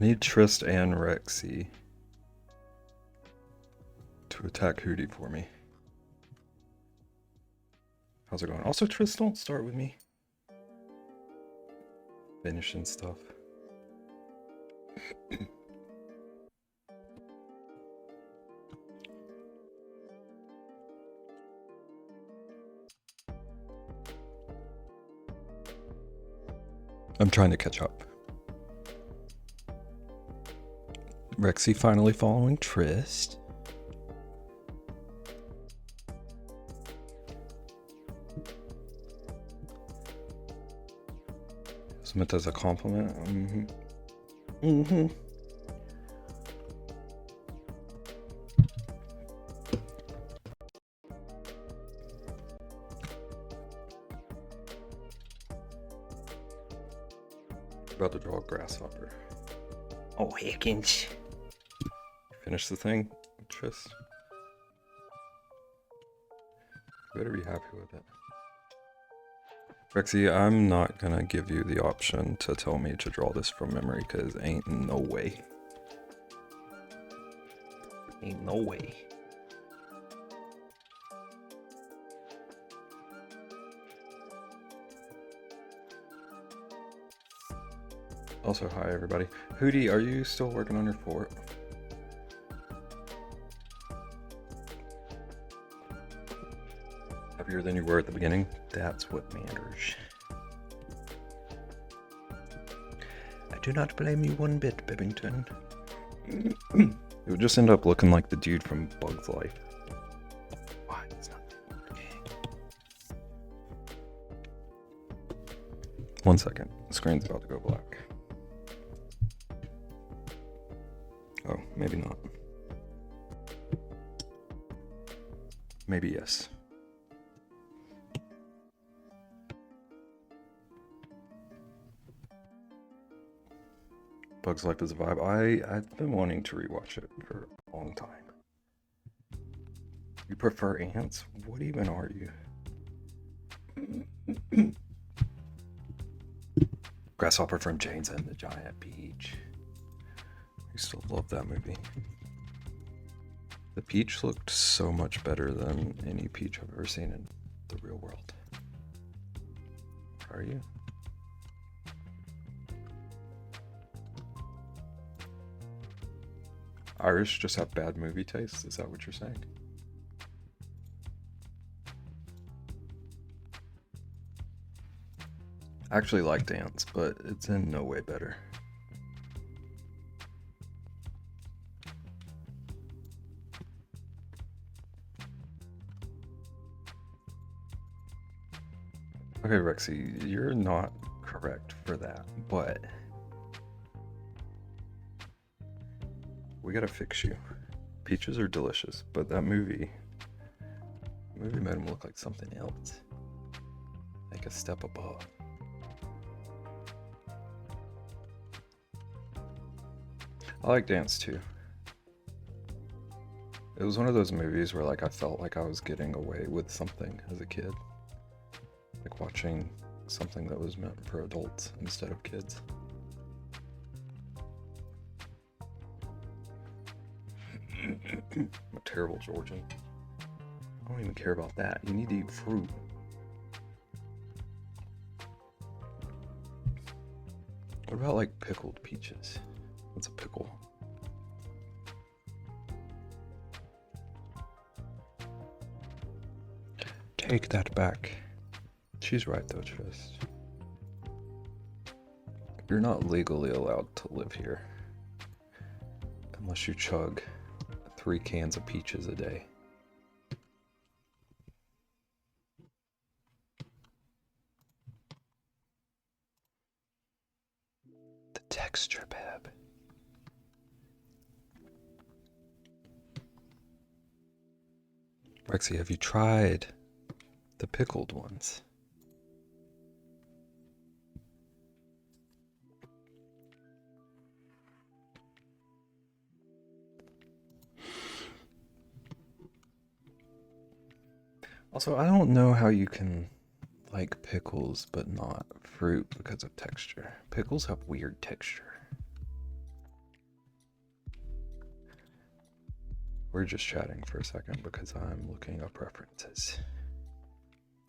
I need Trist and Rexy to attack Hootie for me. How's it going? Also, Trist, don't start with me. Finishing stuff. I'm trying to catch up. Rexy finally following Trist. It's meant as a compliment. About to draw a grasshopper. Oh, Higgins. Finish the thing, Tris. Better be happy with it. Rexy, I'm not gonna give you the option to tell me to draw this from memory, because ain't no way. Ain't no way. Also, hi everybody. Hootie, are you still working on your fort? Happier than you were at the beginning? That's what matters. I do not blame you one bit, Bibbington. It would just end up looking like the dude from Bug's Life. Why? It's not okay. 1 second. The screen's about to go black. Oh, maybe not. Maybe yes. Bug's Life is a vibe. I've been wanting to rewatch it for a long time. You prefer ants? What even are you? Grasshopper from Jane's and the Giant Peach. I used to love that movie. The peach looked so much better than any peach I've ever seen in the real world. How are you? Irish just have bad movie taste? Is that what you're saying? I actually like Dance, but it's in no way better. Okay, Rexy, you're not correct for that, but we gotta fix you. Peaches are delicious, but that movie made him look like something else. Like a step above. I like Dance too. It was one of those movies where like I felt like I was getting away with something as a kid. Like watching something that was meant for adults instead of kids. I'm a terrible Georgian. I don't even care about that. You need to eat fruit. What about like pickled peaches? What's a pickle? Take that back. She's right though, Trist. You're not legally allowed to live here. Unless you chug 3 cans of peaches a day. The texture, babe. Rexy, have you tried the pickled ones? Also, I don't know how you can like pickles but not fruit because of texture. Pickles have weird texture. We're just chatting for a second because I'm looking up references.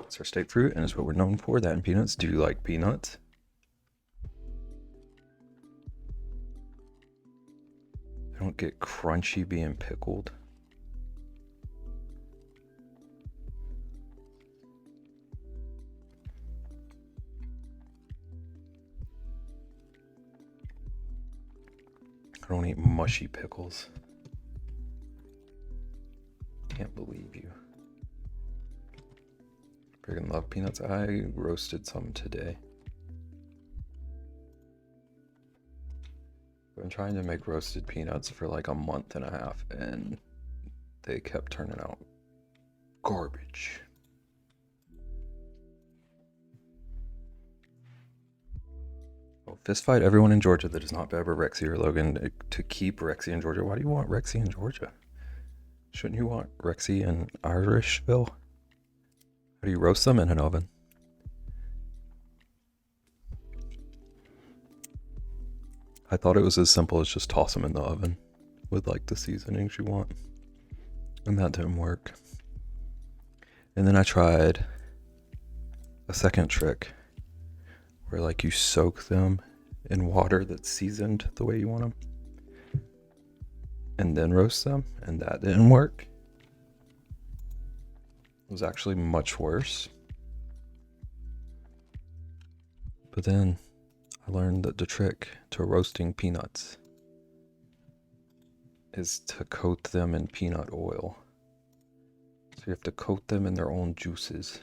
It's our state fruit and it's what we're known for. That and peanuts. Do you like peanuts? They don't get crunchy being pickled. I don't eat mushy pickles. Can't believe you. Freaking love peanuts. I roasted some today. I've been trying to make roasted peanuts for like a month and a half, and they kept turning out garbage. Oh, fist fight everyone in Georgia that is not Bev or Rexy or Logan to keep Rexy in Georgia. Why do you want Rexy in Georgia? Shouldn't you want Rexy in Irishville? How do you roast them in an oven? I thought it was as simple as just toss them in the oven with like the seasonings you want. And that didn't work. And then I tried a second trick where like you soak them in water that's seasoned the way you want them and then roast them, and that didn't work. It was actually much worse. But then I learned that the trick to roasting peanuts is to coat them in peanut oil. So you have to coat them in their own juices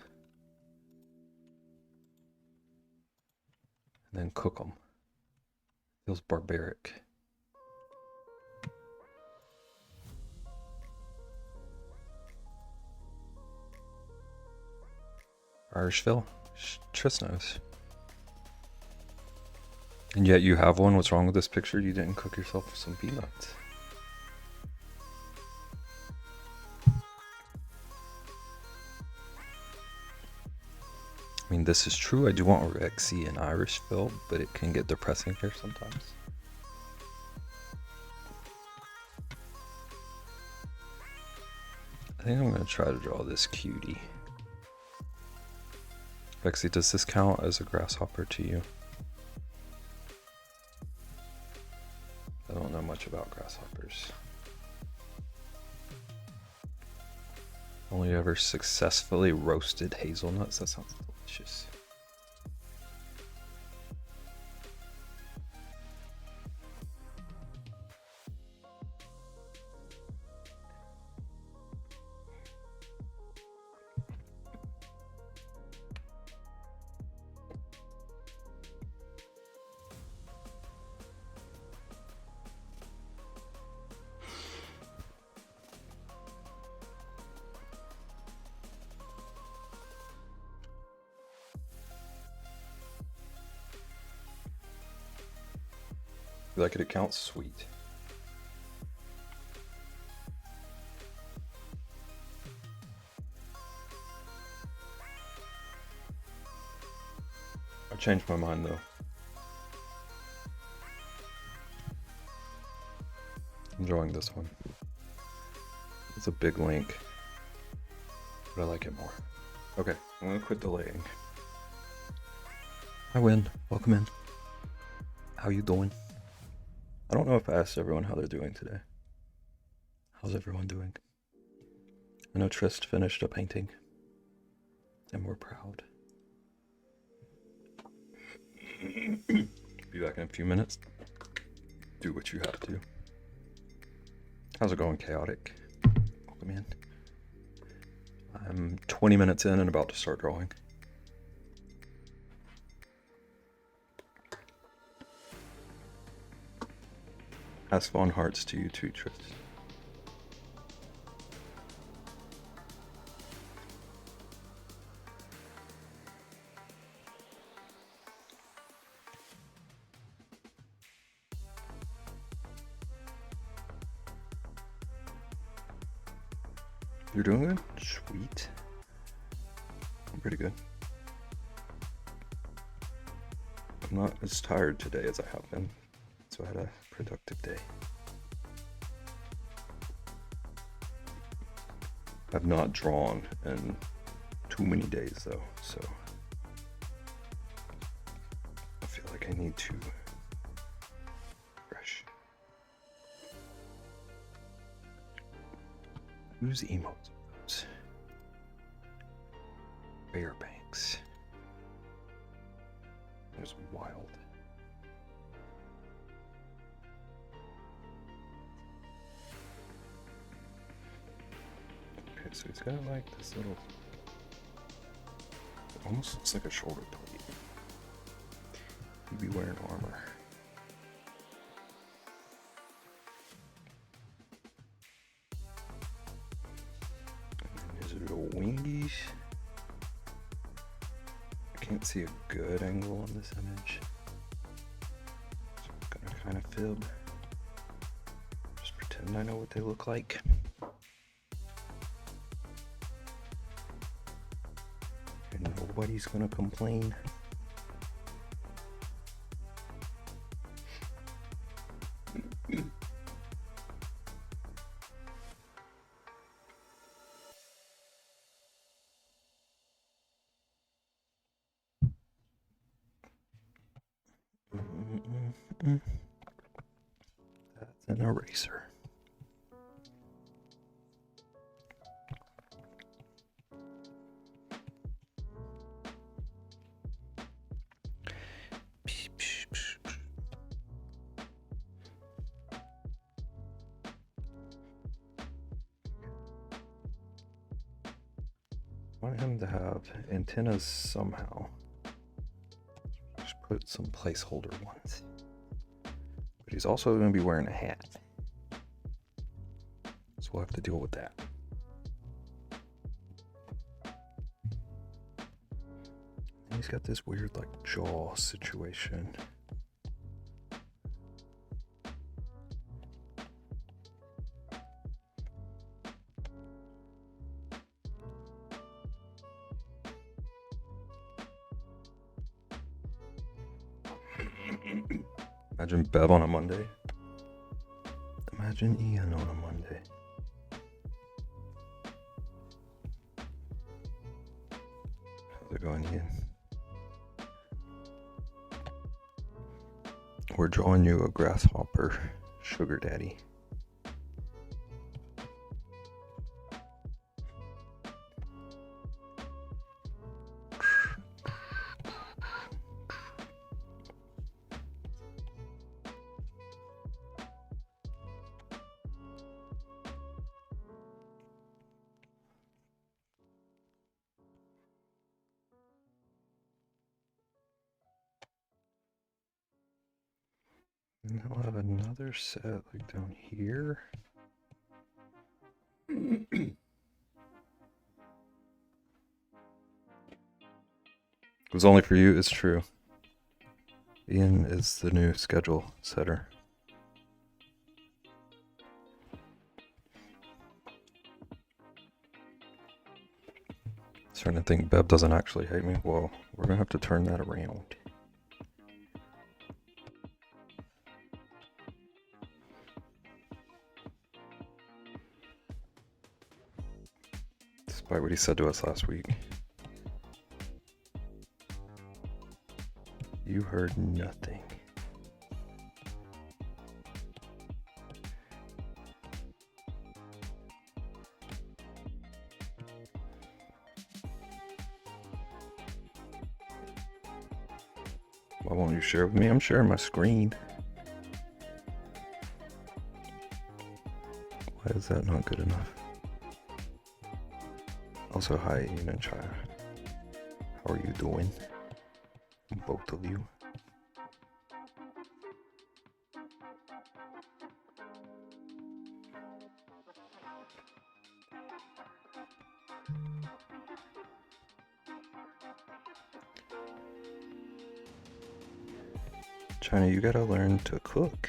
and then cook them. Feels barbaric. Irishville? Tris knows. And yet you have one. What's wrong with this picture? You didn't cook yourself some peanuts. I mean, this is true. I do want Rexy in Irishville, but it can get depressing here sometimes. I think I'm going to try to draw this cutie. Rexy, does this count as a grasshopper to you? I don't know much about grasshoppers. Only ever successfully roasted hazelnuts. That sounds delicious. You like it counts sweet. I changed my mind though. Enjoying this one. It's a big link, but I like it more. Okay, I'm gonna quit delaying. I win. Welcome in. How you doing? I don't know if I asked everyone how they're doing today. How's everyone doing? I know Trist finished a painting, and we're proud. Be back in a few minutes. Do what you have to. How's it going, Chaotic? Welcome in. I'm 20 minutes in and about to start drawing. Ask Von Hearts to you too, Tris. You're doing good? Sweet. I'm pretty good. I'm not as tired today as I have been, so I had a productive day. have not drawn in too many days though, so I feel like I need to refresh. Whose emotes are those? Fairbanks. It was wild. Okay, so he's got like this little, it almost looks like a shoulder plate. He'd be wearing armor. And his little wingies. I can't see a good angle on this image, so I'm gonna kind of fib. Just pretend I know what they look like. And nobody's gonna complain. That's an eraser. I want him to have antennas somehow. Just put some placeholder ones. But he's also going to be wearing a hat. So we'll have to deal with that. And he's got this weird like jaw situation. Imagine Bev on a Monday. Imagine Ian on a Monday. How's it going, Ian? We're drawing you a grasshopper sugar daddy. And I'll have another set like down here. It was only for you, it's true. Ian is the new schedule setter. Starting to think Bev doesn't actually hate me. Well, we're gonna have to turn that around. Despite what he said to us last week. You heard nothing. Why won't you share with me? I'm sharing my screen. Why is that not good enough? Also, hi Ian and Chaya. How are you doing? Both of you. China, you gotta learn to cook.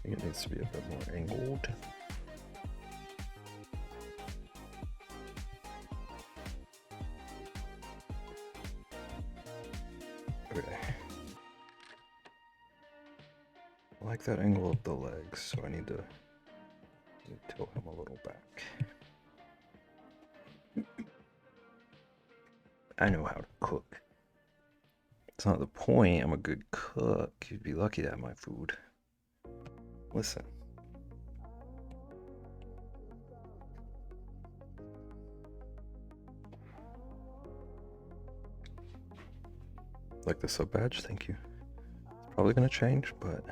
think it needs to be a bit more angled. Okay. I like that angle of the legs, so I need to tilt him a little back. I know how to cook. It's not the point. I'm a good cook. You'd be lucky to have my food. Listen. Like the sub badge? Thank you. It's probably gonna change, but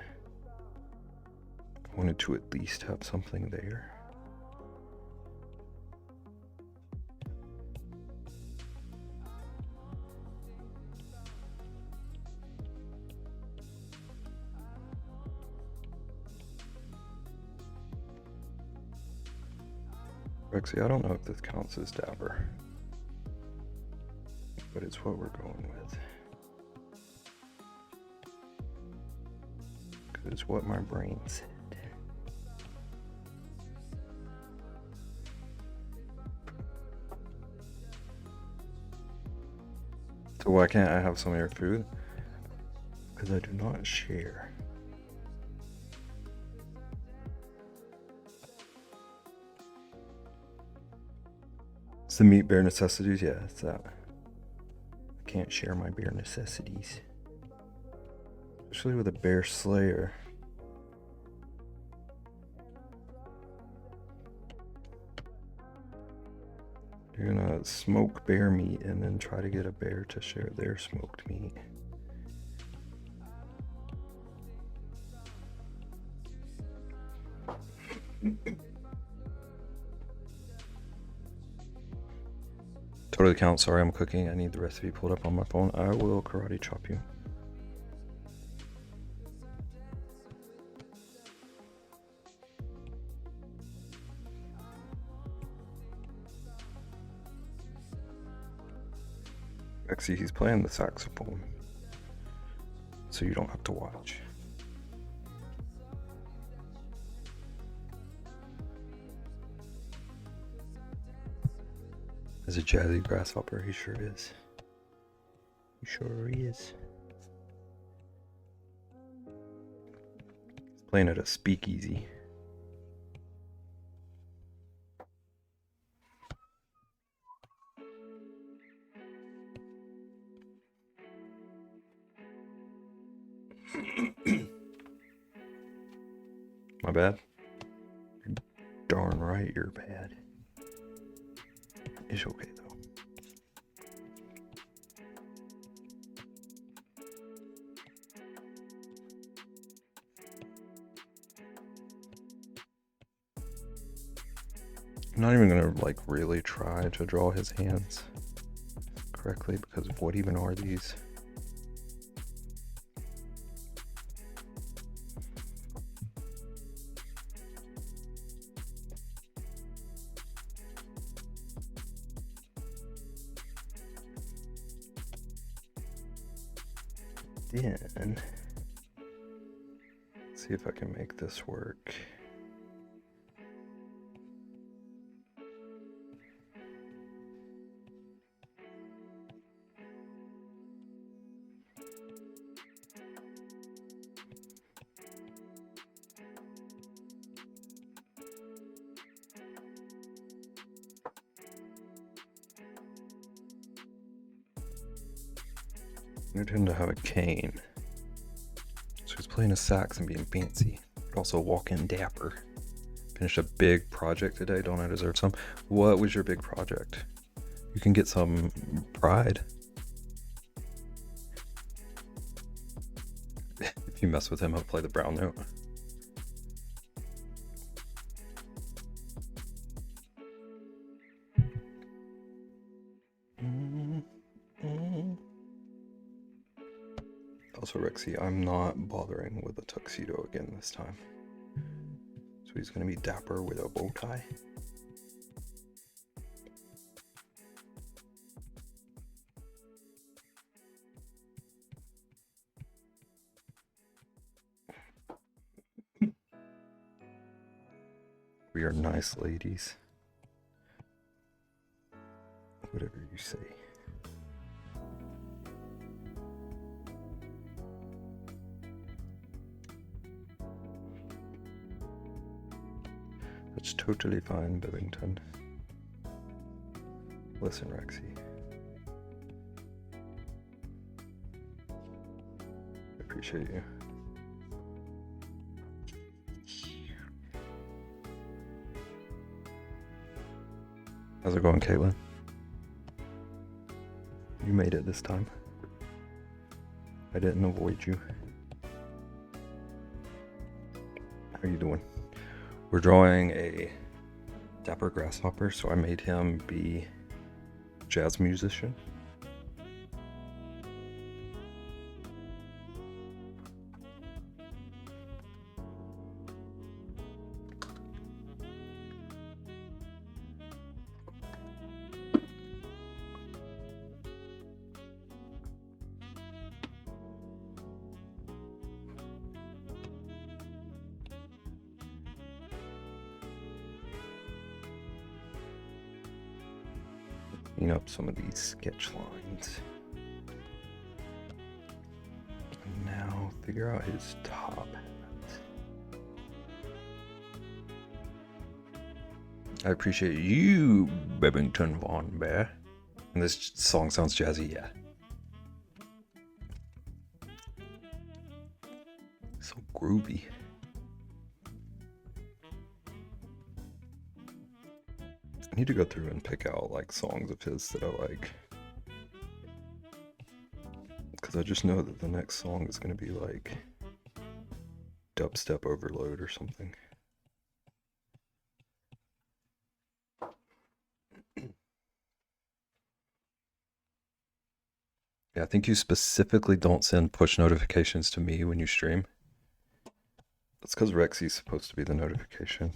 I wanted to at least have something there. Rexy, I don't know if this counts as dapper, but it's what we're going with. Because it's what my brain said. So why can't I have some of your food? Because I do not share. It's the meat bare necessities? Yeah, it's that. I can't share my bare necessities. Especially with a bear slayer. You're gonna smoke bear meat and then try to get a bear to share their smoked meat. Totally counts. Sorry, I'm cooking. I need the recipe pulled up on my phone. I will karate chop you. Actually, he's playing the saxophone, so you don't have to watch. Is a jazzy grasshopper? He sure is. He sure is. He's playing at a speakeasy. My bad. You're darn right you're bad. It's okay though. I'm not even gonna like really try to draw his hands correctly because what even are these? Then let's see if I can make this work. I need him to have a cane. So he's playing a sax and being fancy, but also walk-in dapper. Finished a big project today. Don't I deserve some? What was your big project? You can get some pride. If you mess with him, he'll play the brown note. Also, Rexy, I'm not bothering with a tuxedo again this time. So he's gonna be dapper with a bow tie. We are nice ladies. Whatever you say. That's totally fine, Billington. Listen, Rexy. I appreciate you. How's it going, Caitlin? You made it this time. I didn't avoid you. How you doing? We're drawing a dapper grasshopper, so I made him be a jazz musician. Clean up some of these sketch lines. And now figure out his top hat. I appreciate you, Bebington Von Bear. And this song sounds jazzy, yeah. So groovy. I need to go through and pick out like songs of his that I like, because I just know that the next song is going to be like Dubstep Overload or something. Yeah, I think you specifically don't send push notifications to me when you stream. That's because Rexy's supposed to be the notification.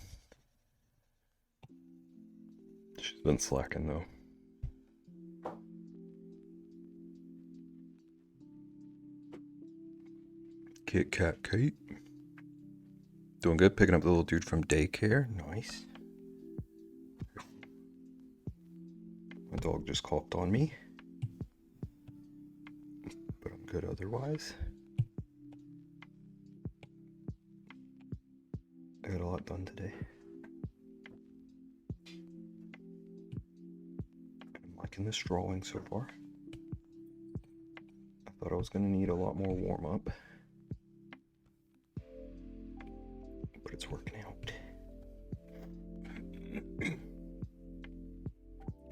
She's been slacking though. Kit Kat Kate. Doing good, picking up the little dude from daycare. Nice. My dog just coughed on me. But I'm good otherwise. I got a lot done today. In this drawing so far. I thought I was going to need a lot more warm-up, but it's working out.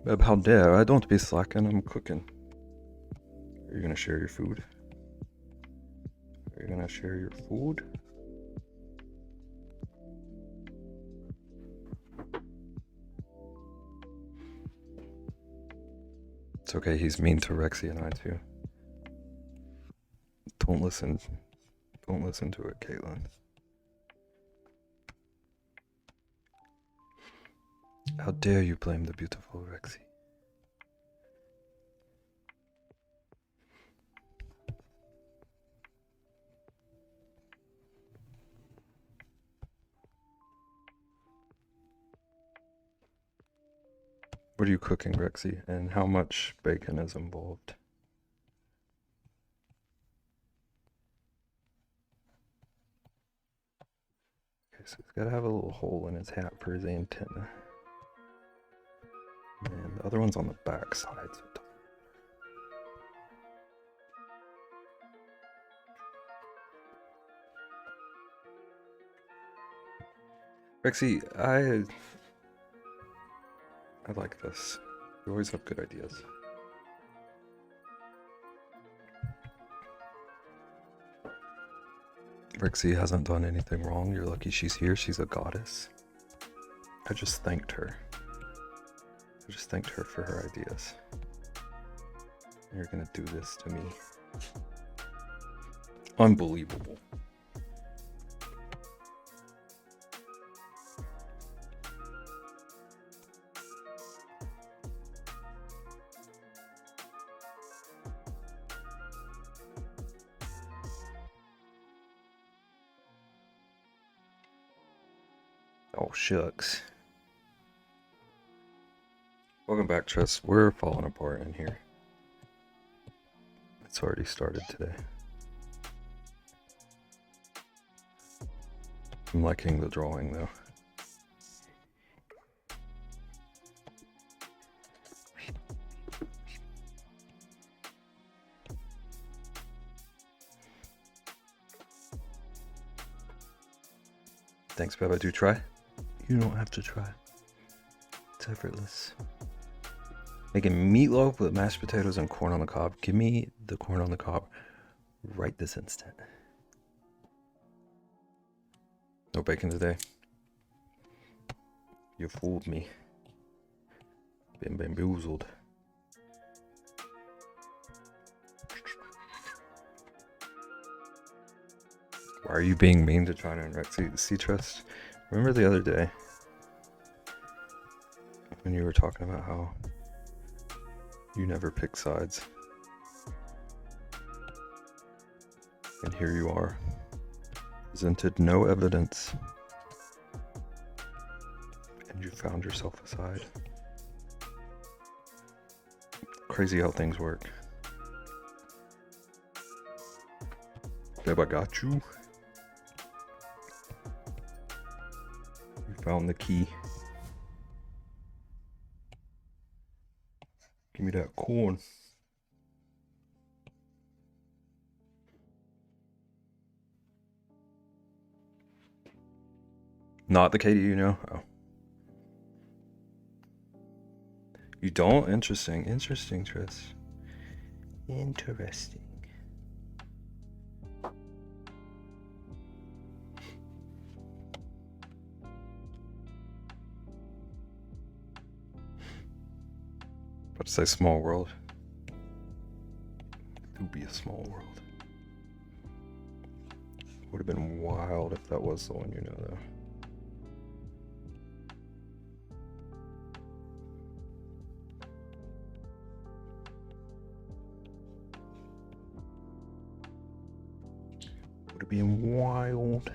Beb, how dare I? Don't be slacking, I'm cooking. Are you going to share your food? Are you going to share your food? It's okay, he's mean to Rexy and I too. Don't listen to it, Caitlin. How dare you blame the beautiful Rexy? What are you cooking, Rexy? And how much bacon is involved? Okay, so he's gotta have a little hole in his hat for his antenna. And the other one's on the back side. So Rexy, I like this. You always have good ideas. Rexy hasn't done anything wrong. You're lucky she's here. She's a goddess. I just thanked her. I just thanked her for her ideas. You're gonna do this to me. Unbelievable. Oh, shucks. Welcome back, Tress. We're falling apart in here. It's already started today. I'm liking the drawing, though. Thanks, Beba. Do try? You don't have to try. It's effortless. Making meatloaf with mashed potatoes and corn on the cob. Give me the corn on the cob right this instant. No bacon today. You fooled me. Been bamboozled. Why are you being mean to China and Rexy? See, Trust? Remember the other day when you were talking about how you never pick sides? And here you are. Presented no evidence. And you found yourself a side. Crazy how things work. Babe, I got you. You found the key. Give me that corn. Not the Katie you know? Oh. You don't? Interesting. Interesting, Tris. Interesting. About to say small world. It would be a small world. Would have been wild if that was the one you know, though. Would have been wild.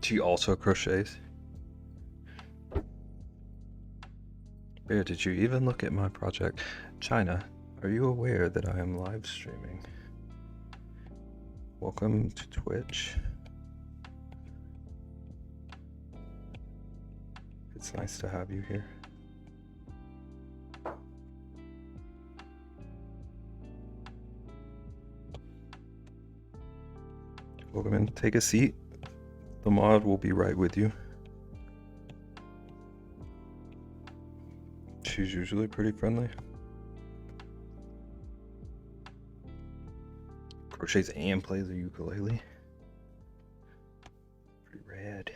She also crochets. Bear, did you even look at my project? China, are you aware that I am live streaming? Welcome to Twitch. It's nice to have you here. Welcome in. Take a seat. The mod will be right with you. She's usually pretty friendly. Crochets and plays the ukulele. Pretty rad.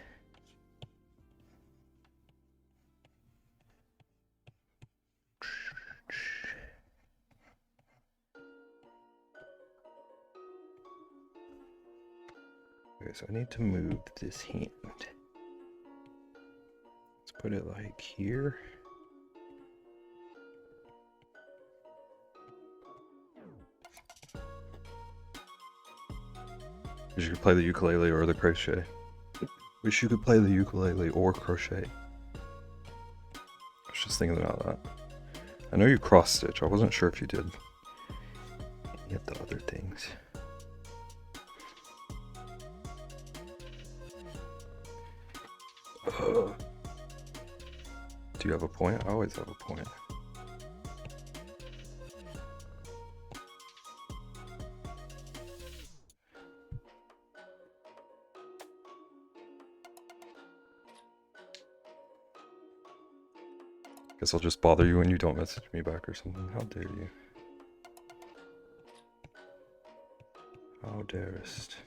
Okay, so I need to move this hand. Let's put it like here. Wish you could play the ukulele or the crochet. Wish you could play the ukulele or crochet. I was just thinking about that. I know you cross stitch. I wasn't sure if you did any of the other things. Do you have a point? I always have a point. Guess I'll just bother you when you don't message me back or something. How dare you? How darest?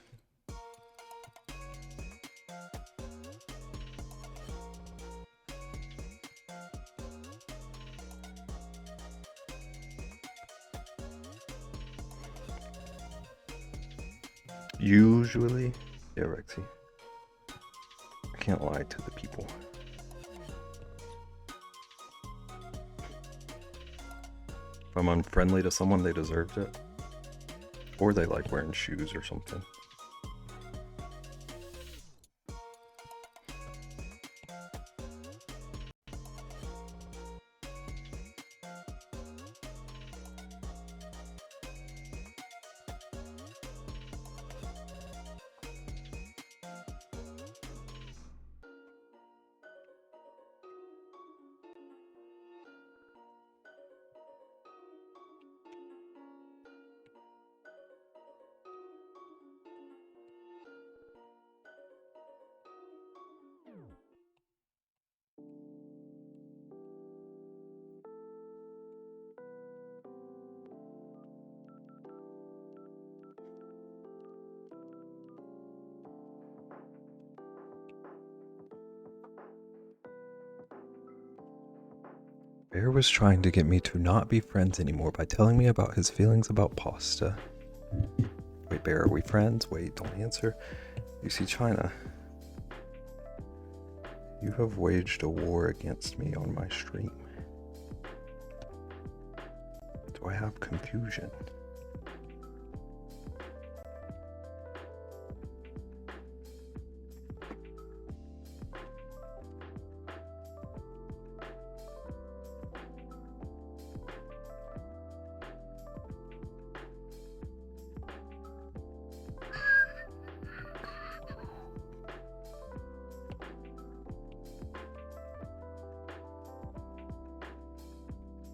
Usually, yeah, Rexy. I can't lie to the people. people. If I'm unfriendly to someone, they deserved it. Or they like wearing shoes or something. Bear was trying to get me to not be friends anymore by telling me about his feelings about pasta. Wait, Bear, are we friends? Wait, don't answer. You see, China, you have waged a war against me on my stream. Do I have confusion?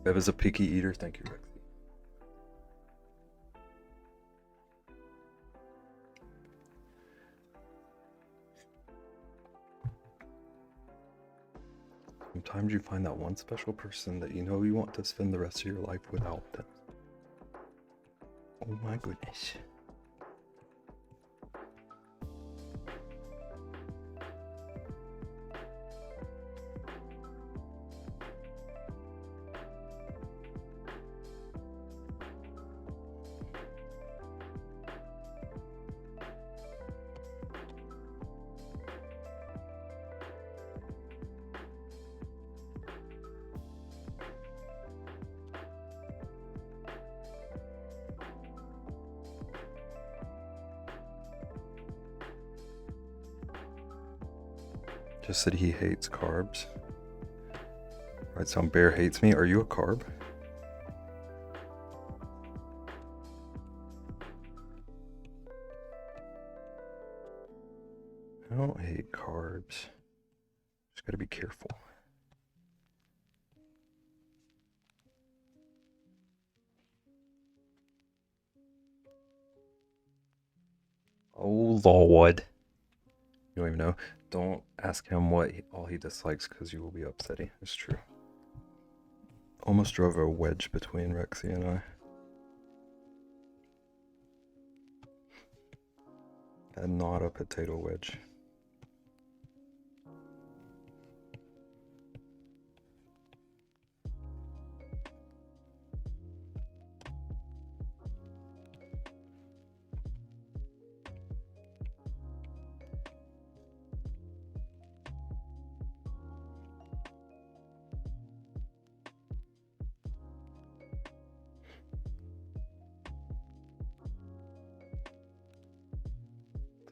Bev is a picky eater. Thank you, Rexy. Sometimes you find that one special person that you know you want to spend the rest of your life without them. Oh my goodness. Just said he hates carbs. Right, some Bear hates me. Are you a carb? I don't hate carbs. Just gotta be careful. Oh Lord. You don't even know. Don't ask him what all he dislikes because you will be upsetting. It's true. Almost drove a wedge between Rexy and I. And not a potato wedge.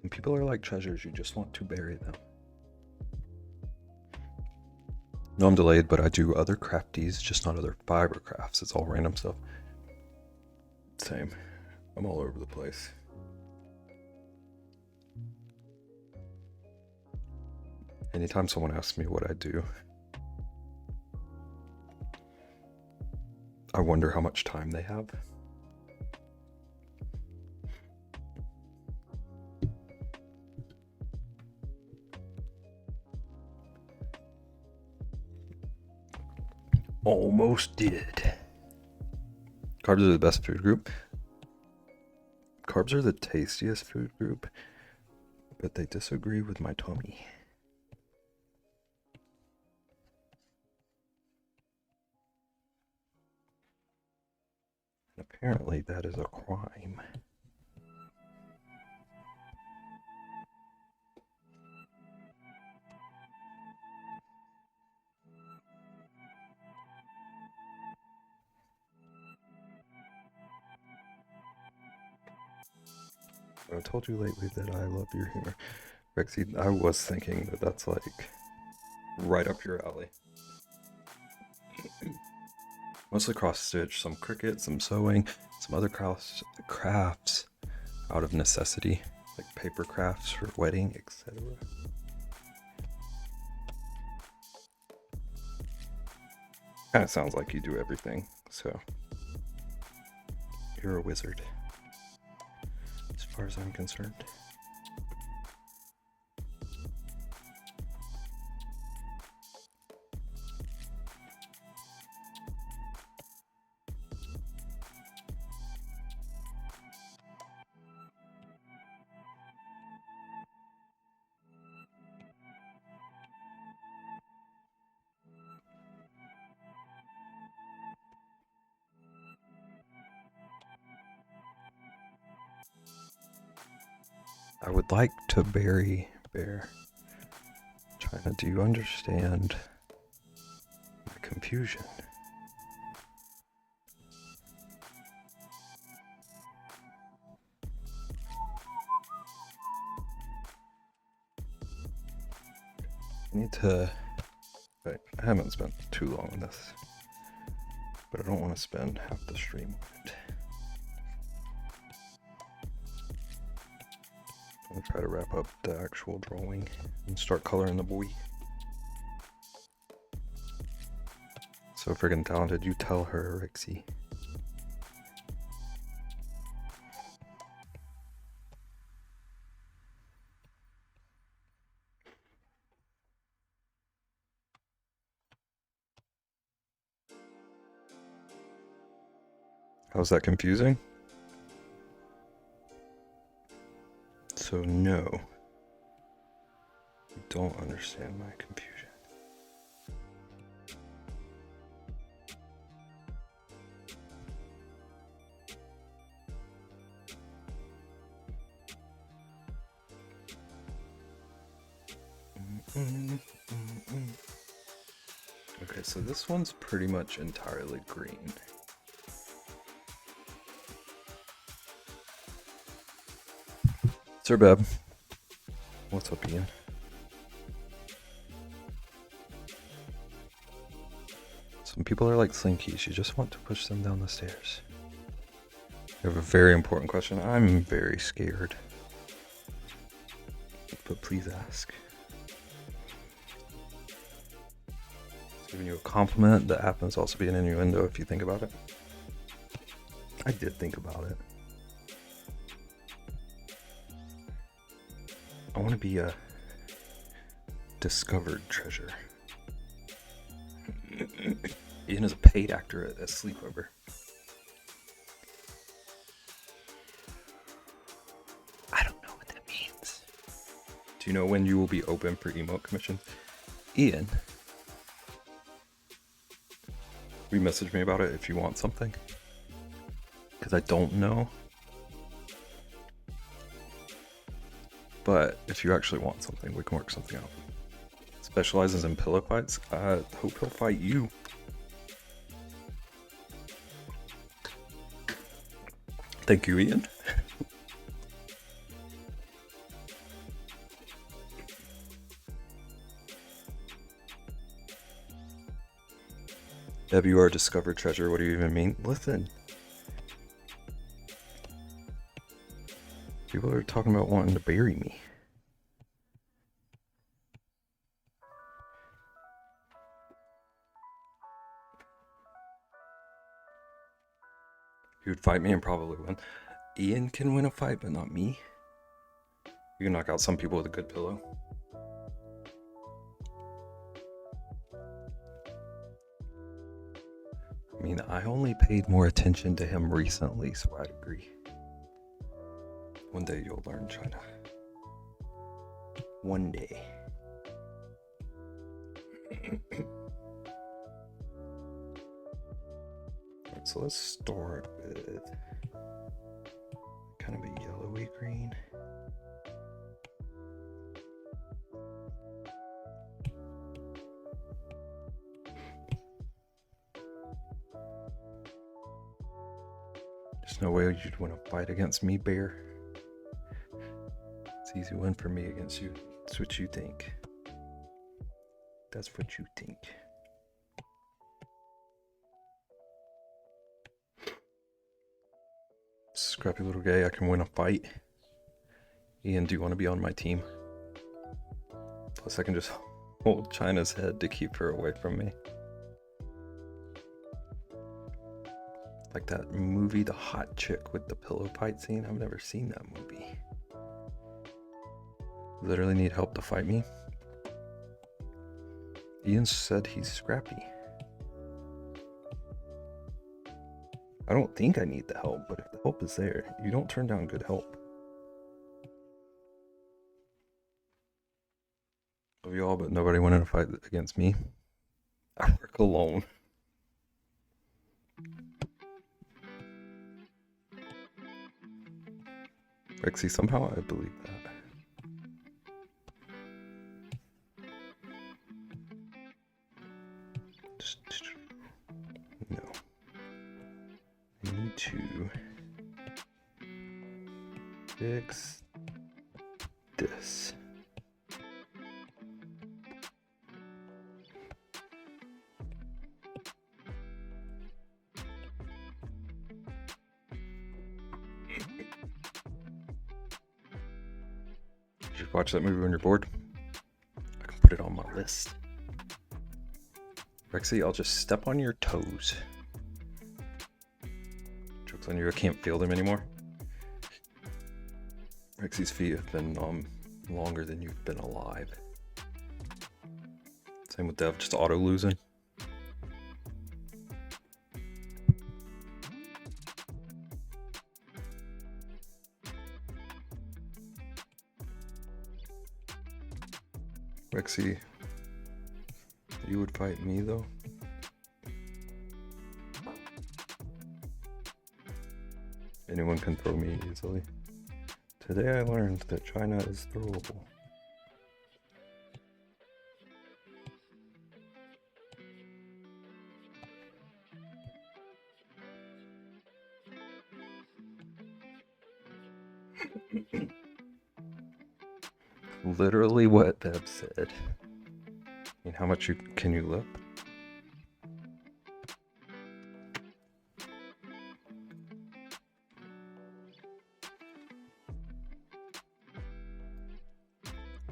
Some people are like treasures, you just want to bury them. No, I'm delayed, but I do other crafties, just not other fiber crafts. It's all random stuff. Same. I'm all over the place. Anytime someone asks me what I do, I wonder how much time they have. Almost did. Carbs are the best food group. Carbs are the tastiest food group, but they disagree with my tummy. And apparently that is a crime. I told you lately that I love your humor. Rexy, I was thinking that that's like right up your alley. Mostly cross stitch, some cricket, some sewing, some other crafts out of necessity, like paper crafts for wedding, etc. Kind of sounds like you do everything, so you're a wizard, as far as I'm concerned. I would like to bury Bear. China, do you understand my confusion? I need to... Wait, I haven't spent too long on this, but I don't want to spend half the stream on it. I'll try to wrap up the actual drawing and start coloring the boy. So friggin' talented, you tell her, Rixie. How's that confusing? So no, you don't understand my confusion. Okay, so this one's pretty much entirely green. Sir Beb. What's up, Ian? Some people are like Slinkies, you just want to push them down the stairs. You have a very important question. I'm very scared. But please ask. Giving you a compliment. The happens also be an innuendo if you think about it. I did think about it. I want to be a discovered treasure. Ian is a paid actor at a sleepover. I don't know what that means. Do you know when you will be open for emote commissions? Ian, message me about it if you want something. Because I don't know. But if you actually want something, we can work something out. Specializes in pillow fights. I hope he'll fight you. Thank you, Ian. Deb, you are a discovered treasure. What do you even mean? Listen. People are talking about wanting to bury me. He would fight me and probably win. Ian can win a fight, but not me. You can knock out some people with a good pillow. I mean, I only paid more attention to him recently, so I'd agree. One day you'll learn, China. One day. Alright, so let's start with kind of a yellowy green. There's no way you'd want to fight against me, Bear. It's an easy win for me against you. That's what you think. That's what you think. Scrappy little gay, I can win a fight. Ian, do you want to be on my team? Plus I can just hold China's head to keep her away from me. Like that movie, The Hot Chick with the pillow fight scene. I've never seen that movie. Literally need help to fight me. Ian said he's scrappy. I don't think I need the help, but if the help is there, you don't turn down good help. Love you all, but nobody wanted to fight against me. I work alone. Rexy, somehow I believe that. No. I need to fix this. You should watch that movie when you're bored. I can put it on my list. Rexy, I'll just step on your toes. Joke's on you, I can't feel them anymore. Rexy's feet have been longer than you've been alive. Same with Dev, just auto losing. Rexy, you would fight me though? Anyone can throw me easily. Today I learned that China is throwable. Literally what Deb said. I mean, how much can you lip?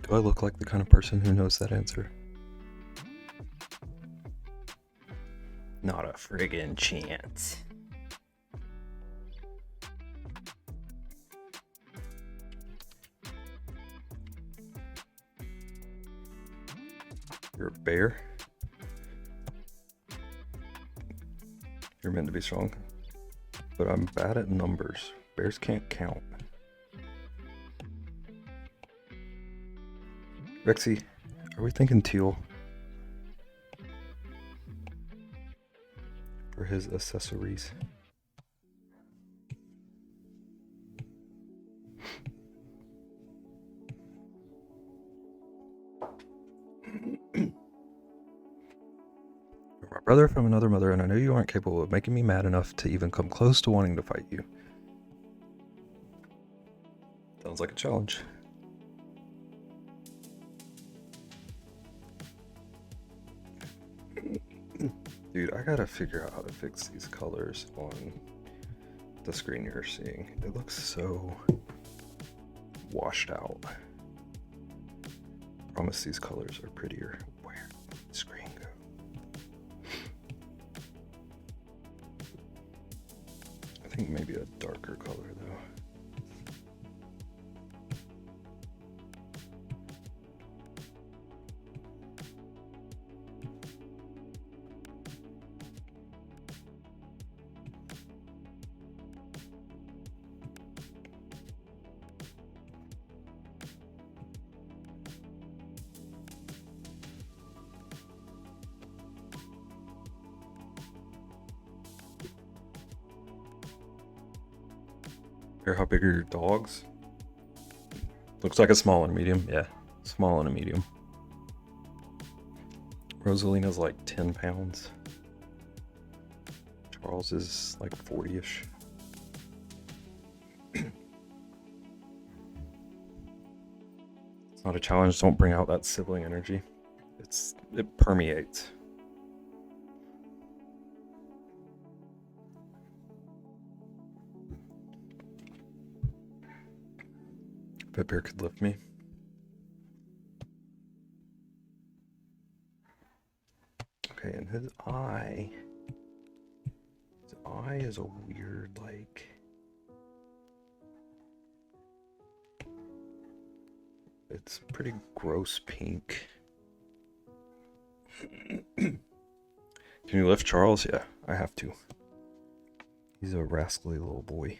Do I look like the kind of person who knows that answer? Not a friggin' chance. You're a bear. You're meant to be strong. But I'm bad at numbers. Bears can't count. Rexy, are we thinking teal? For his accessories. You're my brother from another mother, and I know you aren't capable of making me mad enough to even come close to wanting to fight you. Sounds like a challenge. Dude, I gotta figure out how to fix these colors on the screen you're seeing. It looks so washed out. I promise these colors are prettier. Where did the screen go? I think maybe a darker color though. How big are your dogs? Looks like a small and a medium. Yeah, small and a medium. Rosalina's like 10 pounds. Charles is like 40-ish. not a challenge. Don't bring out that sibling energy. It permeates. Bet Bear could lift me. Okay, and his eye is a weird, like, it's pretty gross pink. Can you lift Charles? Yeah, I have to. He's a rascally little boy.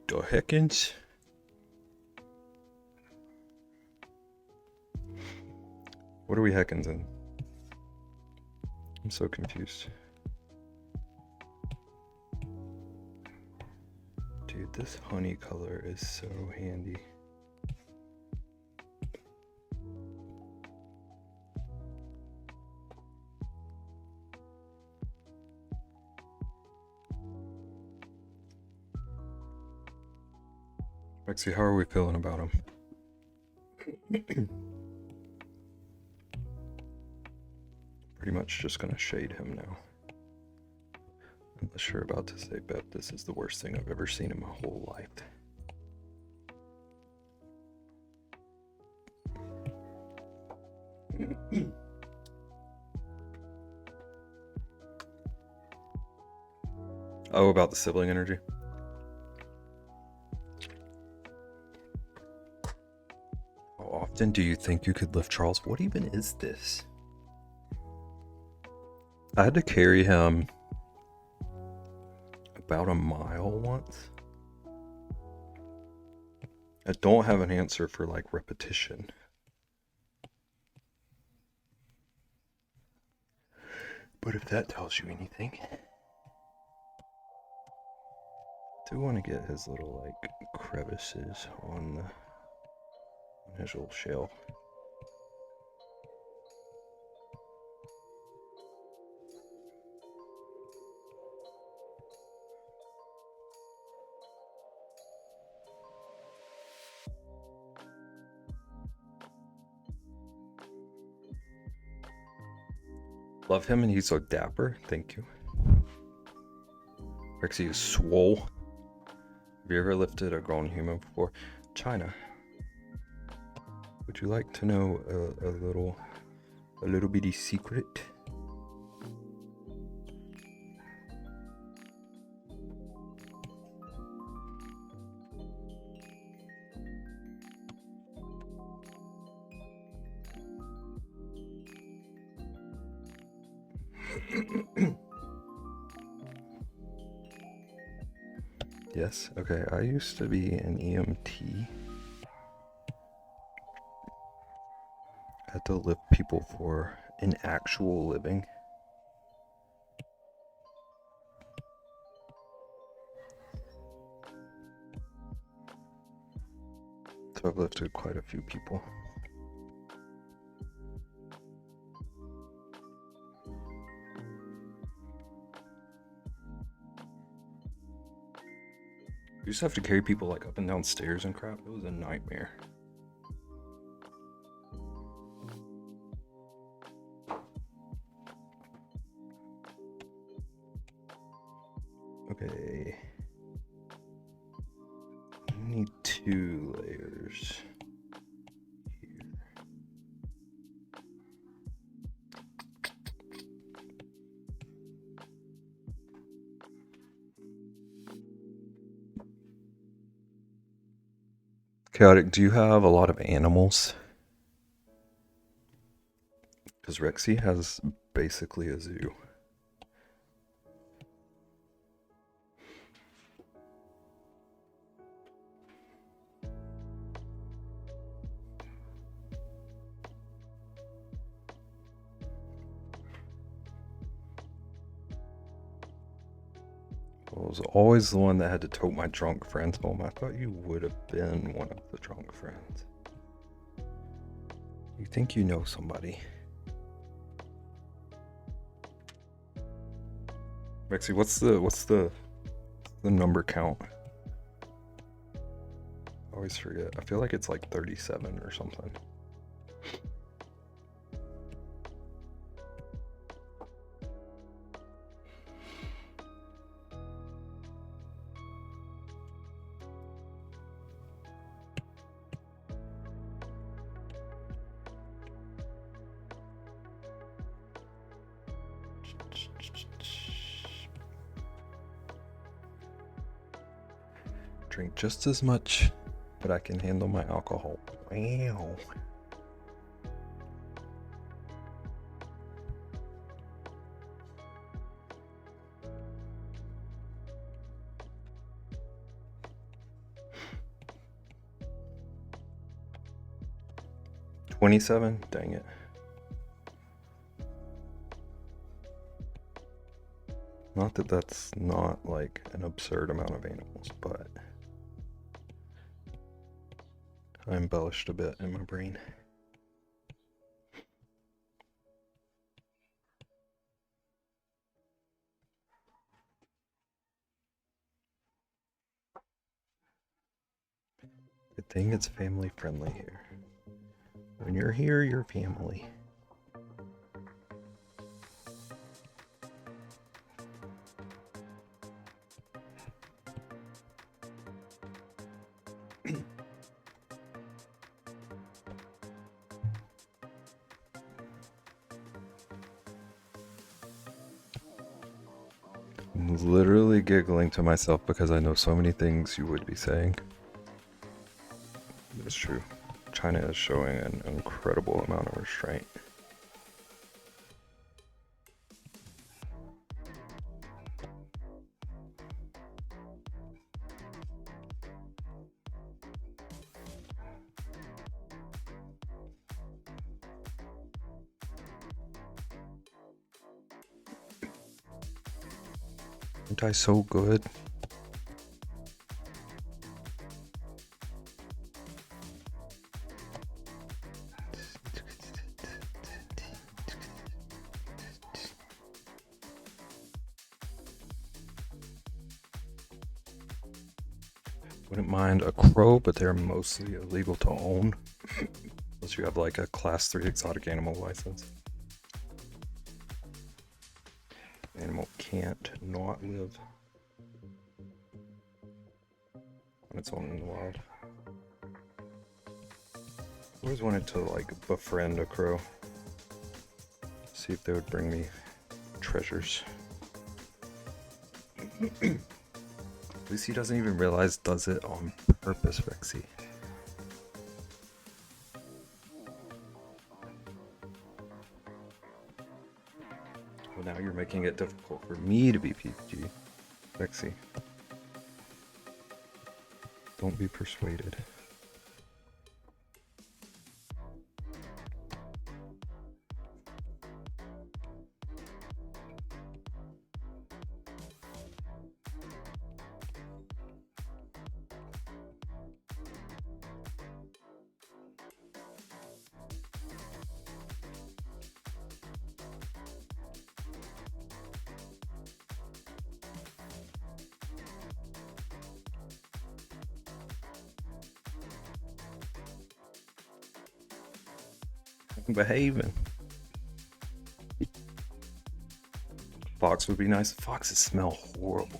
The heckins? What are we heckins in? I'm so confused. Dude, this honey color is so handy. Lexi, how are we feeling about him? Pretty much just gonna shade him now. Unless you're about to say, Bet, this is the worst thing I've ever seen in my whole life. Oh, about the sibling energy? How often do you think you could lift Charles? What even is this? I had to carry him about a mile once. I don't have an answer for like repetition. But if that tells you anything. I do want to get his little like crevices on his little shell. Love him and he's so dapper. Thank you. Rexy is swole. Have you ever lifted a grown human before? China. Would you like to know a little bitty secret? Yes, okay, I used to be an EMT. I had to lift people for an actual living. So I've lifted quite a few people. We used to have to carry people like up and down stairs and crap. It was a nightmare. Okay. I need 2 layers here. Chaotic, do you have a lot of animals? Because Rexy has basically a zoo. I was always the one that had to tote my drunk friends home. I thought you would have been one of the drunk friends. You think you know somebody. Rexy, what's the number count? always forget. I feel like it's like 37 or something. Drink just as much, but I can handle my alcohol. Wow. $27? Dang it. Not that that's not like an absurd amount of animals, but I embellished a bit in my brain. Good thing it's family friendly here. When you're here, you're family. I'm literally giggling to myself because I know so many things you would be saying. It's true. China is showing an incredible amount of restraint. Aren't I so good? Wouldn't mind a crow, but they're mostly illegal to own. Unless you have like a class 3 exotic animal license. Animal can't not live on its own in the wild. I always wanted to like befriend a crow. See if they would bring me treasures. At least he doesn't even realize does it on purpose, Rexy. Well, now you're making it difficult for me to be PG. Rexy. Don't be persuaded. Behaving. Fox would be nice. Foxes smell horrible.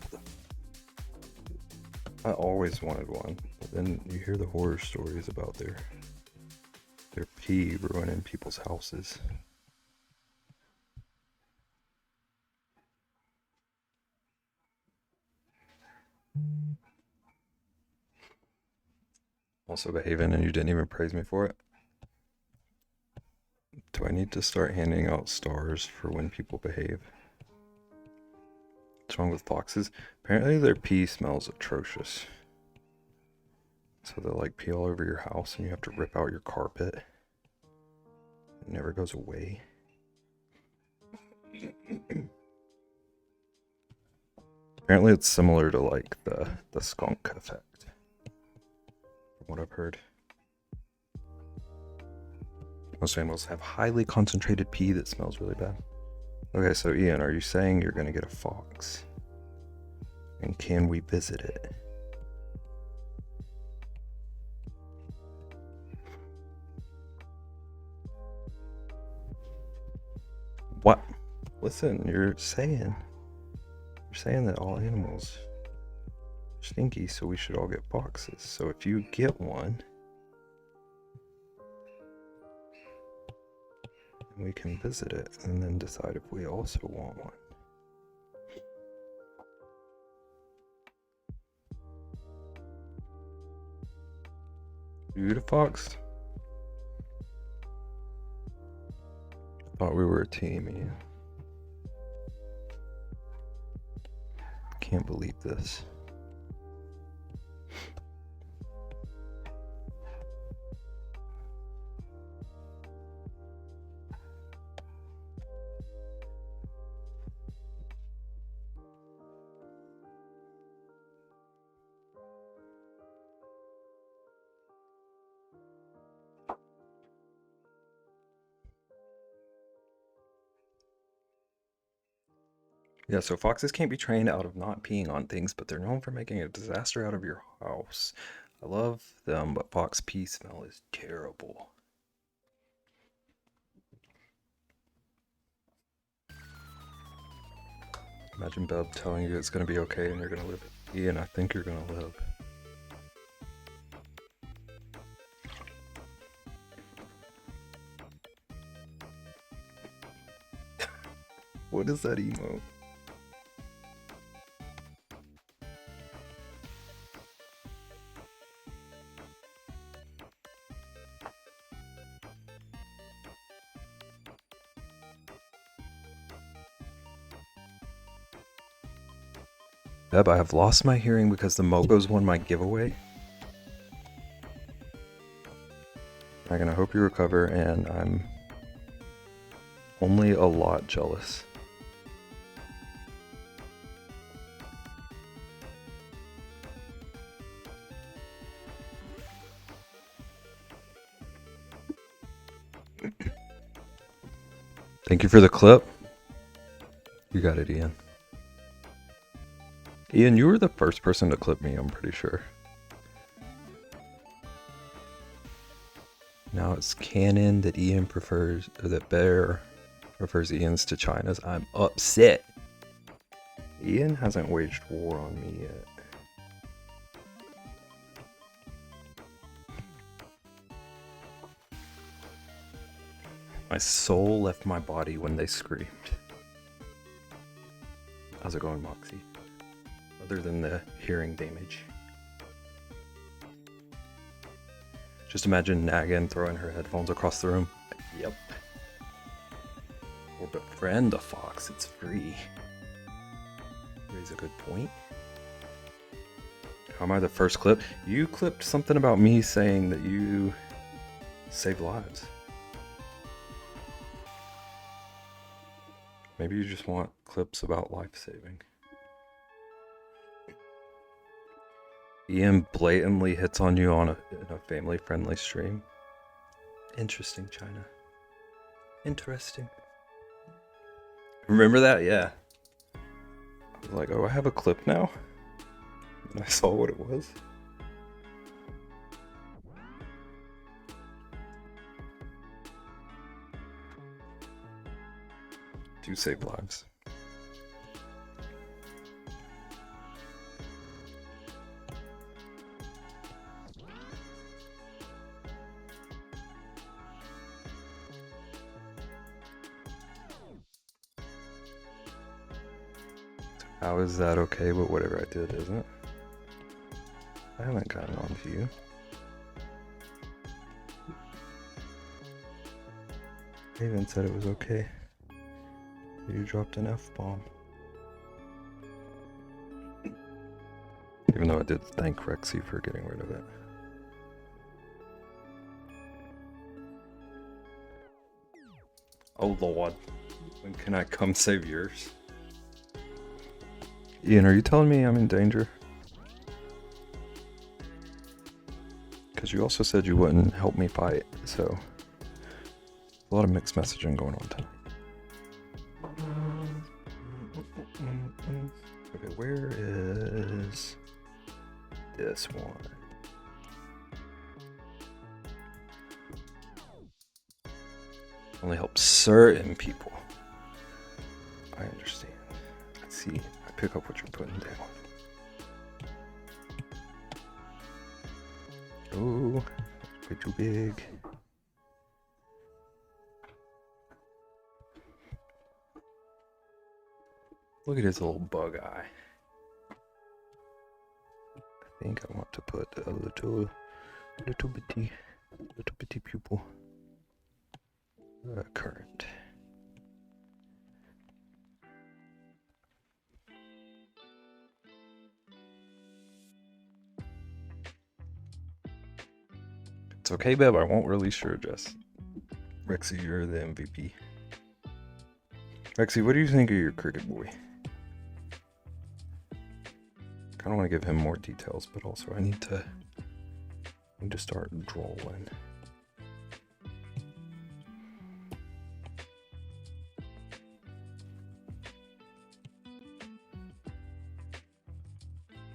I always wanted one, but then you hear the horror stories about their pee ruining people's houses. Also behaving, and you didn't even praise me for it. Do I need to start handing out stars for when people behave? What's wrong with foxes? Apparently their pee smells atrocious. So they'll like pee all over your house and you have to rip out your carpet. It never goes away. Apparently it's similar to like the skunk effect, from what I've heard. Most animals have highly concentrated pee that smells really bad. Okay, so Ian, are you saying you're gonna get a fox? And can we visit it? Listen, you're saying that all animals are stinky, so we should all get foxes. So if you get one, we can visit it and then decide if we also want one. You eat a fox? I thought we were a team, Ian. Can't believe this. Yeah, so foxes can't be trained out of not peeing on things, but they're known for making a disaster out of your house. I love them, but fox pee smell is terrible. Imagine Bub telling you it's gonna be okay and you're gonna live. Ian, I think you're gonna live. What is that emote? Beb, I have lost my hearing because the Mogos won my giveaway. Megan, I hope you recover, and I'm only a lot jealous. Thank you for the clip. You got it, Ian. Ian, you were the first person to clip me, I'm pretty sure. Now it's canon that Ian prefers, or that Bear prefers Ian's to China's. I'm upset. Ian hasn't waged war on me yet. My soul left my body when they screamed. How's it going, Moxie? Other than the hearing damage. Just imagine Nagan throwing her headphones across the room. Yep. Or befriend a fox, it's free. Raise a good point. How am I the first clip? You clipped something about me saying that you save lives. Maybe you just want clips about life saving. Ian blatantly hits on you in a family-friendly stream. Interesting, China. Interesting. Remember that? Yeah. I was like, oh, I have a clip now? And I saw what it was. Do save lives. How is that okay? But whatever I did, isn't it? I haven't gotten on to you. I even said it was okay. You dropped an F-bomb. Even though I did thank Rexy for getting rid of it. Oh Lord. When can I come save yours? Ian, are you telling me I'm in danger? Because you also said you wouldn't help me fight, so a lot of mixed messaging going on tonight. Okay, where is this one? Only helps certain people. I understand. I see. I pick up what you're putting down. Oh, way too big. Look at his little bug eye. I think I want to put a little bitty pupil. Current. It's okay, Beb. I won't release your address. Rexy, you're the MVP. Rexy, what do you think of your cricket boy? I kind of want to give him more details, but also I need to start drawing.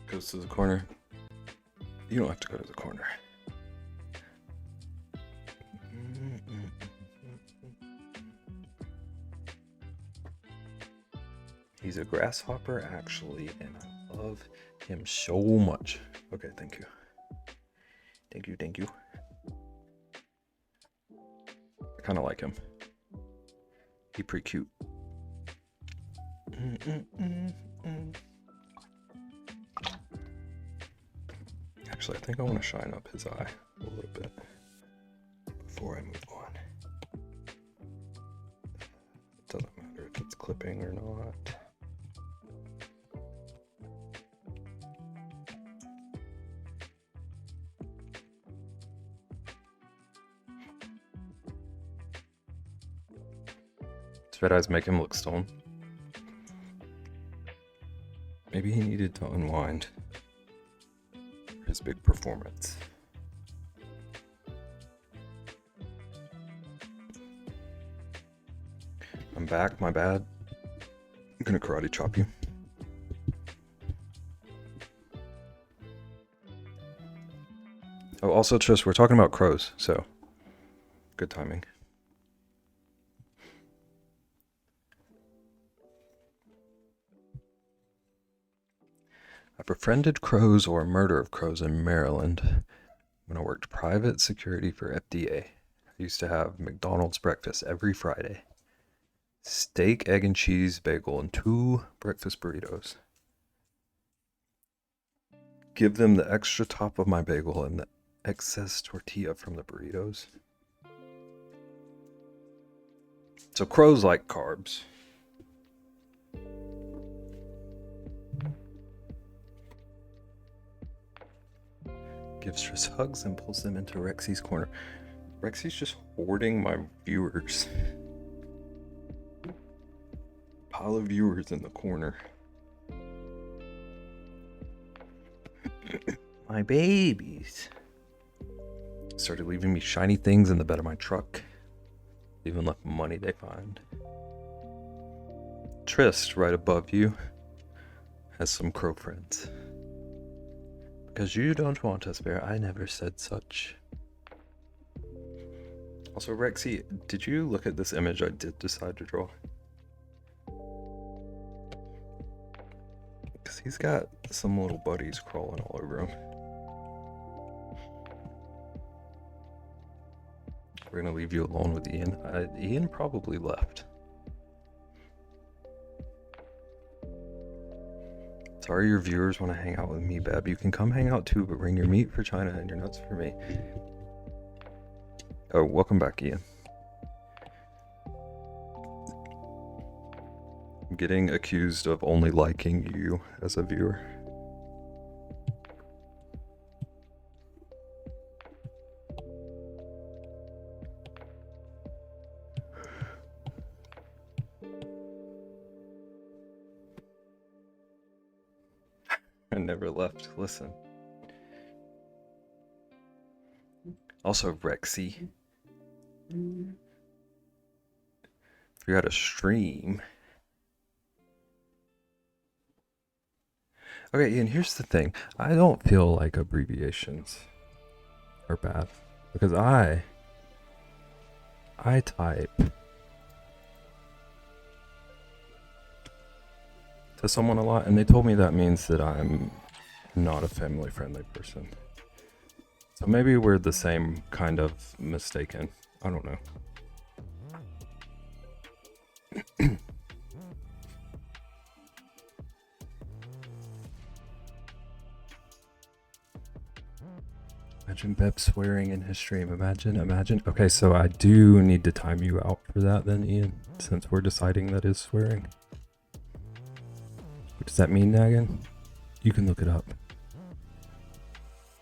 Goes to the corner. You don't have to go to the corner. He's a grasshopper, actually, and I love him so much. Okay, thank you. Thank you. I kind of like him. He's pretty cute. Actually, I think I want to shine up his eye a little bit before I move on. It doesn't matter if it's clipping or not. Red eyes make him look stoned. Maybe he needed to unwind for his big performance. I'm back, my bad. I'm gonna karate chop you. Oh, also, Trish, we're talking about crows, so good timing. I befriended crows or murder of crows in Maryland when I worked private security for FDA. I used to have McDonald's breakfast every Friday. Steak, egg, and cheese bagel, and 2 breakfast burritos. Give them the extra top of my bagel and the excess tortilla from the burritos. So crows like carbs. Gives Tris hugs and pulls them into Rexy's corner. Rexy's just hoarding my viewers. Pile of viewers in the corner. My babies. Started leaving me shiny things in the bed of my truck. Even left money they find. Trist, right above you, has some crow friends. Because you don't want us, Bear. I never said such. Also, Rexy, did you look at this image I did decide to draw? Because he's got some little buddies crawling all over him. We're going to leave you alone with Ian. Ian probably left. Sorry your viewers want to hang out with me, Beb. You can come hang out too, but bring your meat for China and your nuts for me. Oh, welcome back, Ian. I'm getting accused of only liking you as a viewer. I never left. Listen. Also, Rexy. If you're at a stream. Okay, Ian, here's the thing. I don't feel like abbreviations are bad. Because I type to someone a lot, and they told me that means that I'm not a family-friendly person. So maybe we're the same kind of mistaken. I don't know. Imagine Beb swearing in his stream. Imagine. Okay, so I do need to time you out for that then, Ian, since we're deciding that is swearing. What does that mean, Nagan? You can look it up.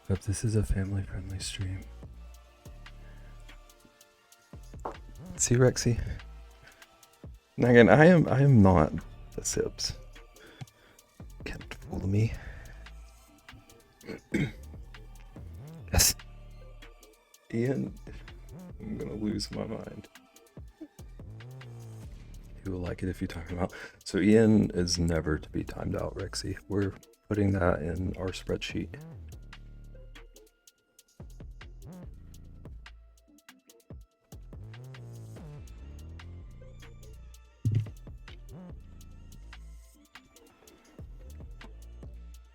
But this is a family-friendly stream. See, Rexy? Nagan, I am not the Sips. Can't fool me. Yes. Ian, I'm gonna lose my mind. He will like it if you time him out. So Ian is never to be timed out, Rexy. We're putting that in our spreadsheet.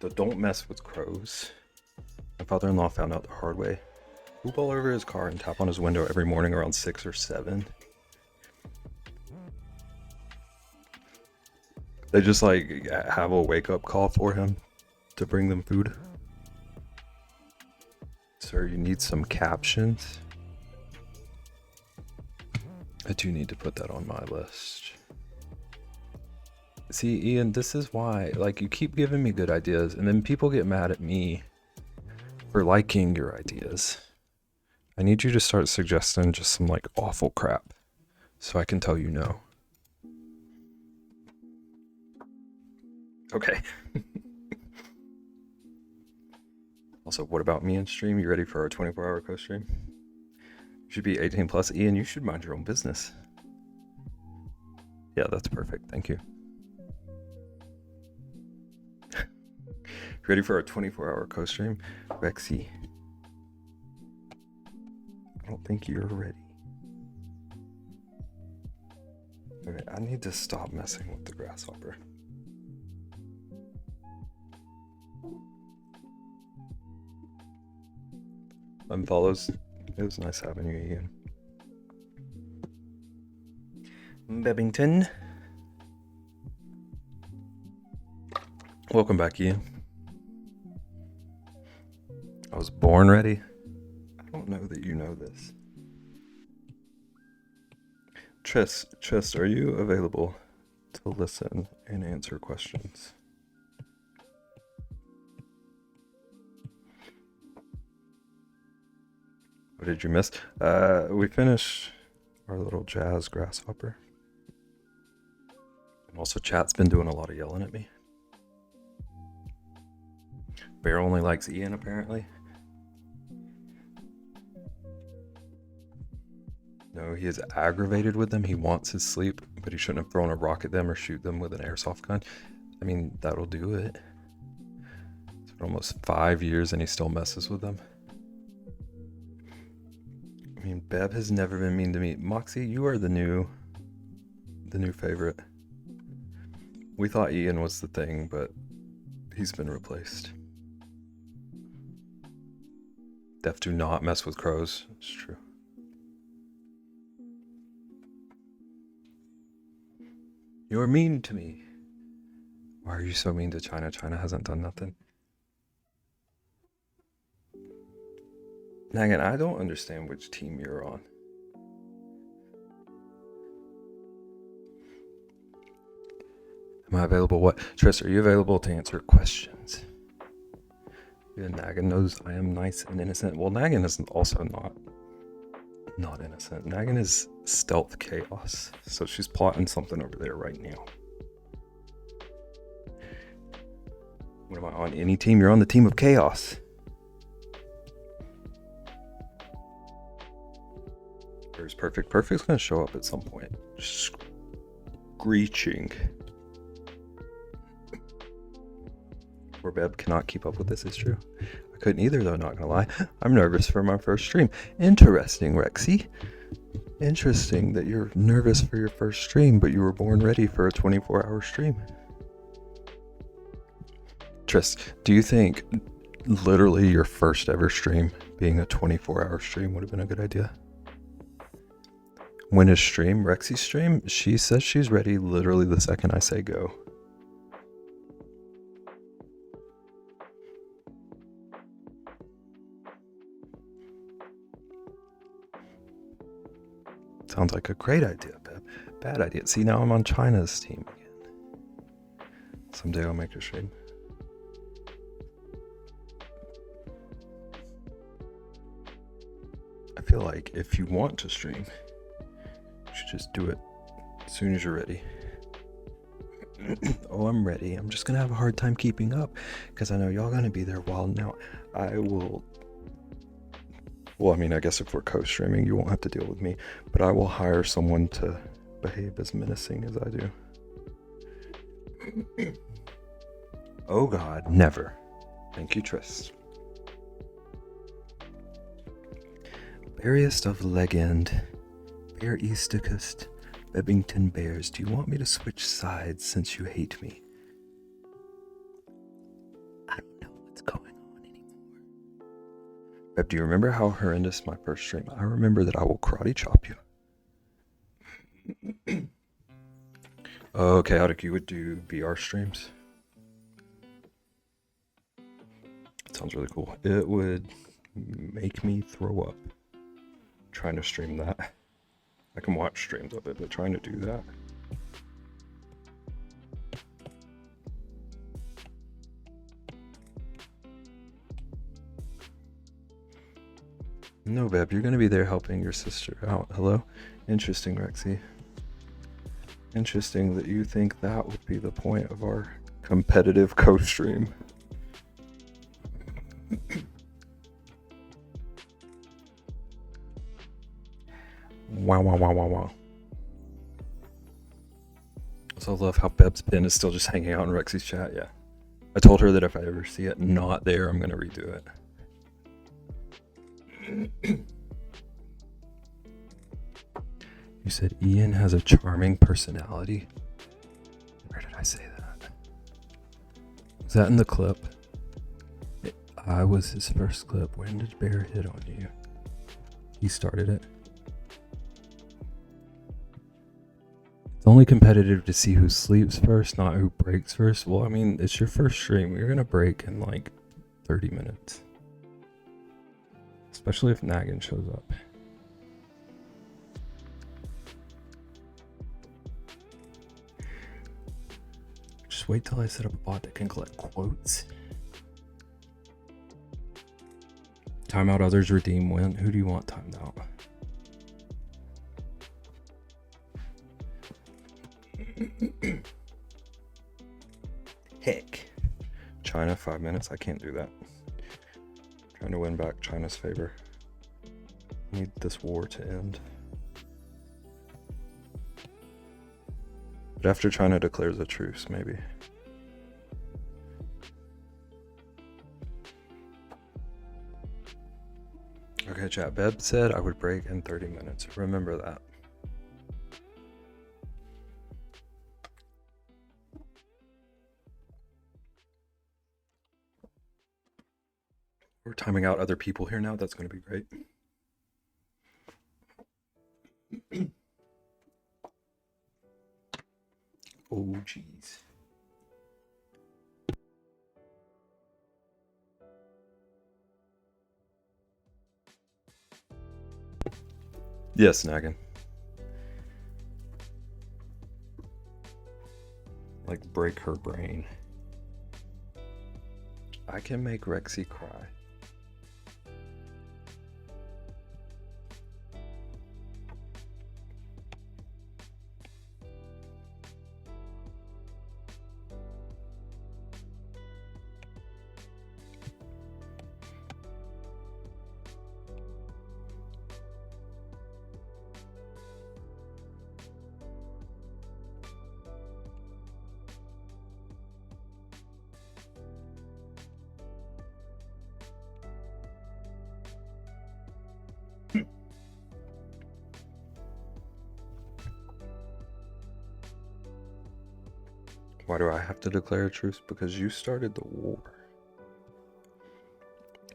So don't mess with crows. My father-in-law found out the hard way. Poop all over his car and tap on his window every morning around 6 or 7. They just like have a wake-up call for him to bring them food. Sir, you need some captions. I do need to put that on my list. See, Ian, this is why, like, you keep giving me good ideas, and then people get mad at me for liking your ideas. I need you to start suggesting just some, like, awful crap, so I can tell you no. Okay. Also, what about me in stream? You ready for our 24-hour co-stream? You should be 18 plus. Ian, you should mind your own business. Yeah, that's perfect. Thank you. Ready for our 24-hour co-stream? Rexy, I don't think you're ready. Okay, I need to stop messing with the grasshopper. Unfollows. It was nice having you, Ian. Bebbington. Welcome back, Ian. I was born ready. I don't know that you know this. Trist, are you available to listen and answer questions? What did you miss? We finished our little jazz grasshopper. And also chat's been doing a lot of yelling at me. Bear only likes Ian, apparently. No, he is aggravated with them. He wants his sleep, but he shouldn't have thrown a rock at them or shoot them with an airsoft gun. I mean, that'll do it. It's been almost 5 years and he still messes with them. I mean, Beb has never been mean to me. Moxie, you are the new favorite. We thought Ian was the thing, but he's been replaced. Def, do not mess with crows. It's true. You're mean to me. Why are you so mean to China? China hasn't done nothing. Nagan, I don't understand which team you're on. Am I available? What? Triss, are you available to answer questions? Yeah, Nagan knows I am nice and innocent. Well, Nagan is also not innocent. Nagan is stealth chaos. So she's plotting something over there right now. What am I on? Any team? You're on the team of chaos. Where's Perfect? Perfect's gonna show up at some point. Screeching. Poor Beb cannot keep up with this, is true. I couldn't either, though, not gonna lie. I'm nervous for my first stream. Interesting, Rexy. Interesting that you're nervous for your first stream, but you were born ready for a 24-hour stream. Tris, do you think literally your first ever stream being a 24-hour stream would have been a good idea? When is stream? Rexy's stream? She says she's ready literally the second I say go. Sounds like a great idea, Beb. Bad idea. See, now I'm on China's team again. Someday I'll make a stream. I feel like if you want to stream, you should just do it as soon as you're ready. Oh, I'm ready. I'm just gonna have a hard time keeping up because I know y'all gonna be there a while. Now, I will. Well, I mean, I guess if we're co-streaming, you won't have to deal with me, but I will hire someone to behave as menacing as I do. Oh God, never. Thank you, Tris. Barriest of Legend, Bear Easticust, Bebington Bears, do you want me to switch sides since you hate me? I don't know what's going on anymore. Beb, do you remember how horrendous my first stream? I remember that I will karate chop you. Oh, Chaotic, you would do VR streams? That sounds really cool. It would make me throw up trying to stream that. I can watch streams of it, but trying to do that. No, Beb, you're going to be there helping your sister out. Hello? Interesting, Rexy. Interesting that you think that would be the point of our competitive co-stream. Wow, wow, wow, wow, wow. I also love how Beb's pin is still just hanging out in Rexy's chat. Yeah. I told her that if I ever see it not there, I'm going to redo it. You said Ian has a charming personality. Where did I say that? Was that in the clip? I was his first clip. When did Bear hit on you? He started it. It's only competitive to see who sleeps first, not who breaks first. Well, I mean, it's your first stream. You're gonna break in like 30 minutes. Especially if Naggin shows up. Just wait till I set up a bot that can collect quotes. Time out, others redeem win. Who do you want timed out? Heck. China, 5 minutes. I can't do that. Trying to win back China's favor. Need this war to end. But after China declares a truce, maybe. Okay, chat. Beb said I would break in 30 minutes. Remember that. We're timing out other people here now. That's going to be great. Oh, jeez. Yes, Naggin. Like, break her brain. I can make Rexy cry. Why do I have to declare a truce? Because you started the war.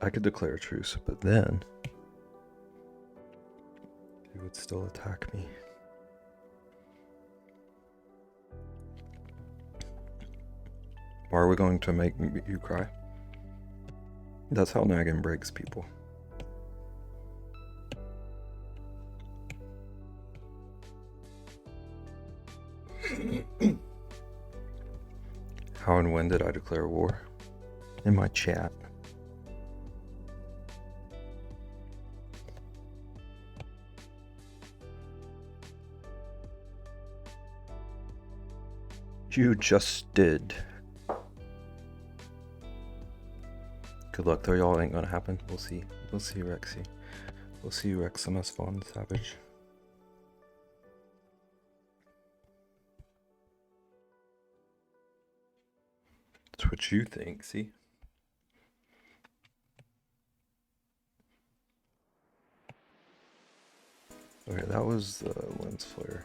I could declare a truce, but then you would still attack me. Why are we going to make you cry? That's how nagging breaks people. How and when did I declare war? In my chat. You just did. Good luck though, y'all. Ain't gonna happen. We'll see. We'll see, Rexy. We'll see, Reximus Von Savage. That's what you think, see? Okay, that was the lens flare.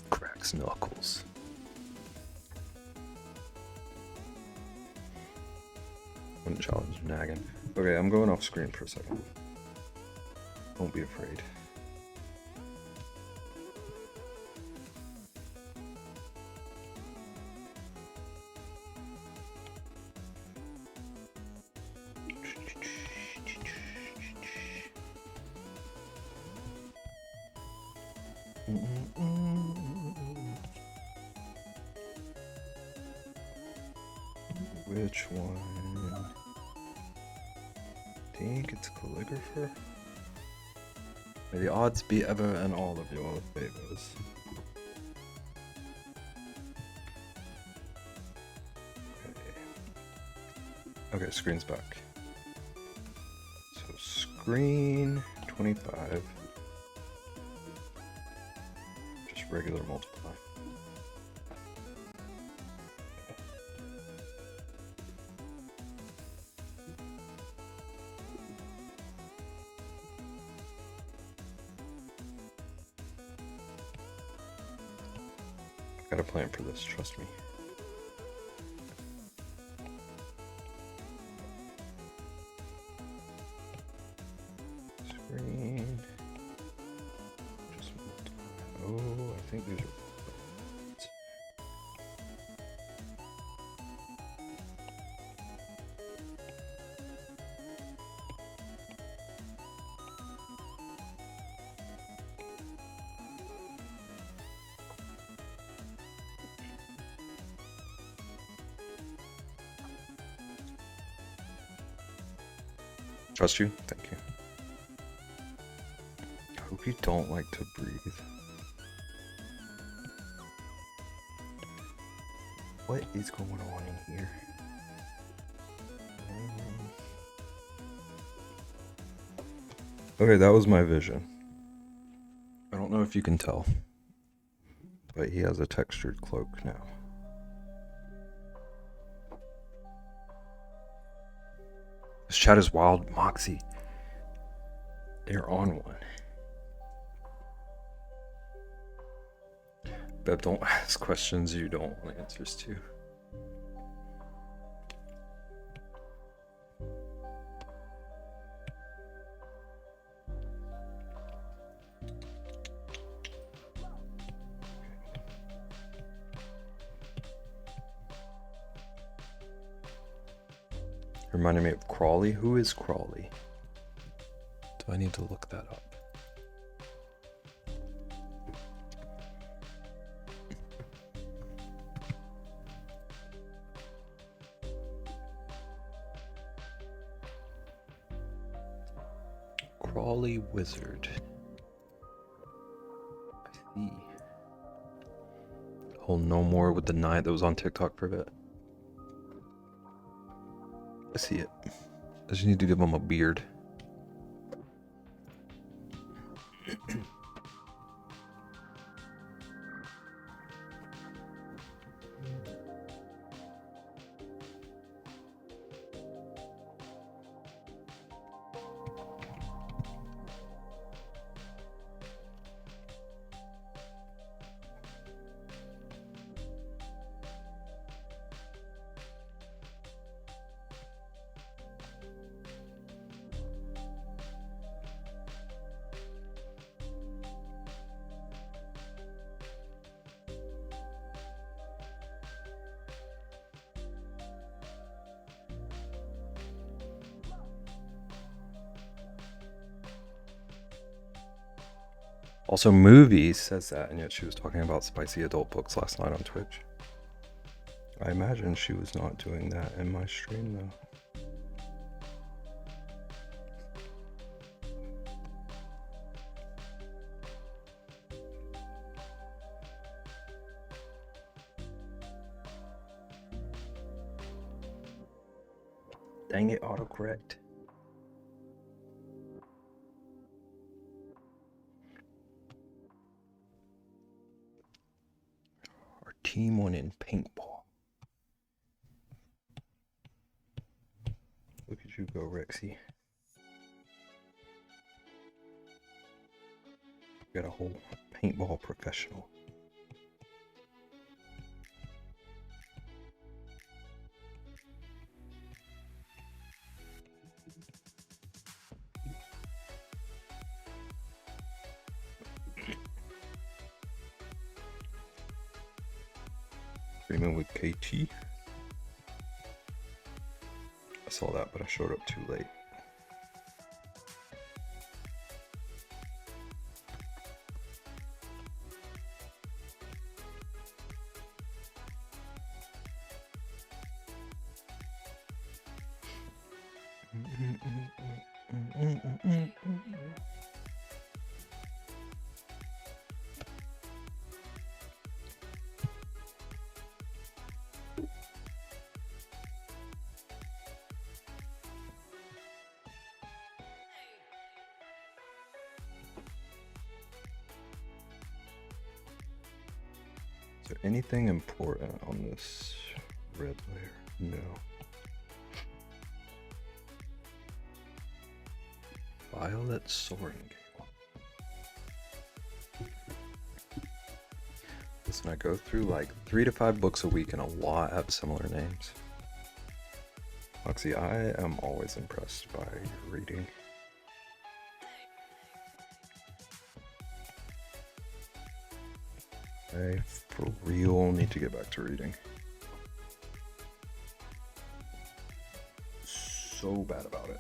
Cracks knuckles. Wouldn't challenge nagging. Okay, I'm going off screen for a second. Don't be afraid. Which one? I think it's calligrapher. May the odds be ever in all of your favors. Okay, screen's back. So screen 25. Just regular multiply. Got a plan for this, trust me. Screen. Just multiply. Oh, I think these are. Trust you? Thank you. I hope you don't like to breathe. What is going on in here? Okay, that was my vision. I don't know if you can tell, but he has a textured cloak now. This chat is wild, Moxie. They're on one. But don't ask questions you don't want answers to. Reminded me of Crawley. Who is Crawley? Do I need to look that up? Crawley Wizard. I see. Oh, no more with the knight that was on TikTok for a bit. I see it. I just need to give him a beard. Also, movies says that, and yet she was talking about spicy adult books last night on Twitch. I imagine she was not doing that in my stream, though. Dang it, autocorrect. Our team won in paintball. Look at you go, Rexy. Got a whole paintball professional. Streaming with KT. I saw that, but I showed up too late. Is there anything important on this red layer? No. Violet soaring cable. Listen, I go through like 3 to 5 books a week and a lot have similar names. Oxy, I am always impressed by your reading. I, for real, need to get back to reading. So bad about it.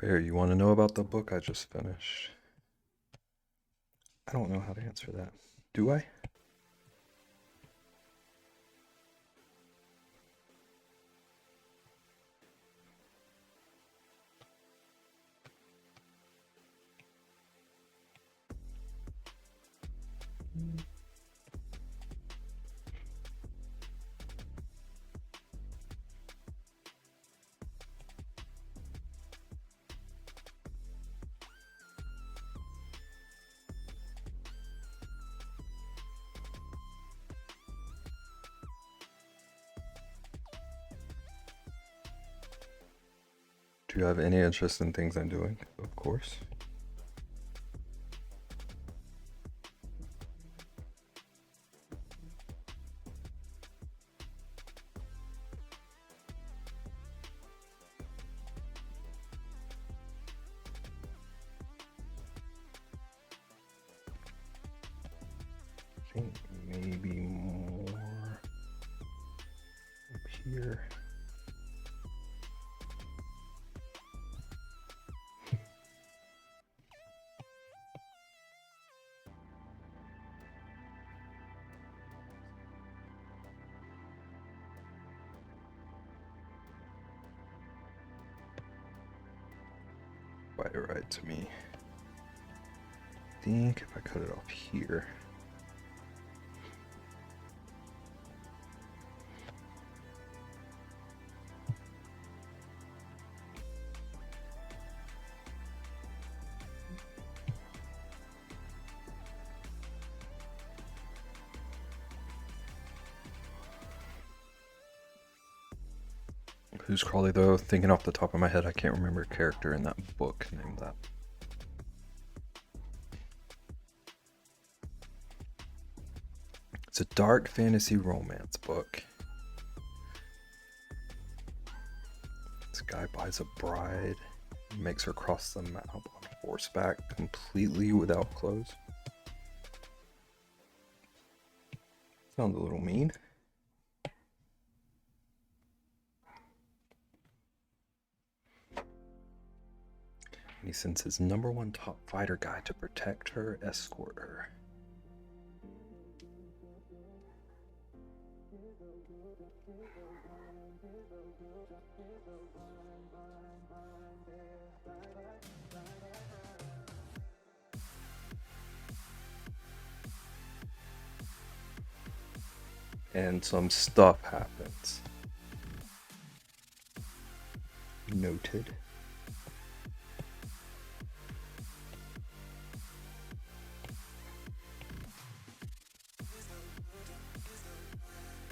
Bear, you want to know about the book I just finished? I don't know how to answer that. Do I? Do you have any interest in things I'm doing? Of course. I think maybe more up here. Quite right to me. I think if I cut it off here. Who's Crawley though? Thinking off the top of my head, I can't remember a character in that book named that. It's a dark fantasy romance book. This guy buys a bride, makes her cross the map on horseback completely without clothes. Sounds a little mean. And he sends his #1 top fighter guy to protect her, escort her. And some stuff happens. Noted.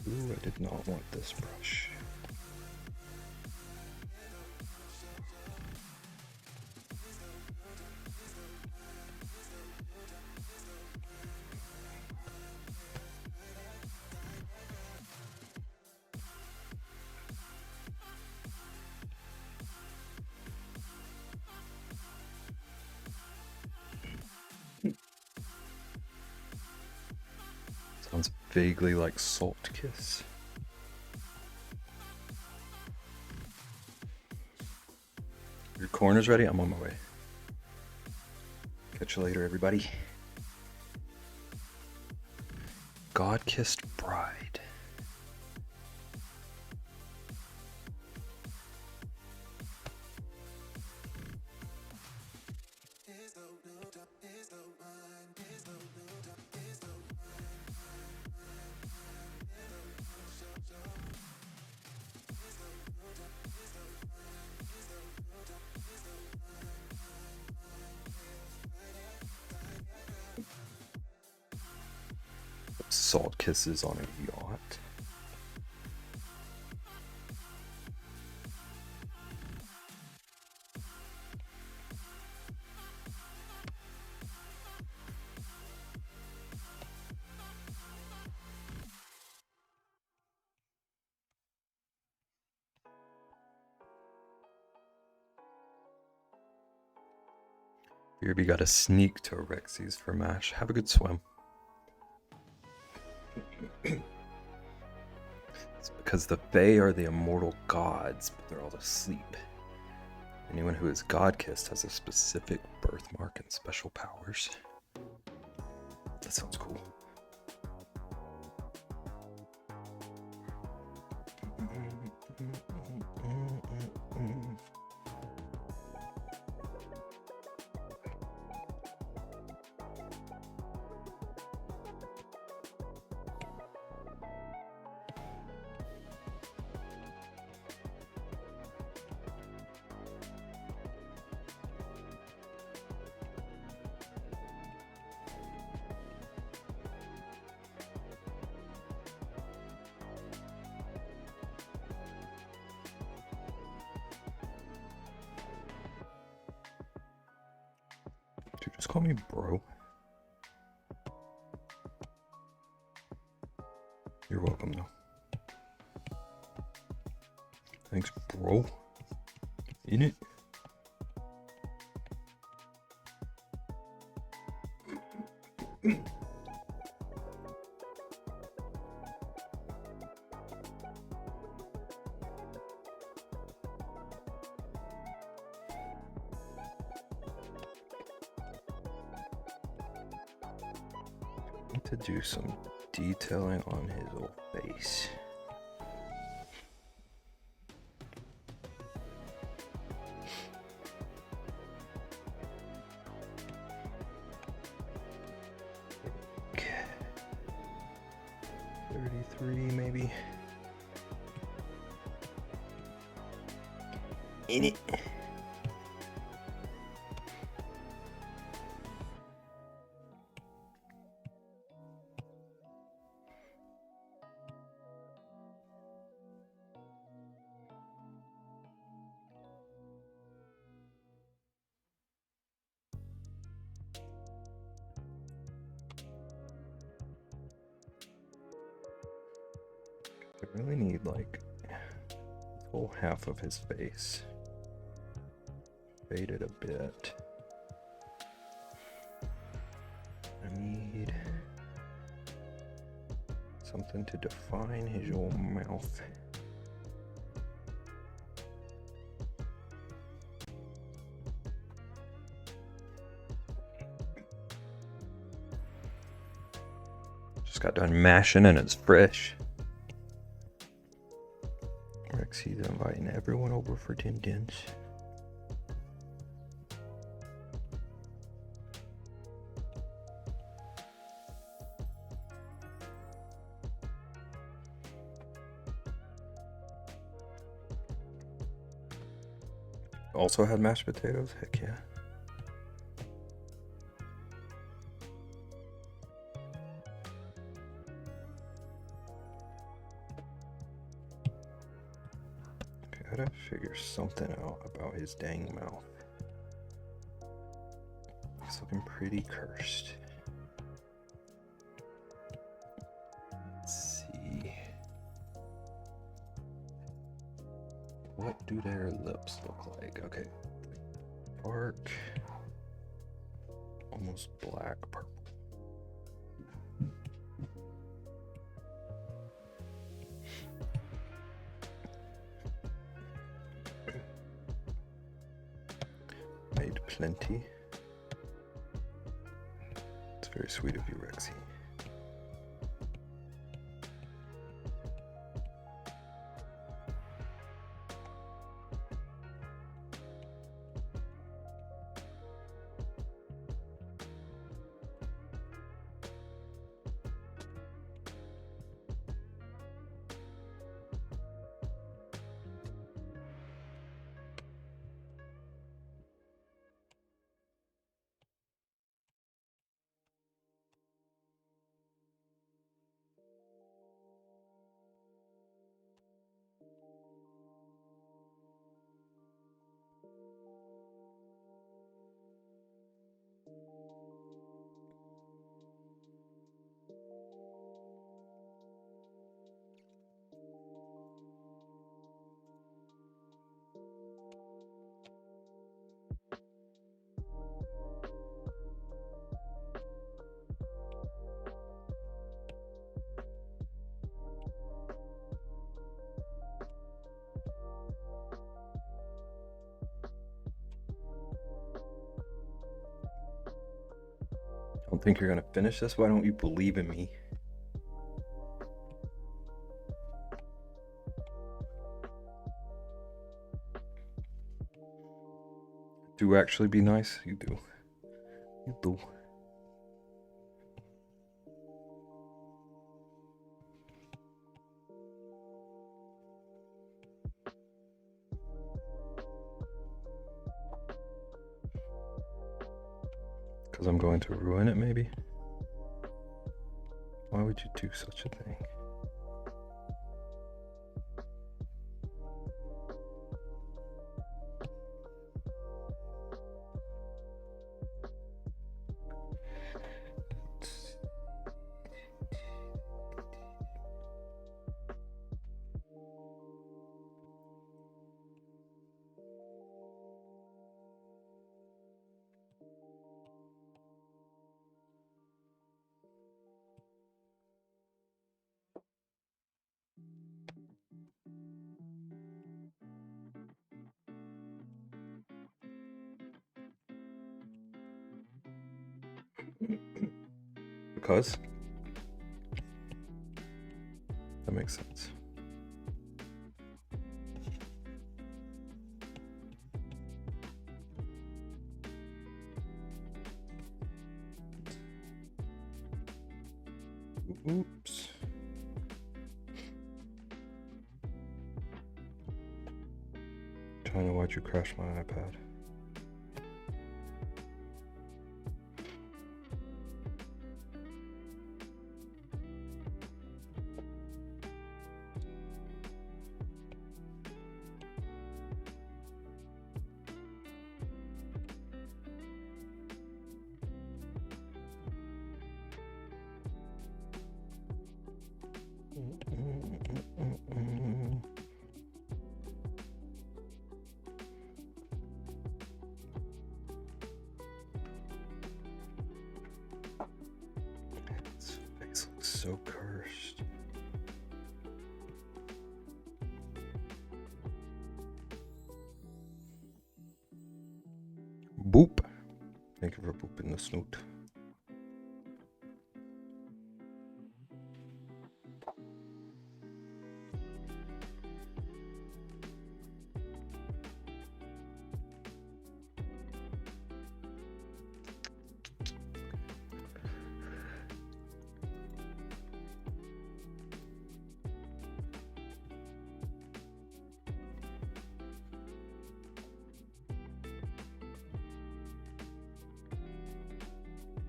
Ooh, I did not want this brush. Sounds vaguely like Salt Kiss. Your corn is ready? I'm on my way. Catch you later, everybody. God-Kissed Bride. Salt kisses on a yacht. BRB got a sneak to Rexy's for MASH. Have a good swim. It's because the Fae are the immortal gods, but they're all asleep. Anyone who is God-kissed has a specific birthmark and special powers. That sounds cool. Dude, just call me bro. You're welcome, though. Thanks, bro. In it. To do some detailing on his old face. Okay. 33 maybe. In it. I really need like whole half of his face. Fade it a bit. I need something to define his old mouth. Just got done mashing and it's fresh. Rexy's inviting everyone over for Din Dins. Also had mashed potatoes? Heck yeah. Okay, gotta figure something out about his dang mouth. He's looking pretty cursed. Let's see. What do their lips look like? Okay. Dark. Almost black purple. Made plenty. It's very sweet of you, Rexy. Don't think you're gonna finish this? Why don't you believe in me? Do actually be nice? You do. You do. Because I'm going to ruin it, maybe? Why would you do such a thing? Because that makes sense. Oops. Trying to watch you crash my iPad. so cursed. Boop. Thank you for booping the snoot.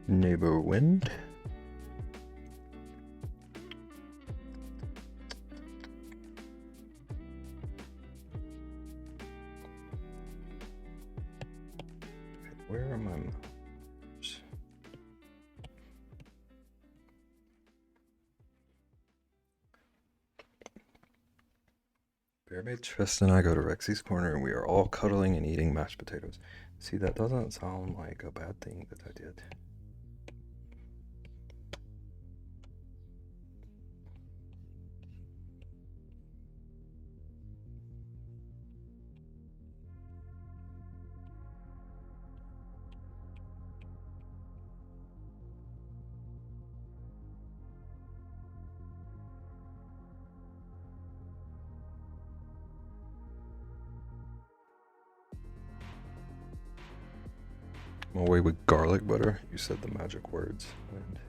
Neighbor wind. Where are my mouse? Bearmaid Tristan and I go to Rexy's corner and we are all cuddling and eating mashed potatoes. See, that doesn't sound like a bad thing that I did. I'm away with garlic butter. You said the magic words. And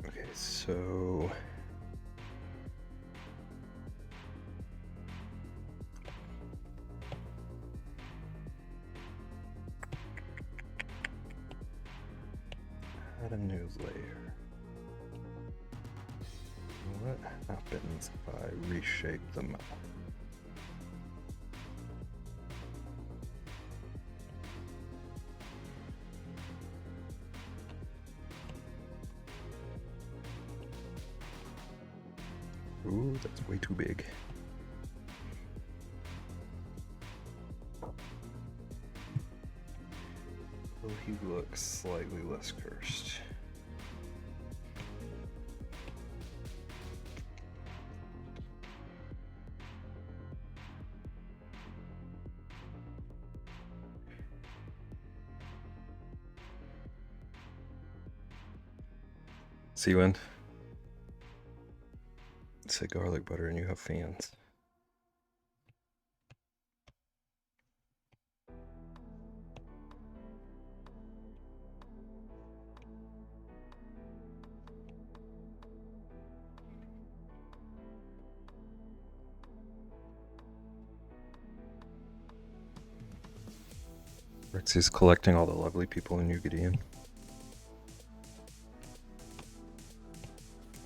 okay, so add a new layer. What happens if I reshape the map? Ooh, that's way too big. Will he look slightly less cursed? Seawind. Say garlic butter and you have fans. Rexy's collecting all the lovely people in New Gideon.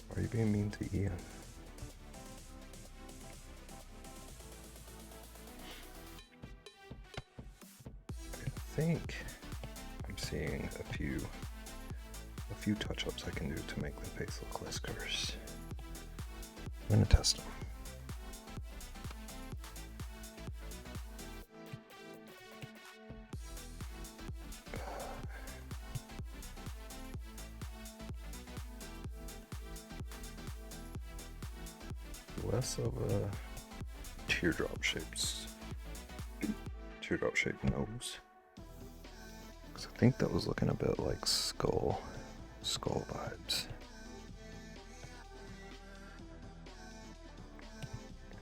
Why are you being mean to Ian? I think I'm seeing a few touch-ups I can do to make the face look less cursed. I'm gonna test them. Less of a teardrop shaped nose. Because I think that was looking a bit like skull vibes.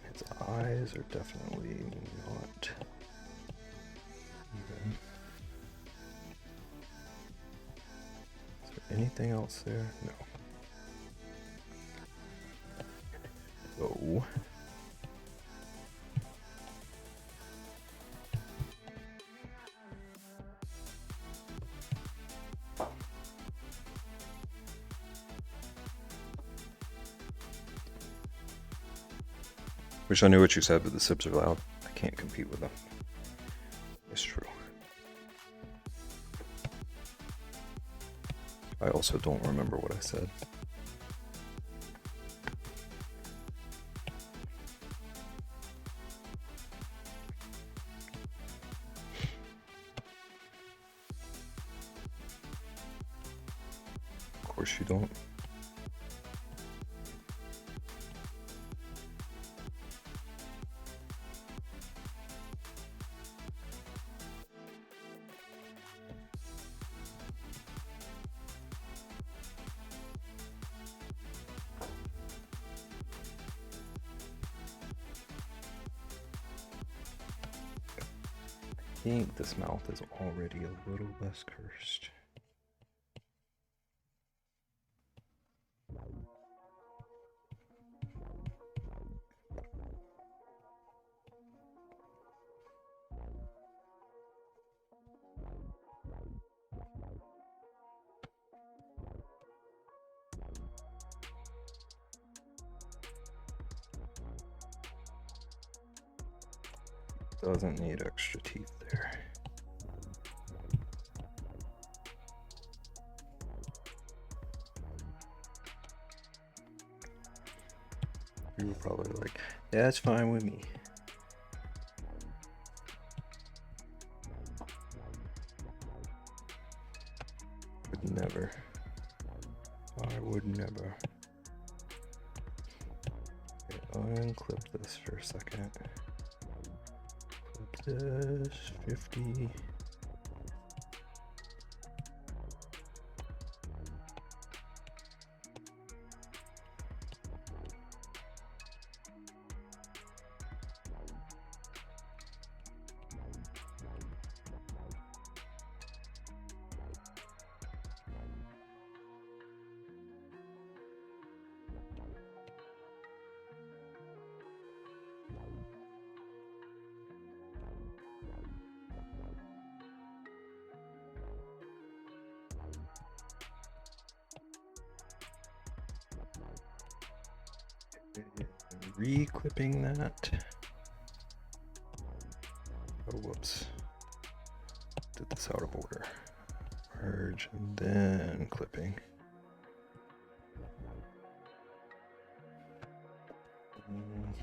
Its eyes are definitely not even. Is there anything else there? No. Oh. Wish I knew what you said, but the sips are loud. I can't compete with them. It's true. I also don't remember what I said. course you don't. I think this mouth is already a little less cursed. Doesn't need extra teeth there. You were probably like, yeah, that's fine with me. Would never. I would never. Okay, unclip this for a second. Clip this, 50. Re-clipping that. Oh, whoops. Did this out of order. Merge and then clipping.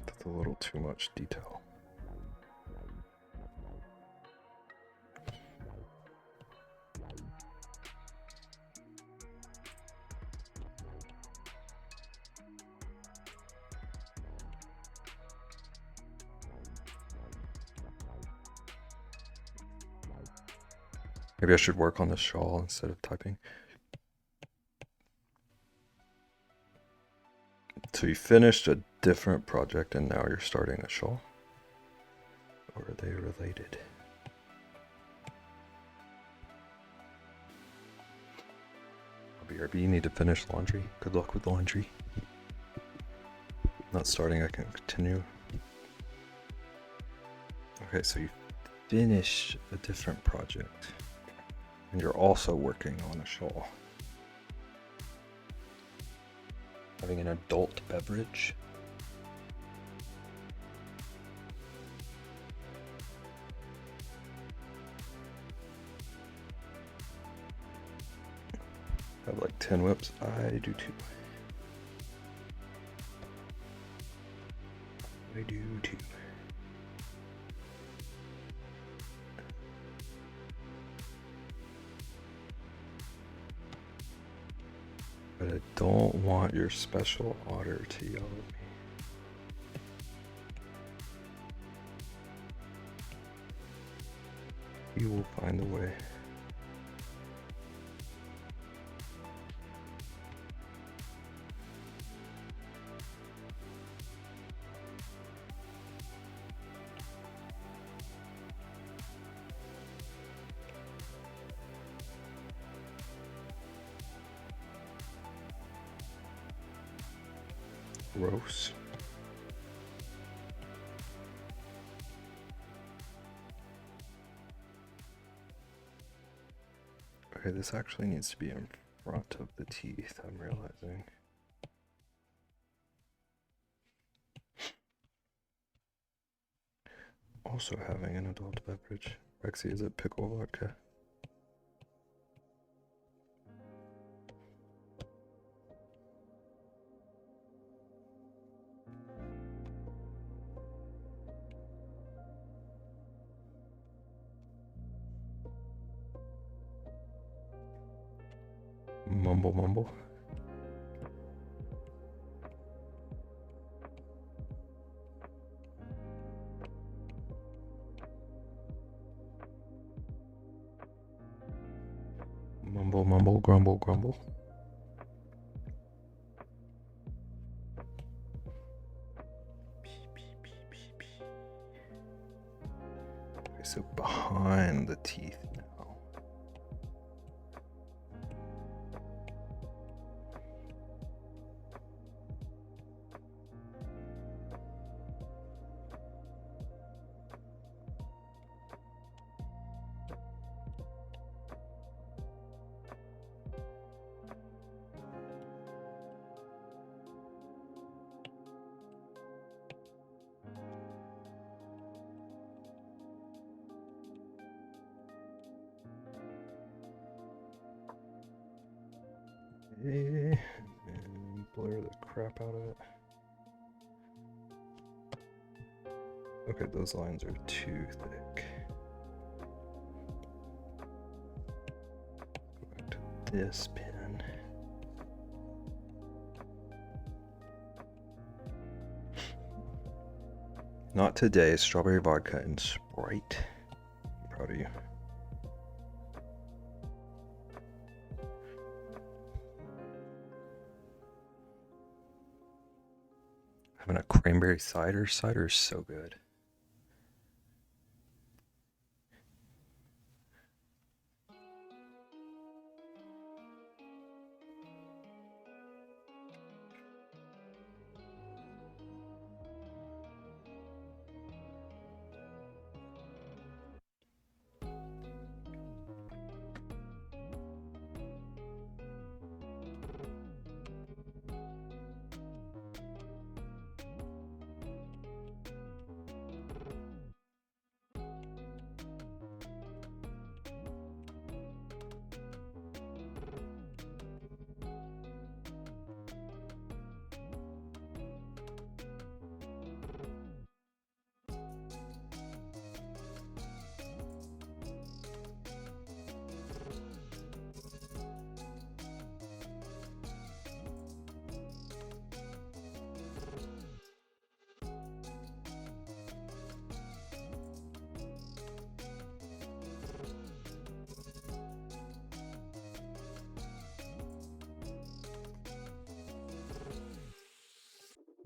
That's a little too much detail. Maybe I should work on the shawl instead of typing. So you finished a different project and now you're starting a shawl? Or are they related? BRB, you need to finish laundry. Good luck with laundry. Not starting, I can continue. Okay, so you finished a different project. And you're also working on a shawl. Having an adult beverage. I have like 10 whips. I do too. I do too. But I don't want your special otter to yell at me. You will find a way. Gross. Okay, this actually needs to be in front of the teeth, I'm realizing. Also having an adult beverage. Rexy, is it pickle vodka? Mumble, mumble. Mumble, mumble, grumble, grumble. Okay, so behind the teeth now. And blur the crap out of it. Okay, those lines are too thick. Go back to this pen. Not today, strawberry vodka and Sprite. I'm proud of you. Having a cranberry cider. Cider is so good.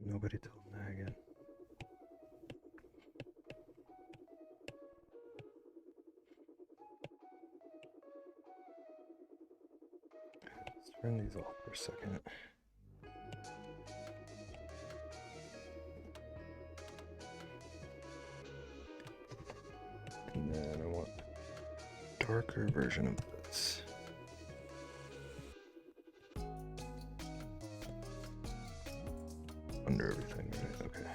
Nobody told Megan. Let's turn these off for a second. And then I want a darker version of this. Under everything, right? Okay.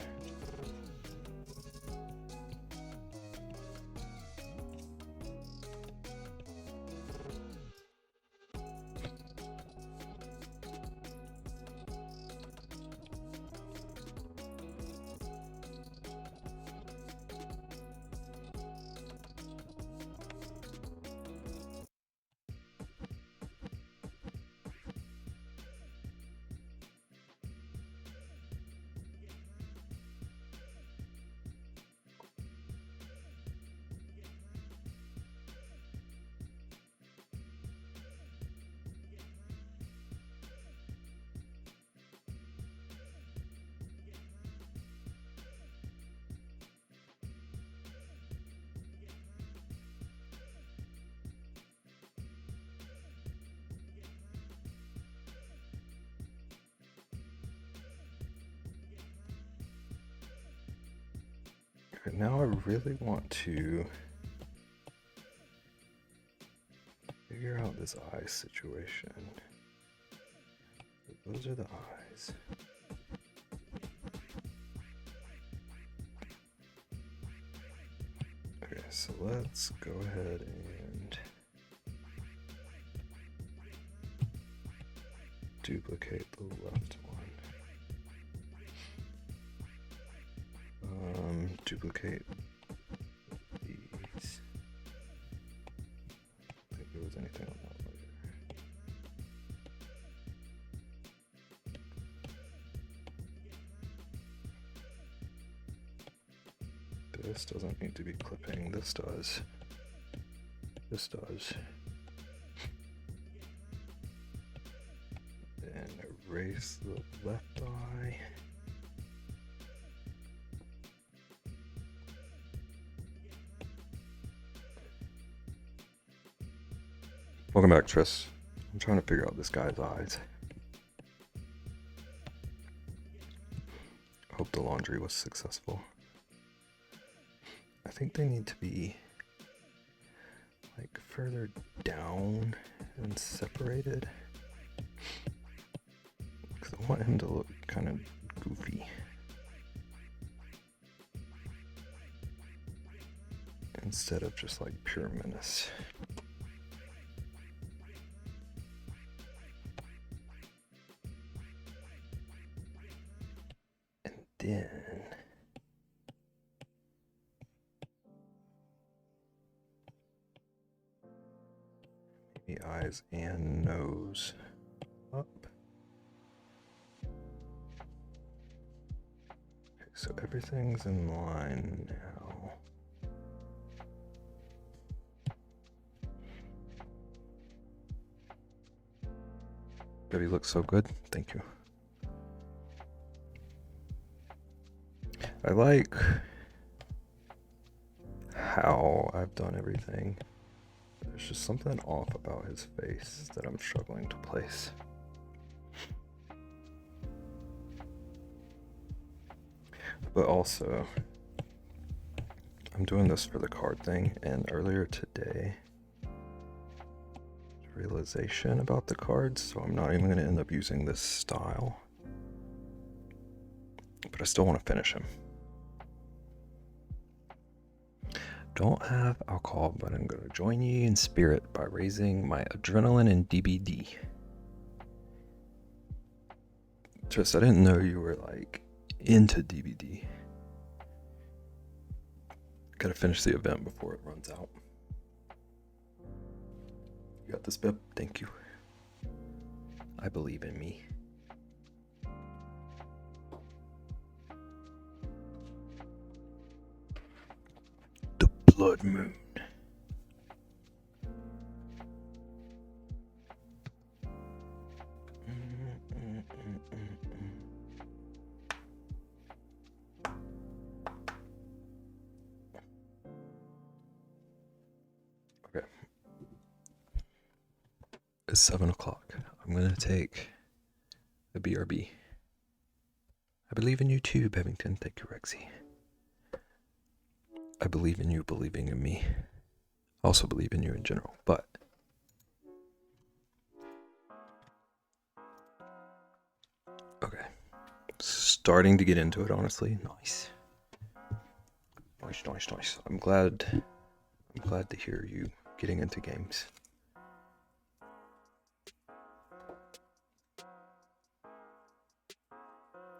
Okay, now I really want to figure out this eye situation. Those are the eyes. Okay, so let's go ahead and duplicate the left one. Duplicate these. I don't think there was anything on that later. This doesn't need to be clipping. This does. This does. And erase the left eye. Welcome back, Tris. I'm trying to figure out this guy's eyes. Hope the laundry was successful. I think they need to be like further down and separated. Because I want him to look kind of goofy. Instead of just like pure menace. And then maybe eyes and nose up. Okay, so everything's in line now. Baby looks so good. Thank you. I like how I've done everything. There's just something off about his face that I'm struggling to place. But also, I'm doing this for the card thing, and earlier today, realization about the cards, so I'm not even going to end up using this style. But I still want to finish him. Don't have alcohol, but I'm going to join you in spirit by raising my adrenaline and DBD. Tris, I didn't know you were like into DBD. Gotta finish the event before it runs out. You got this, Bip? Thank you. I believe in me. The blood moon. Okay. It's 7 o'clock. I'm gonna take a BRB. I believe in you too, Bevington. Thank you, Rexy. I believe in you believing in me. I also believe in you in general, but okay. Starting to get into it, honestly. Nice. Nice. I'm glad to hear you getting into games.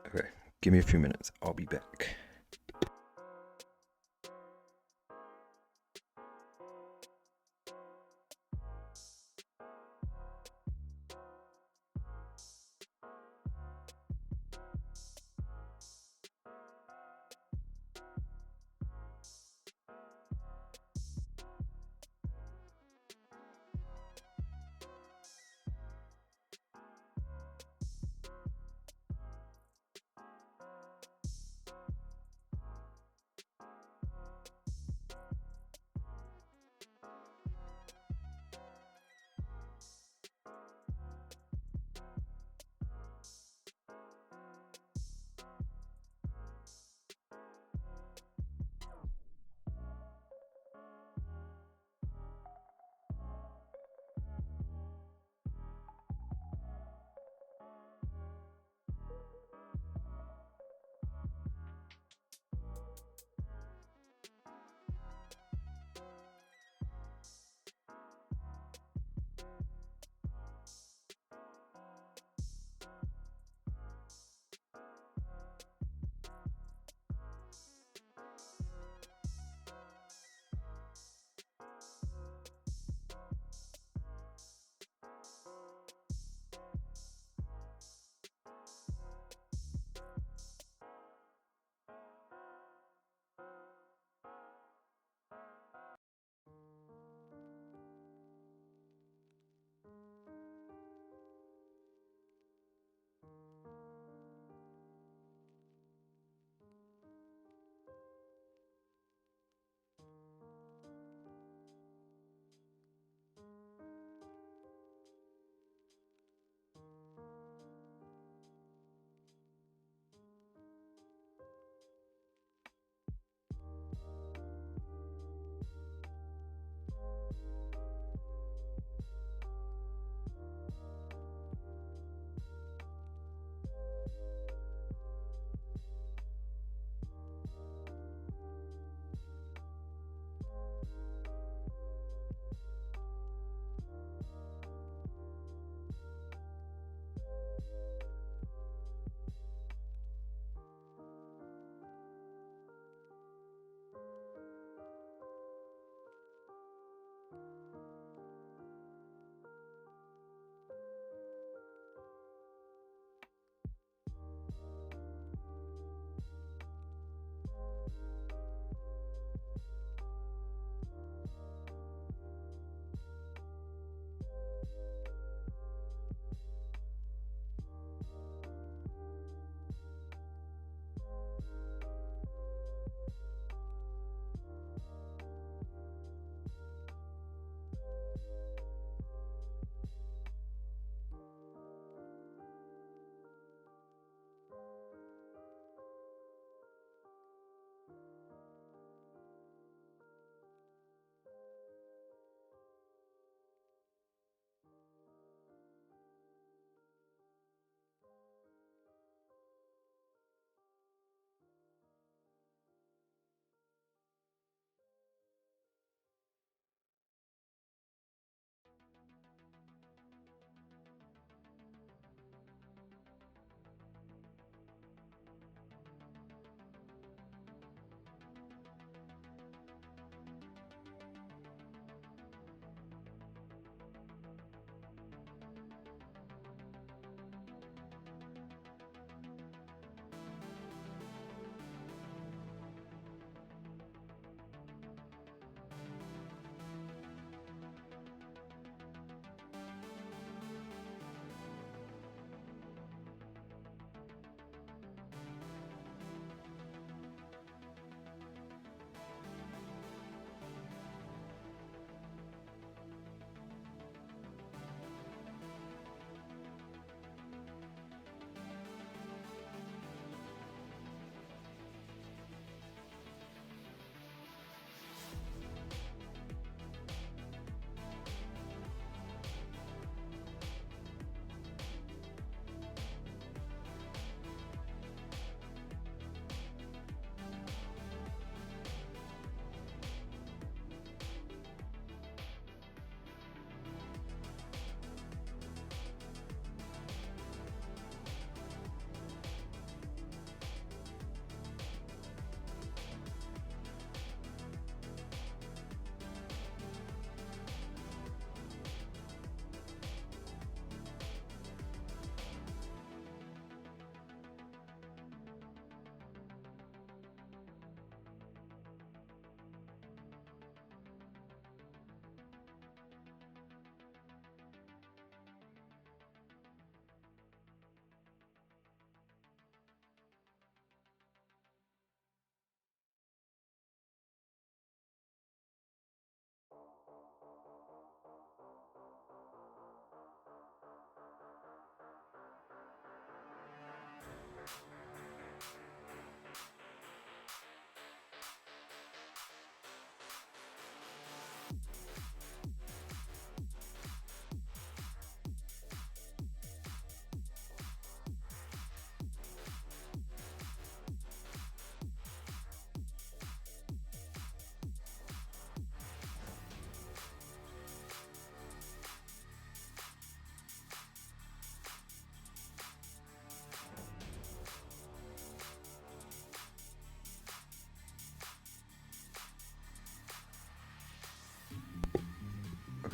Okay, give me a few minutes. I'll be back.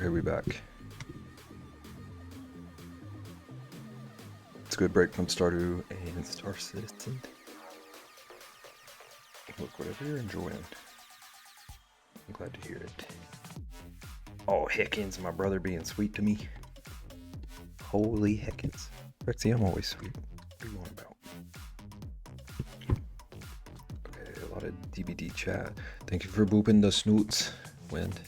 Okay, we back. It's a good break from Stardew and Star Citizen. Look, whatever you're enjoying, I'm glad to hear it. Oh, heckins, my brother being sweet to me. Holy heckins. Rexy, I'm always sweet. What are you on about? Okay, a lot of DBD chat. Thank you for booping the snoots, Wind.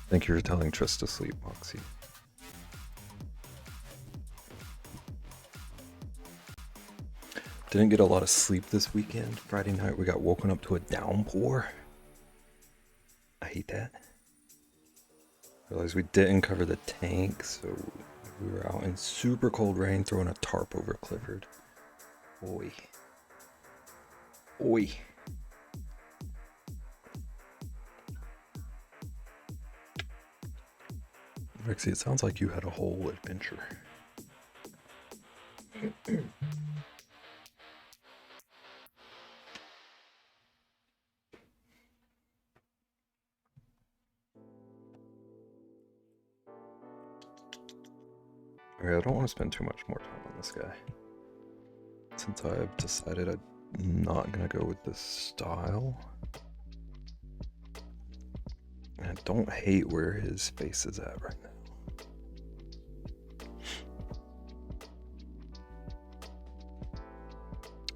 Thank you for telling Trist to sleep, Moxie. Didn't get a lot of sleep this weekend. Friday night we got woken up to a downpour. I hate that. Realized we didn't cover the tank, so we were out in super cold rain throwing a tarp over Clifford. Oi. Oi. Rexy, it sounds like you had a whole adventure. Okay, I don't want to spend too much more time on this guy. Since I've decided I'm not going to go with this style. And I don't hate where his face is at right now.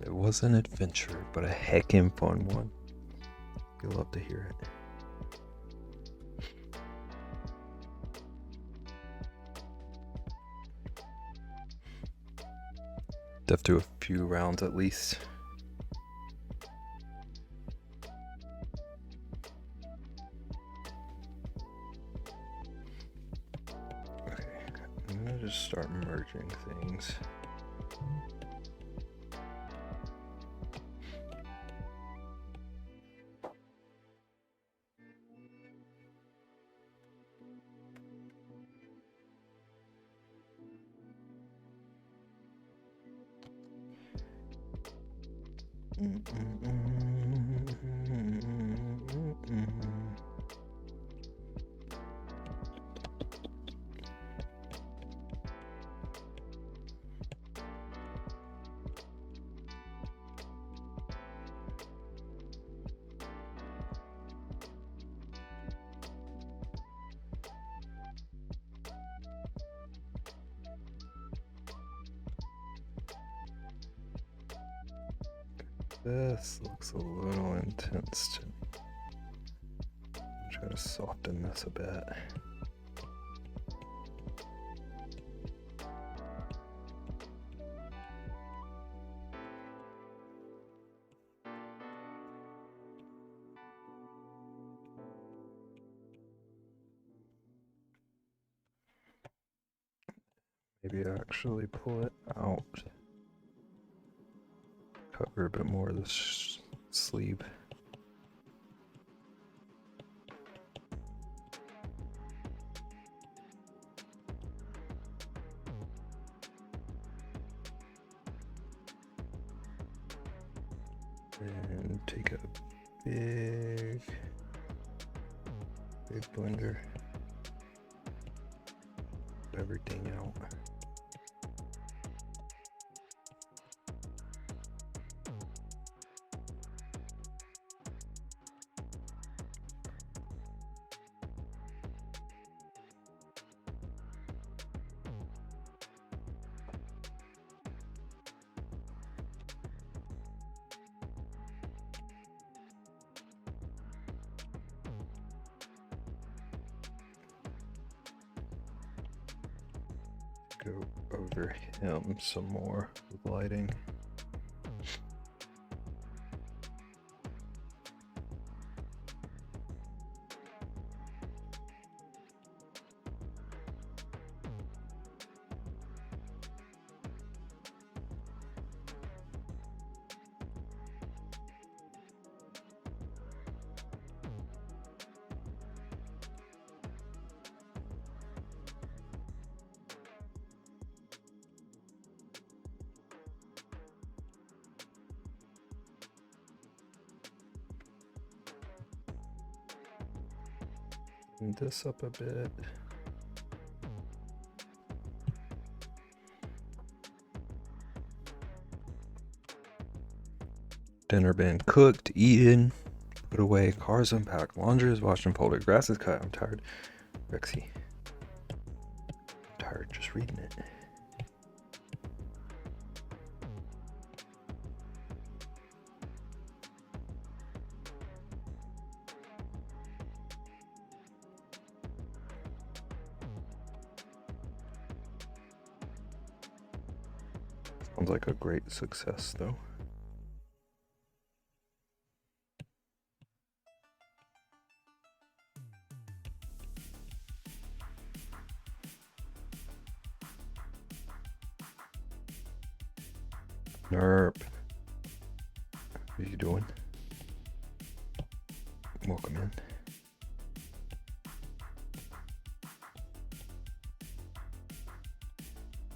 It was an adventure, but a heckin' fun one. You'll love to hear it. Def do a few rounds at least. Okay, I'm gonna just start merging things. This looks a little intense to me. Try to soften this a bit. Maybe actually pull it out. Cover a bit more of this sleeve. And take a big blender. Everything out. Go over him some more with lighting. And this up a bit. Dinner been cooked, eaten, put away, cars unpacked, laundry is washed and folded, grass is cut. I'm tired. Rexy. I'm tired just reading it. Sounds like a great success, though. Nerp. What are you doing? Welcome in.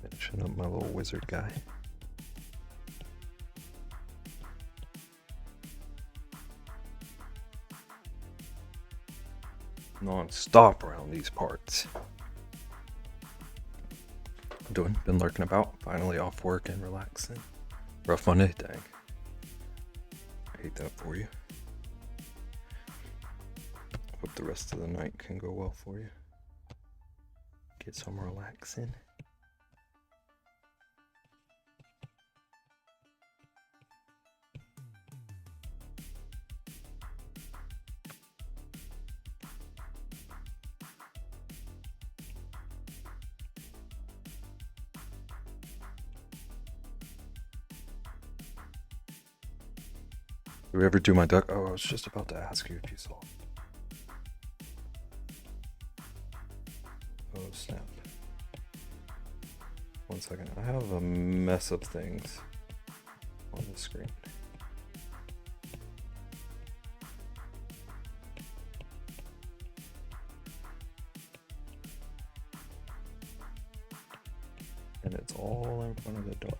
Finishing up my little wizard guy. Non-stop around these parts. Been lurking about, finally off work and relaxing. Rough Monday, dang. I hate that for you. Hope the rest of the night can go well for you. Get some relaxing. Did we ever do my duck? Oh, I was just about to ask you if you saw. Oh, snap. 1 second. I have a mess of things on the screen. And it's all in front of the duck.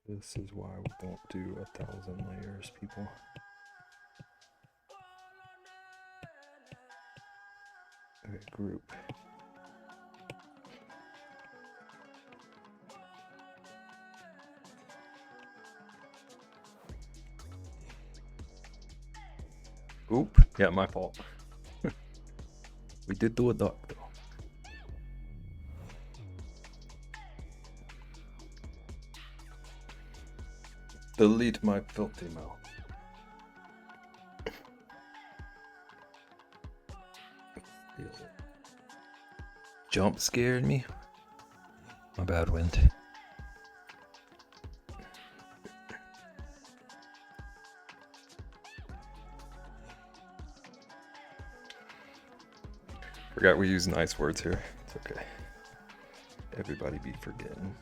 This is why we don't do 1,000 layers, people. Okay, group. Oop, yeah, my fault. We did do a duck though. Delete my filthy mouth. Jump scared me. My bad, Wind. Forgot we use nice words here. It's okay. Everybody be forgetting.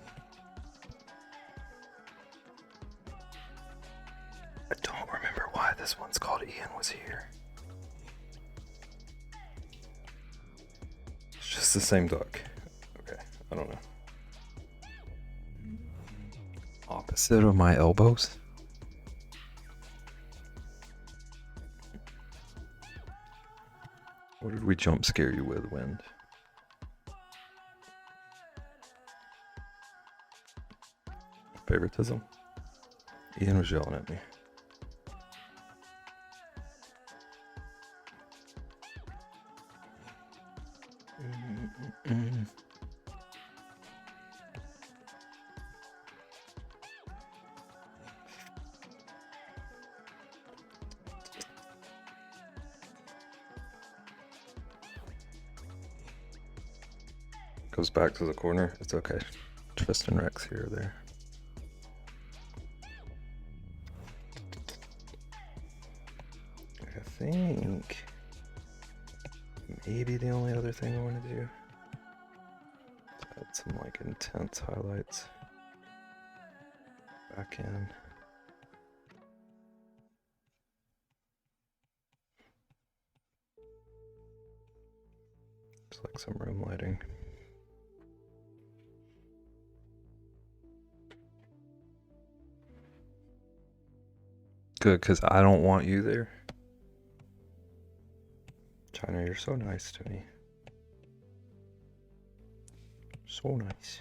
I don't remember why this one's called Ian Was Here. It's just the same duck. Okay, I don't know. Opposite of my elbows. What did we jump scare you with, Wind? Favoritism? Ian was yelling at me. Goes back to the corner. It's okay. Tristan Rex here or there. I think maybe the only other thing I want to do is add some like intense highlights back in. Just like some room lighting. Good, because I don't want you there. China, you're so nice to me. So nice.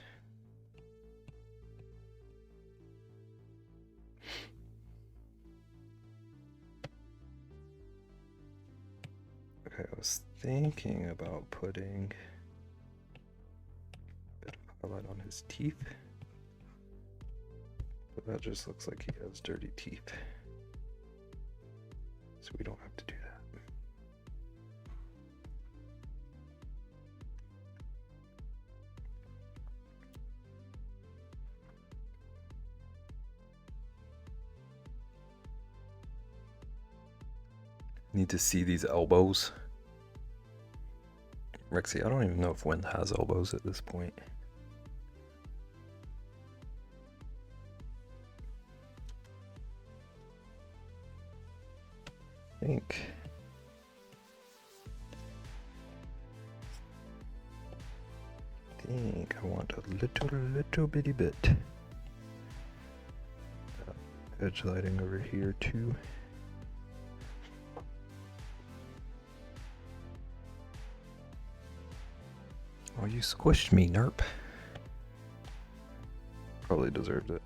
Okay, I was thinking about putting a bit of highlight on his teeth. But that just looks like he has dirty teeth. So we don't have to do that. Need to see these elbows. Rexy, I don't even know if Wind has elbows at this point. I think I want a little bitty bit. Edge lighting over here too. Oh, you squished me, Nerp. Probably deserved it.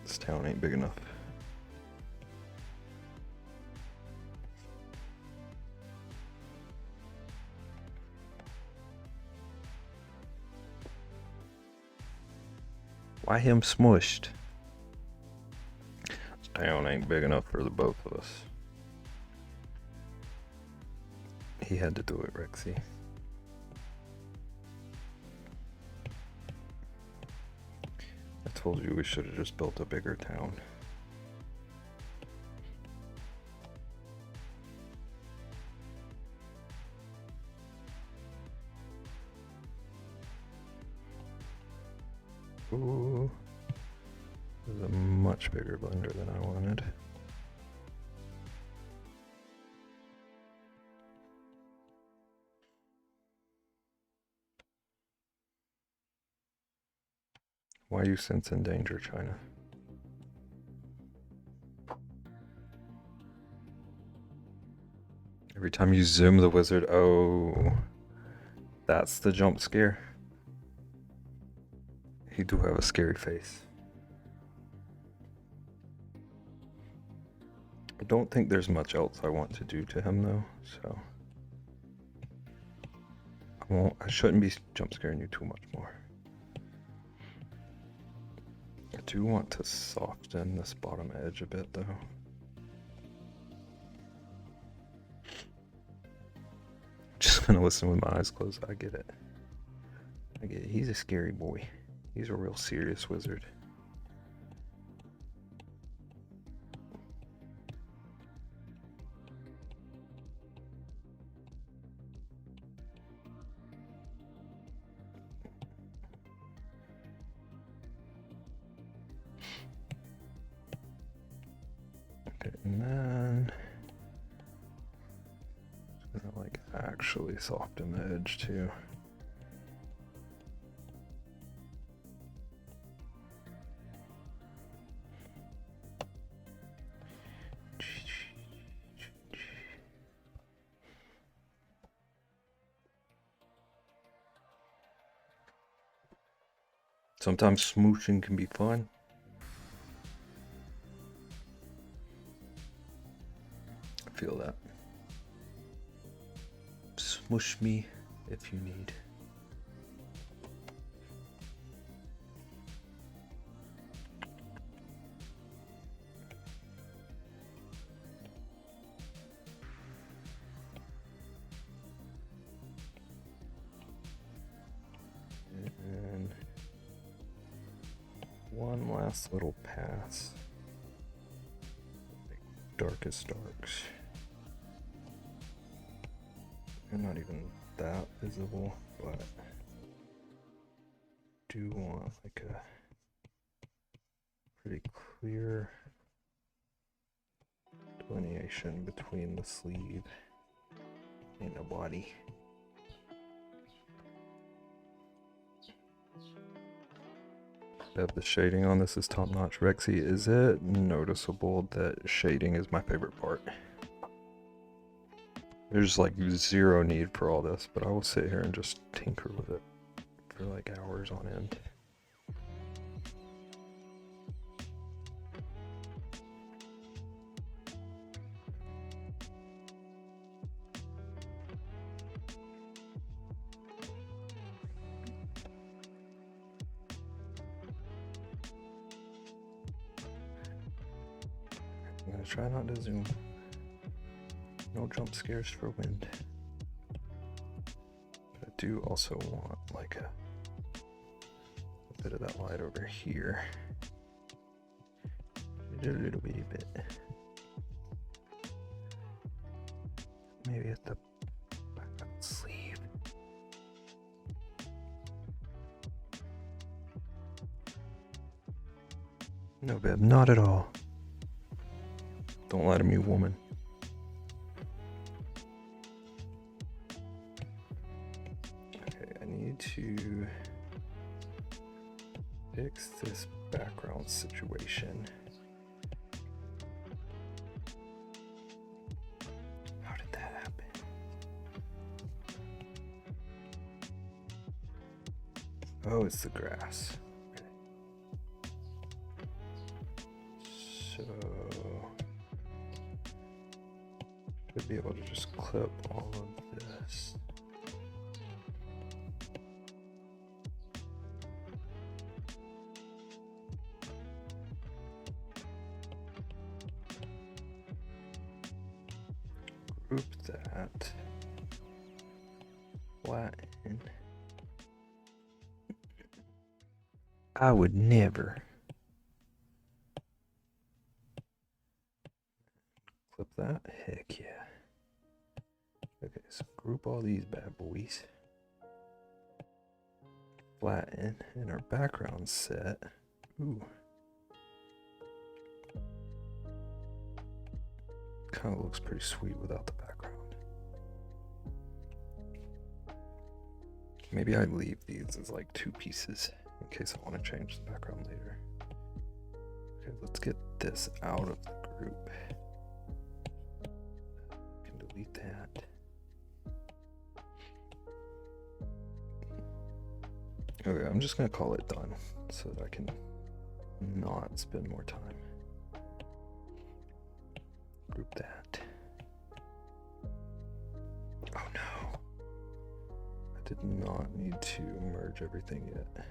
This town ain't big enough. Why him smushed? This town ain't big enough for the both of us. He had to do it, Rexy. I told you we should have just built a bigger town. Ooh. This is a much bigger blender than I wanted. Why are you sensing danger, China? Every time you zoom the wizard, oh, that's the jump scare. He do have a scary face. I don't think there's much else I want to do to him though, so I shouldn't be jump scaring you too much more. I do want to soften this bottom edge a bit though. Just gonna listen with my eyes closed. I get it. I get it. He's a scary boy. He's a real serious wizard. Okay, and then I'm gonna like actually soften the edge too. Sometimes smooching can be fun. I feel that. Smush me if you need. And one last little pass. Darkest darks. They're not even that visible, but do want like a pretty clear delineation between the sleeve and the body. Bev, the shading on this is top notch. Rexy, is it noticeable that shading is my favorite part? There's like zero need for all this, but I will sit here and just tinker with it for like hours on end. I'm gonna try not to zoom. No jump scares for wind. But I do also want like a bit of that light over here. A little bitty bit. Maybe at the back of the sleeve. No, babe, not at all. Don't lie to me, woman. Okay, I need to fix this background situation. How did that happen? Oh, it's the grass. Okay. So should be able to just clip all of this. Group that. Flatten. I would never. Clip that. Heck yeah. Okay, so group all these bad boys. Flatten, and our background set. Ooh. Kind of looks pretty sweet without the background. Maybe I leave these as like two pieces in case I want to change the background later. Okay, let's get this out of the group. I can delete that. Okay, I'm just gonna call it done so that I can not spend more time. Group that. Oh no. I did not need to merge everything yet.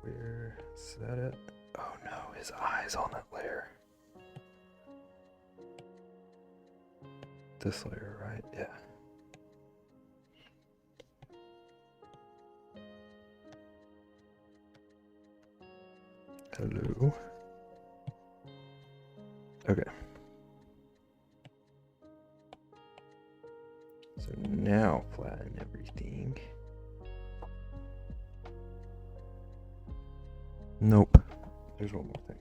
Where is that it? Oh no, his eye's on that layer. This layer, right? Yeah. Hello. Okay. So now flatten everything. Nope. There's one more thing.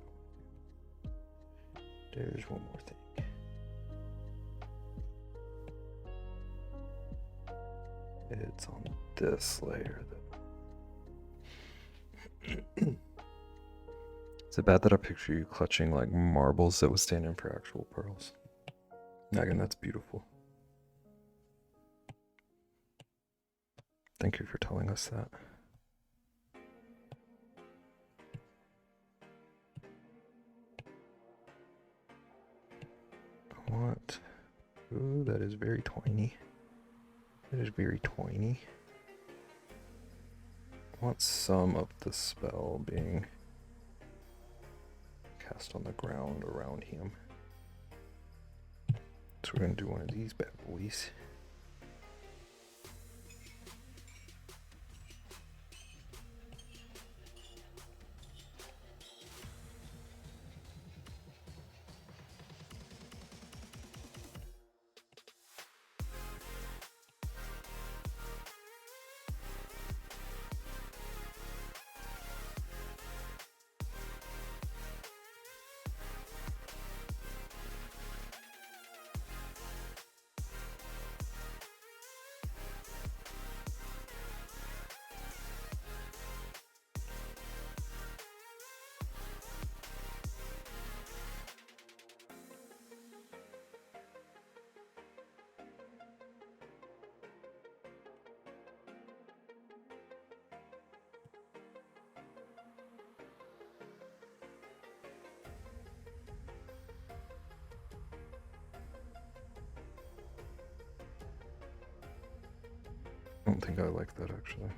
There's one more thing. It's on this layer that Is it bad that I picture you clutching like marbles that would stand in for actual pearls? Megan, that's beautiful. Thank you for telling us that. What? Ooh, that is very tiny. That is very tiny. I want some of the spell being cast on the ground around him. So we're gonna do one of these bad boys. think I like that actually.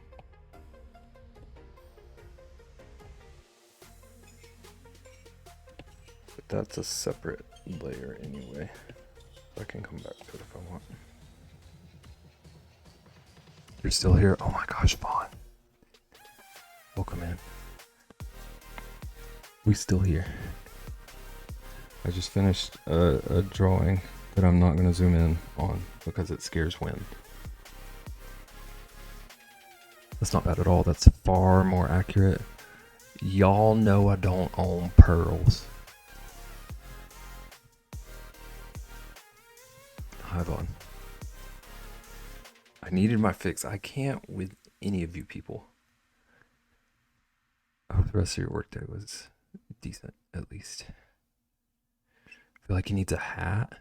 But that's a separate layer anyway. I can come back to it if I want. You're still here? Oh my gosh, Vaughn. Welcome in. We still here. I just finished a drawing that I'm not going to zoom in on because it scares wind. That's not bad at all. That's far more accurate. Y'all know I don't own pearls. Hi, Vaughn. I needed my fix. I can't with any of you people. I hope the rest of your workday was decent, at least. I feel like he needs a hat.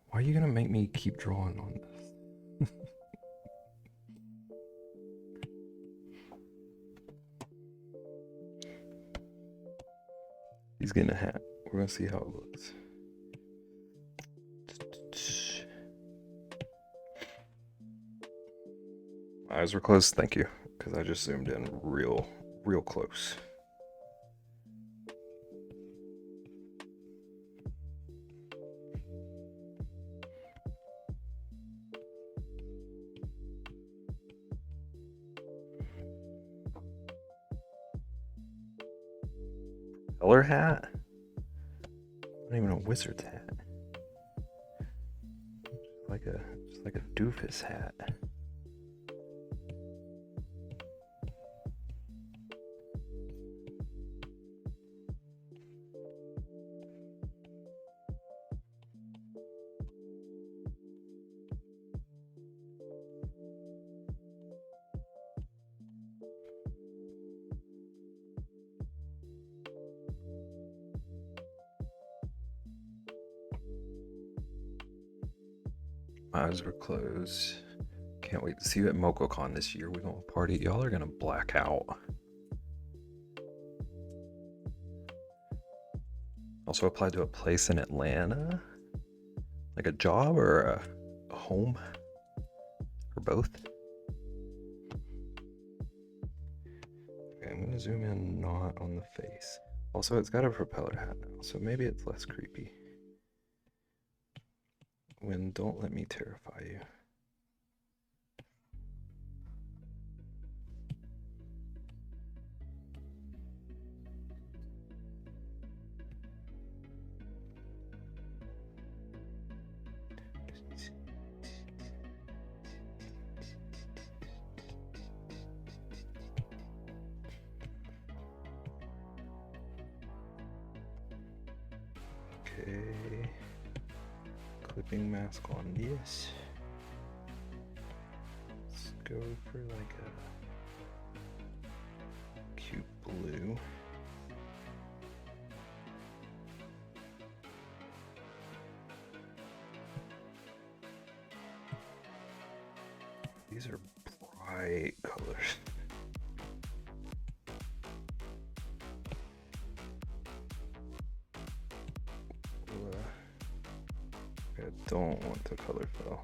Why are you gonna make me keep drawing on this? He's getting a hat. We're gonna see how it looks. My eyes were closed, thank you, because I just zoomed in real close. Color hat? Not even a wizard's hat. Just like a doofus hat. My eyes were closed. Can't wait to see you at MocoCon this year. We're gonna party. Y'all are gonna black out. Also applied to a place in Atlanta. Like a job or a home? Or both? Okay, I'm gonna zoom in not on the face. Also, it's got a propeller hat now, so maybe it's less creepy. Wind, don't let me terrify you. Okay. Clipping mask on this. Let's go for like a cute blue. These are bright colors. I don't want the color fill.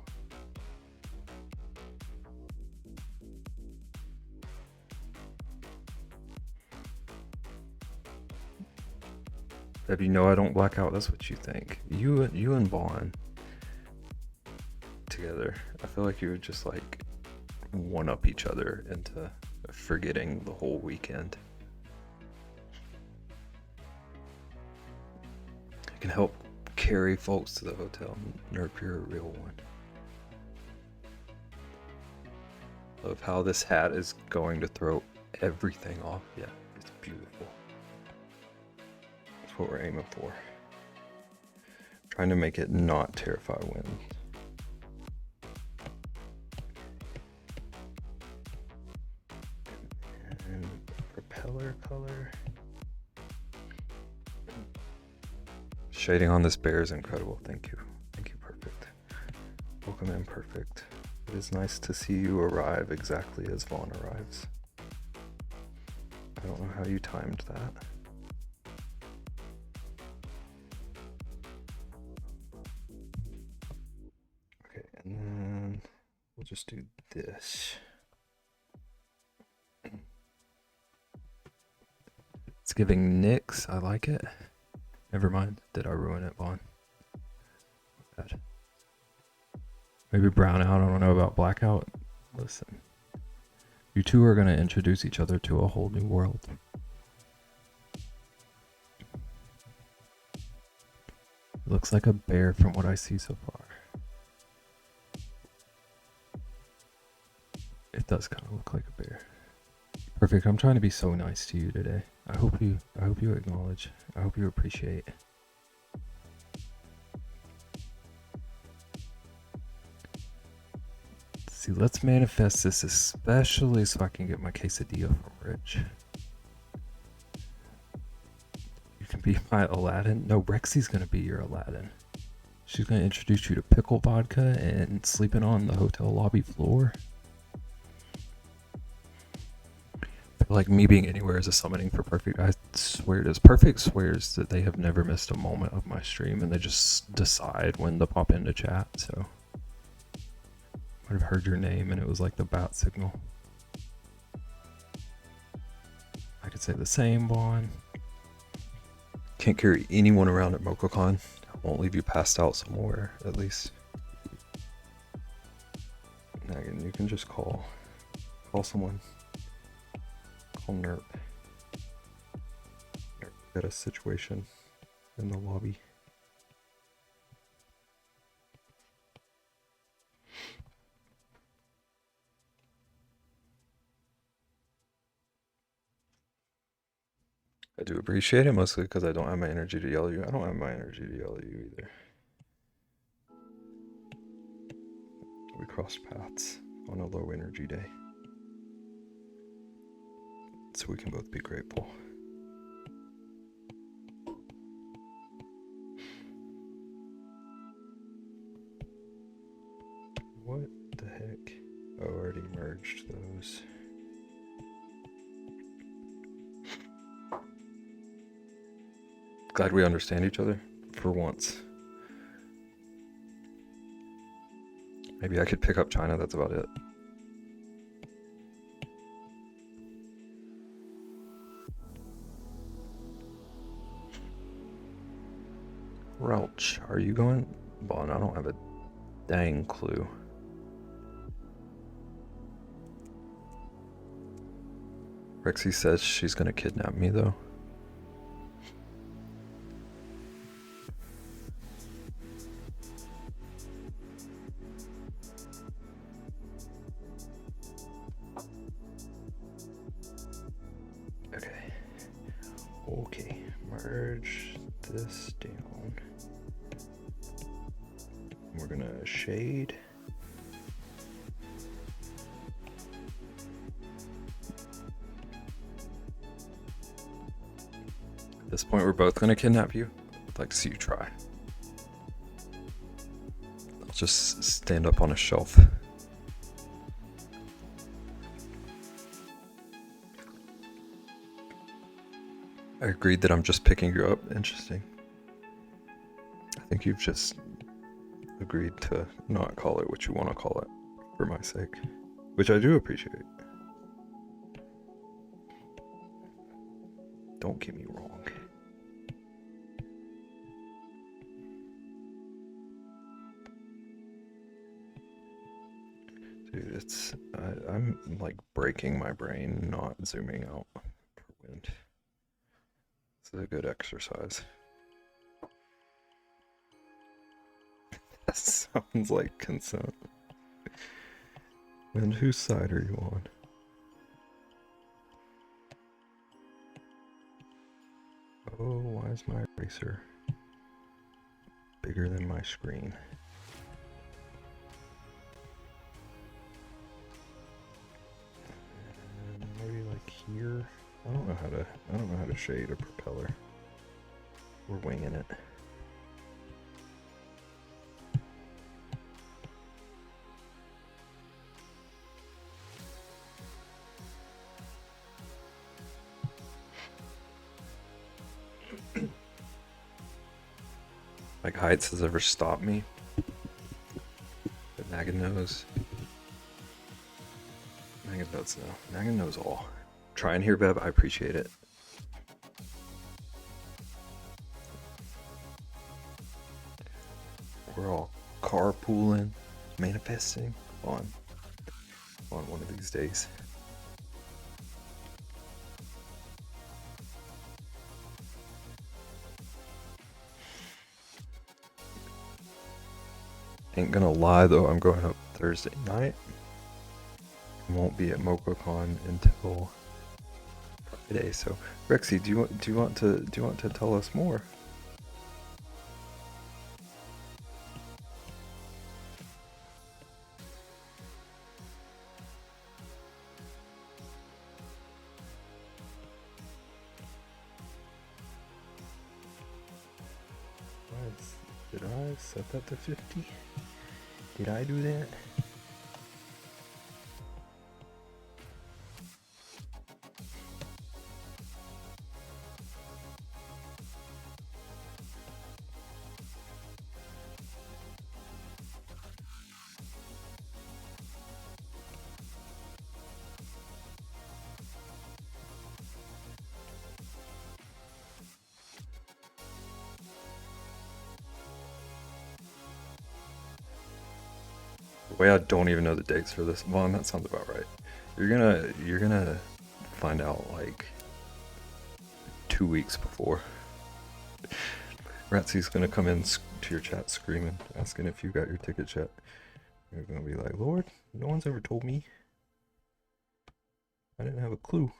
If you know I don't black out, that's what you think. You and Vaughn together, I feel like you would just like one up each other into forgetting the whole weekend. I can help carry folks to the hotel. Nerp, you're a real one. Love how this hat is going to throw everything off. Yeah, it's beautiful. That's what we're aiming for. Trying to make it not terrify wind. And propeller color. Shading on this bear is incredible. Thank you. Thank you, Perfect. Welcome in, Perfect. It is nice to see you arrive exactly as Vaughn arrives. I don't know how you timed that. Okay, and then just do this. It's giving Nyx. I like it. Never mind. Did I ruin it, Vaughn? Bad. Maybe brownout. I don't know about blackout. Listen. You two are going to introduce each other to a whole new world. Looks like a bear from what I see so far. It does kind of look like a bear. Perfect. I'm trying to be so nice to you today. I hope you acknowledge. I hope you appreciate. See, let's manifest this, especially so I can get my quesadilla from Rich. You can be my Aladdin. No, Rexy's gonna be your Aladdin. She's gonna introduce you to pickle vodka and sleeping on the hotel lobby floor. Like me being anywhere is a summoning for Perfect. I swear it is. Perfect swears that they have never missed a moment of my stream and they just decide when to pop into chat. So might have heard your name and it was like the bat signal. I could say the same, Vaughn. Can't carry anyone around at MochaCon. I won't leave you passed out somewhere, at least. Nagan, you can just call someone. Call Nerp. Got a situation in the lobby. I do appreciate it, mostly because I don't have my energy to yell at you. I don't have my energy to yell at you either. We crossed paths on a low energy day. So we can both be grateful. What the heck? Oh, I already merged those. Glad we understand each other for once. Maybe I could pick up China, that's about it. Rouch, are you going? Bon, I don't have a dang clue. Rexy says she's gonna kidnap me though. Okay, merge this down. We're gonna shade. At this point, we're both gonna kidnap you. I'd like to see you try. I'll just stand up on a shelf. I agreed that I'm just picking you up. Interesting. I think you've just agreed to not call it what you want to call it for my sake, which I do appreciate. Don't get me wrong. Dude, it's I'm like breaking my brain not zooming out for wind. This is a good exercise. That sounds like consent. And whose side are you on? Oh, why is my eraser bigger than my screen? And maybe like here. I don't know how to shade a propeller. We're winging it. Like heights has ever stopped me. But Nagan knows. That's Megan knows all. Trying here, Beb. I appreciate it. We're all carpooling, manifesting on one of these days. Ain't gonna lie though, I'm going up Thursday night. Won't be at MochaCon until Friday. So, Rexy, do you want to tell us more? Did I set that to 50? Did I do that? Way I don't even know the dates for this one. That sounds about right. You're gonna find out like 2 weeks before. Ratsy's gonna come in to your chat screaming, asking if you got your ticket yet. You're gonna be like, Lord, no one's ever told me. I didn't have a clue.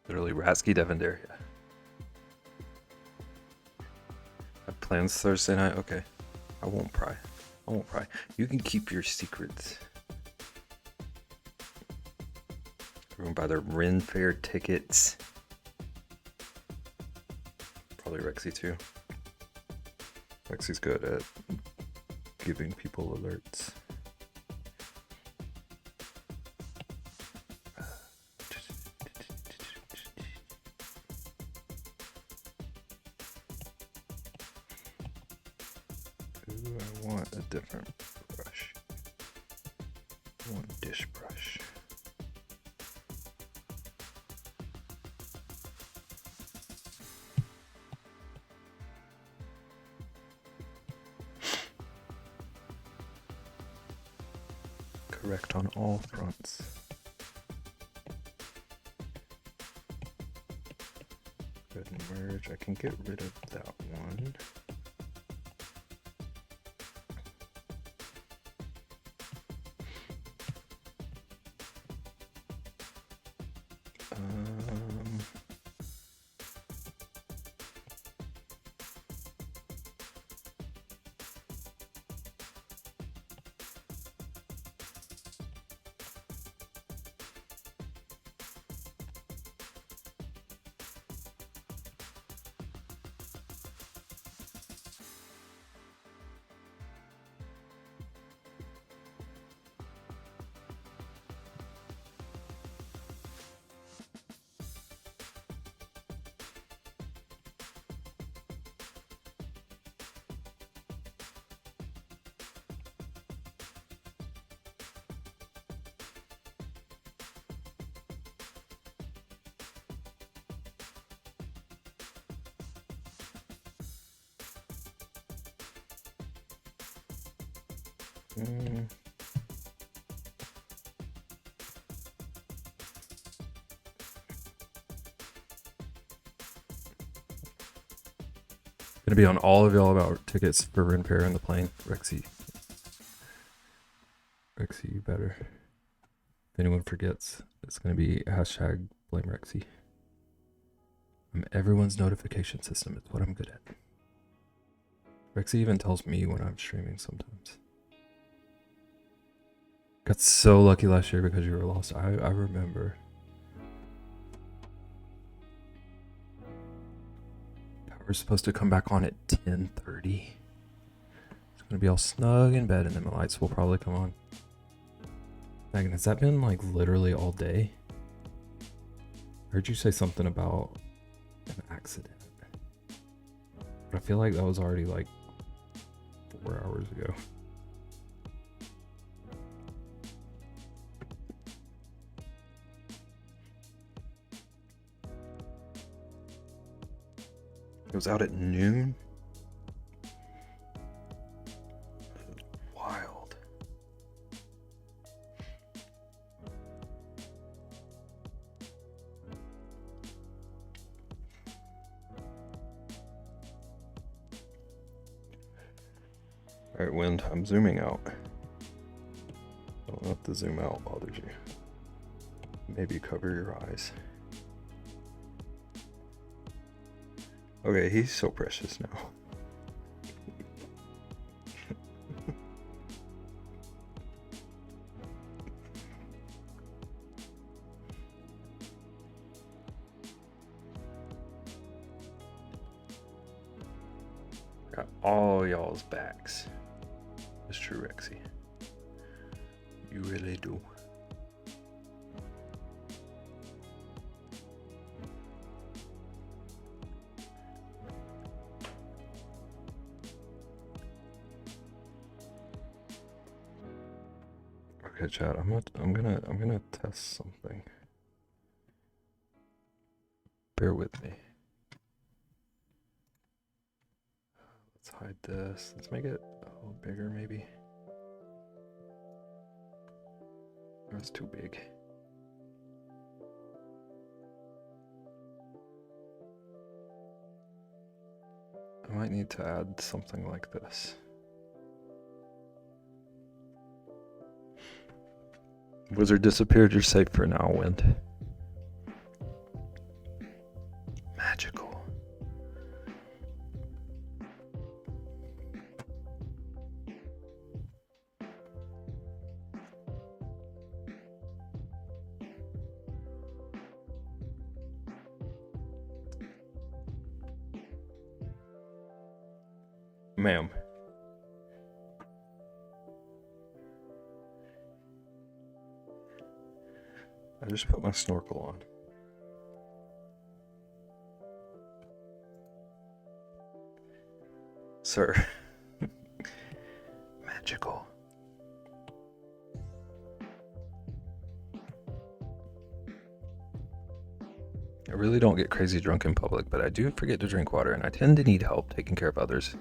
Literally Ratsky Devondare. Yeah. Have plans Thursday night? Okay. I won't pry. You can keep your secrets. Everyone buy their Ren Fair tickets. Probably Rexy too. Rexy's good at giving people alerts. I want a different brush. I want a dish brush. Correct on all fronts. Good merge. I can get rid of that one. Gonna be on all of y'all about tickets for Ren Fair in the plane. Rexy, you better. If anyone forgets, it's gonna be hashtag blame Rexy. I'm everyone's notification system. It's what I'm good at. Rexy even tells me when I'm streaming sometimes. Got so lucky last year because you were lost. I remember. Power's supposed to come back on at 10:30. It's gonna be all snug in bed and then the lights will probably come on. Megan, has that been like literally all day? Heard you say something about an accident. But I feel like that was already like 4 hours ago. It was out at noon. Wild. All right, Wind, I'm zooming out. I don't know if the zoom out bothers you. Maybe cover your eyes. Okay, he's so precious now. Got all y'all's backs. It's true, Rexy. You really do. Okay, chat. I'm gonna test something. Bear with me. Let's hide this. Let's make it a little bigger, maybe. That's too big. I might need to add something like this. Wizard disappeared. You're safe for now, Wind. Magical. Ma'am. I just put my snorkel on. Sir. Magical. I really don't get crazy drunk in public, but I do forget to drink water, and I tend to need help taking care of others.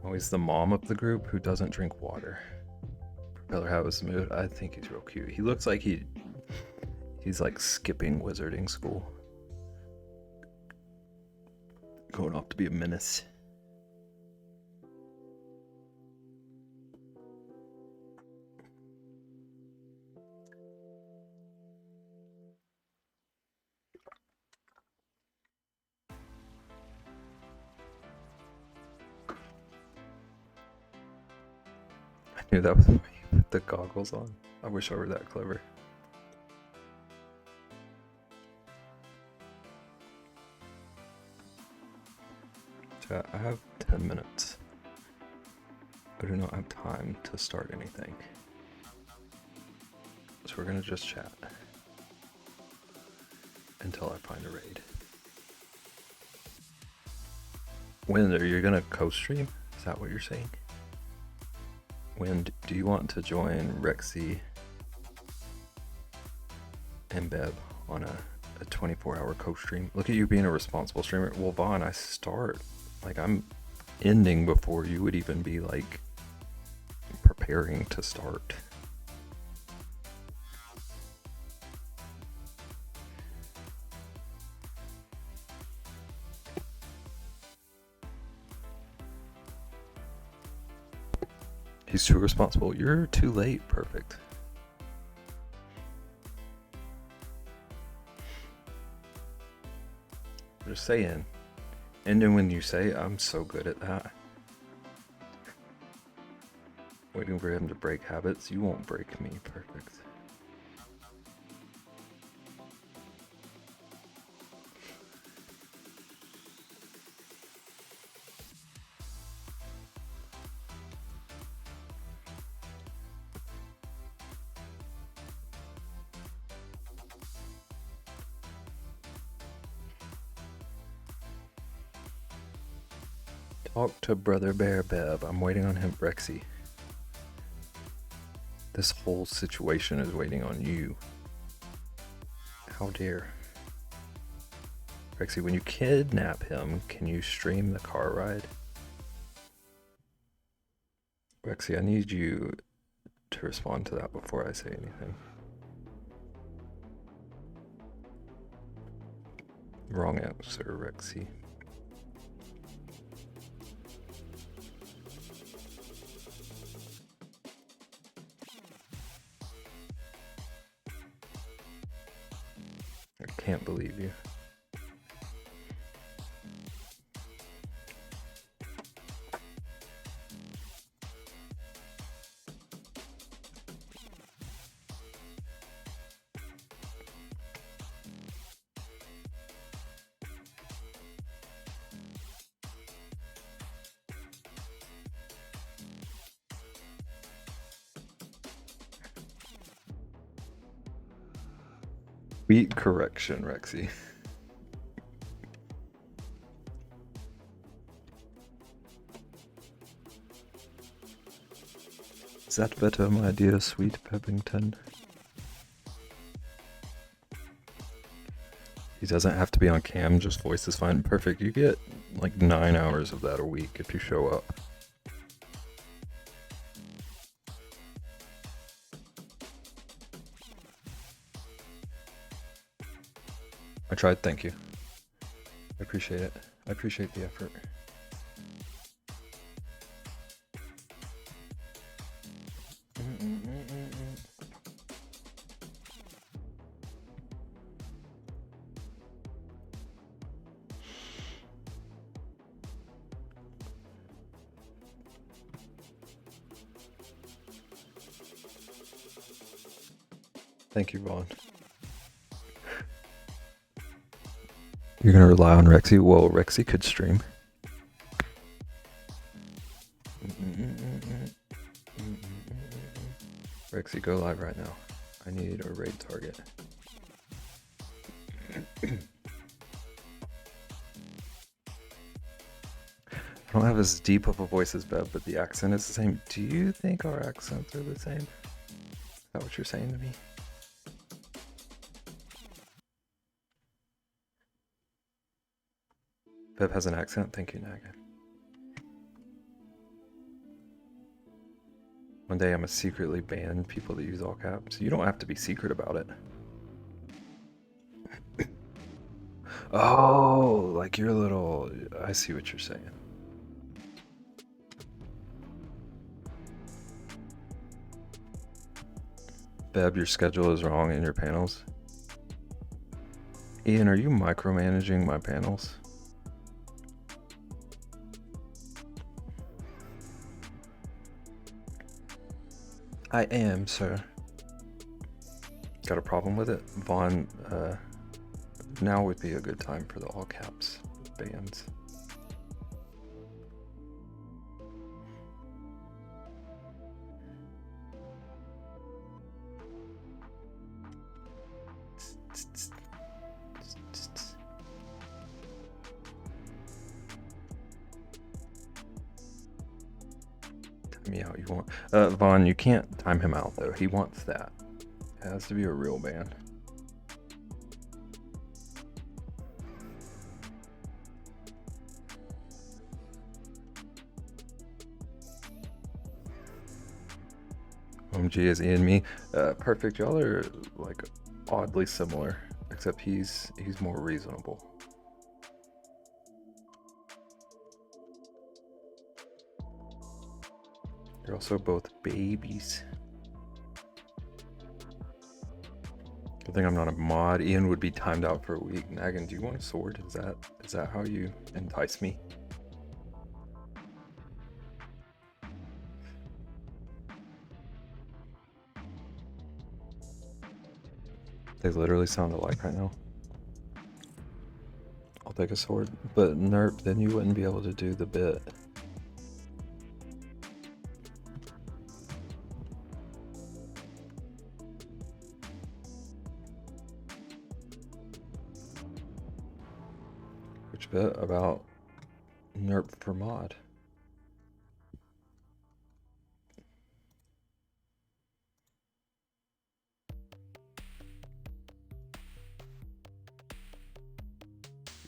Always the mom of the group who doesn't drink water. Propeller hat was smooth. I think he's real cute. He looks like he's like skipping wizarding school. Going off to be a menace. I knew that was why you put the goggles on. I wish I were that clever. Chat, I have 10 minutes. I do not have time to start anything. So we're gonna just chat until I find a raid. Wind, are you gonna co-stream? Is that what you're saying? Wind, do you want to join Rexy and Beb on a 24-hour co-stream? Look at you being a responsible streamer. Well, Vaughn, I start. Like, I'm ending before you would even be, like, preparing to start. He's too responsible. You're too late. Perfect. Just saying. And then when you say, I'm so good at that. Waiting for him to break habits. You won't break me. Perfect. Talk to Brother Bear Bev. I'm waiting on him, Rexy. This whole situation is waiting on you. How dare. Rexy, when you kidnap him, can you stream the car ride? Rexy, I need you to respond to that before I say anything. Wrong answer, Rexy. I can't believe you. Sweet correction, Rexy. Is that better, my dear sweet Peppington? He doesn't have to be on cam, just voice is fine. Perfect. You get like 9 hours of that a week if you show up. I tried, thank you. I appreciate it. I appreciate the effort. Thank you, Vaughn. You're gonna rely on Rexy? Whoa, Rexy could stream. Rexy, go live right now. I need a raid target. I don't have as deep of a voice as Bev, but the accent is the same. Do you think our accents are the same? Is that what you're saying to me? Bev has an accent? Thank you, Naga. One day I'm gonna secretly ban people that use all caps. You don't have to be secret about it. Oh, like your little... I see what you're saying. Beb, your schedule is wrong in your panels. Ian, are you micromanaging my panels? I am, sir. Got a problem with it? Vaughn, now would be a good time for the all caps bans. Time me out, you want? Vaughn, you can't time him out though. He wants that. It has to be a real ban. OMG is Ian me. Perfect. Y'all are like oddly similar, except he's more reasonable. They're also both babies. Good thing I'm not a mod. Ian would be timed out for a week. Nagan, do you want a sword? Is that how you entice me? They literally sound alike right now. I'll take a sword, but Nerp, then you wouldn't be able to do the bit. Which bit? About Nerp for mod.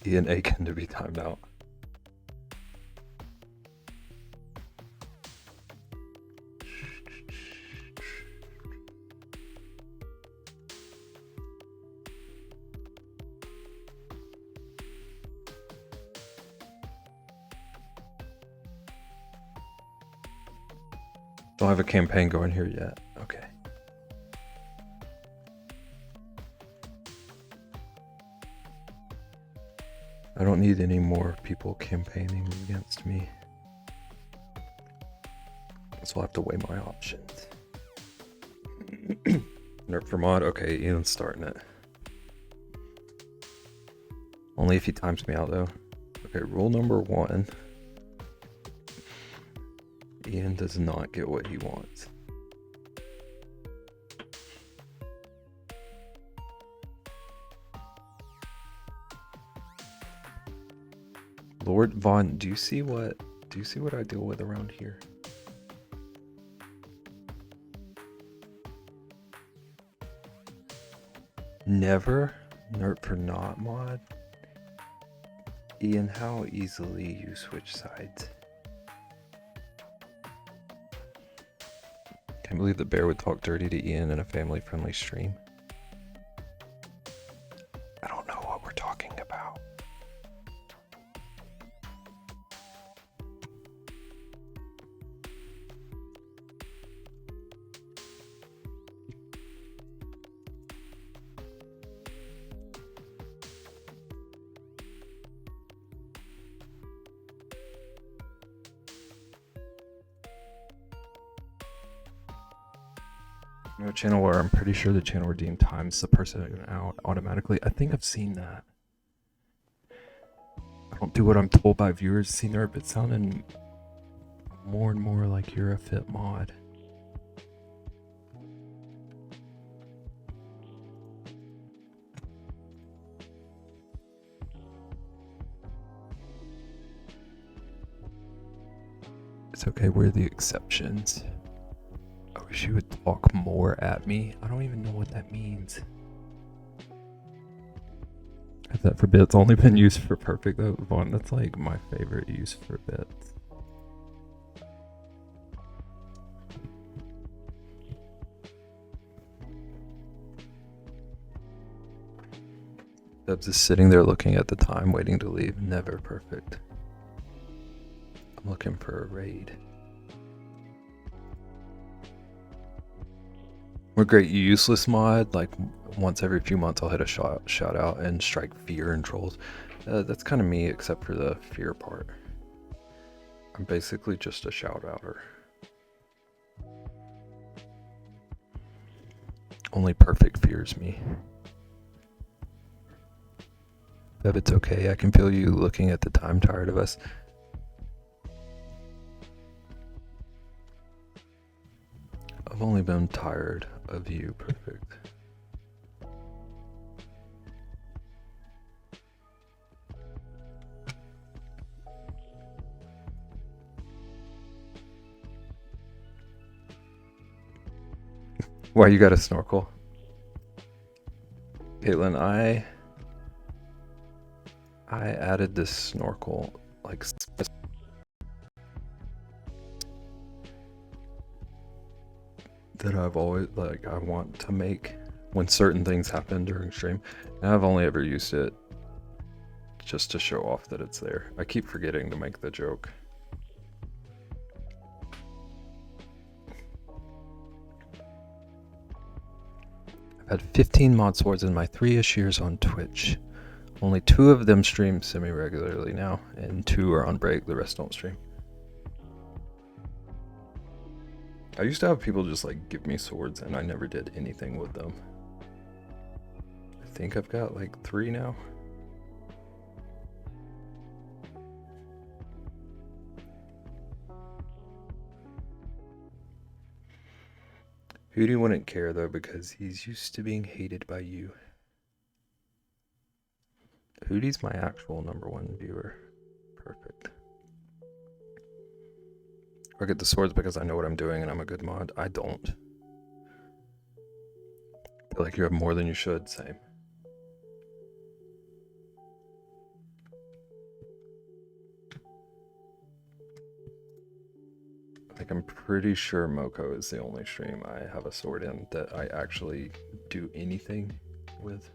Ian Aiken to be timed out. Don't have a campaign going here yet. Okay. I don't need any more people campaigning against me. So I'll have to weigh my options. Nerf for mod. Okay, Ian's starting it. Only if he times me out though. Okay, rule number 1. Ian does not get what he wants. Lord Vaughn, do you see what I deal with around here? Never nerf for not mod. Ian, how easily you switch sides. Can't believe the bear would talk dirty to Ian in a family-friendly stream. I don't know what we're talking about. A channel where I'm pretty sure the channel redeem times the person out automatically. I think I've seen that. I don't do what I'm told by viewers. See, Nerp, it's sounding more and more like you're a fit mod. It's okay, we're the exceptions. I wish you would talk more at me. I don't even know what that means. If that for bits only been used for perfect though, Vaughn, that's like my favorite use for bits. Debs is sitting there looking at the time, waiting to leave. Never perfect. I'm looking for a raid. We're great useless mod, like once every few months I'll hit a shout out and strike fear and trolls. That's kind of me except for the fear part. I'm basically just a shout outer. Only perfect fears me. Bev, it's okay, I can feel you looking at the time, tired of us. I've only been tired of you, perfect. Why you got a snorkel? Caitlin, I added this snorkel like that I've always like I want to make when certain things happen during stream, and I've only ever used it just to show off that it's there. I keep forgetting to make the joke. I've had 15 mod swords in my 3-ish years on Twitch. Only 2 of them stream semi-regularly now, and 2 are on break, the rest don't stream. I used to have people just like give me swords and I never did anything with them. I think I've got like 3 now. Hootie wouldn't care though because he's used to being hated by you. Hootie's my actual #1 viewer. Perfect. Or get the swords because I know what I'm doing and I'm a good mod. I don't. I feel like you have more than you should, same. Like, I'm pretty sure Moko is the only stream I have a sword in that I actually do anything with.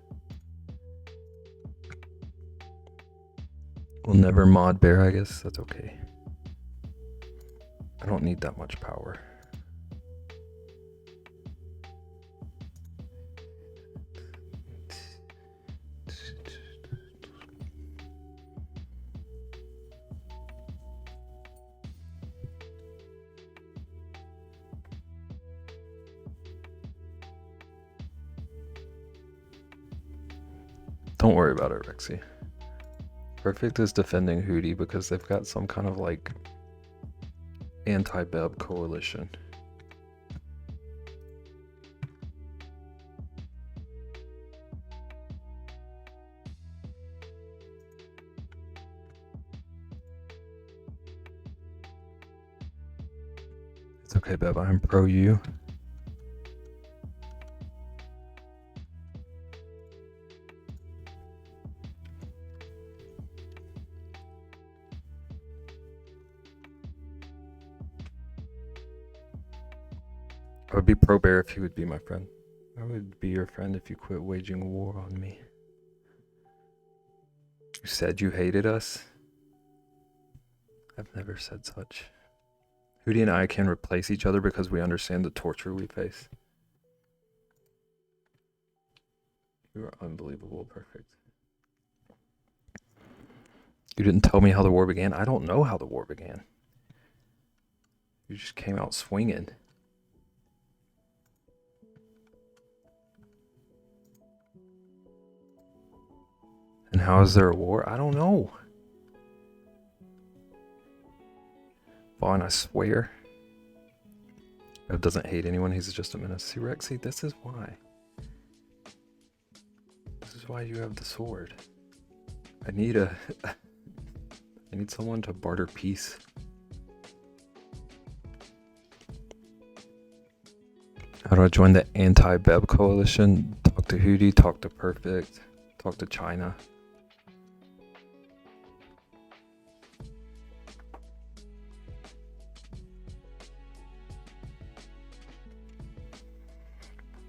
We'll never mod bear, I guess. That's okay. I don't need that much power. Don't worry about it, Rexy. Perfect is defending Hootie because they've got some kind of like anti-Beb coalition. It's okay, Beb. I'm pro you. I would be pro bear if you would be my friend. I would be your friend if you quit waging war on me. You said you hated us? I've never said such. Hootie and I can replace each other because we understand the torture we face. You are unbelievable, Perfect. You didn't tell me how the war began. I don't know how the war began. You just came out swinging. And how is there a war? I don't know. Vaughn, I swear. Bev doesn't hate anyone. He's just a menace. See, Rexy, this is why. This is why you have the sword. I need someone to barter peace. How do I join the anti-Beb coalition? Talk to Hootie, talk to Perfect, talk to China.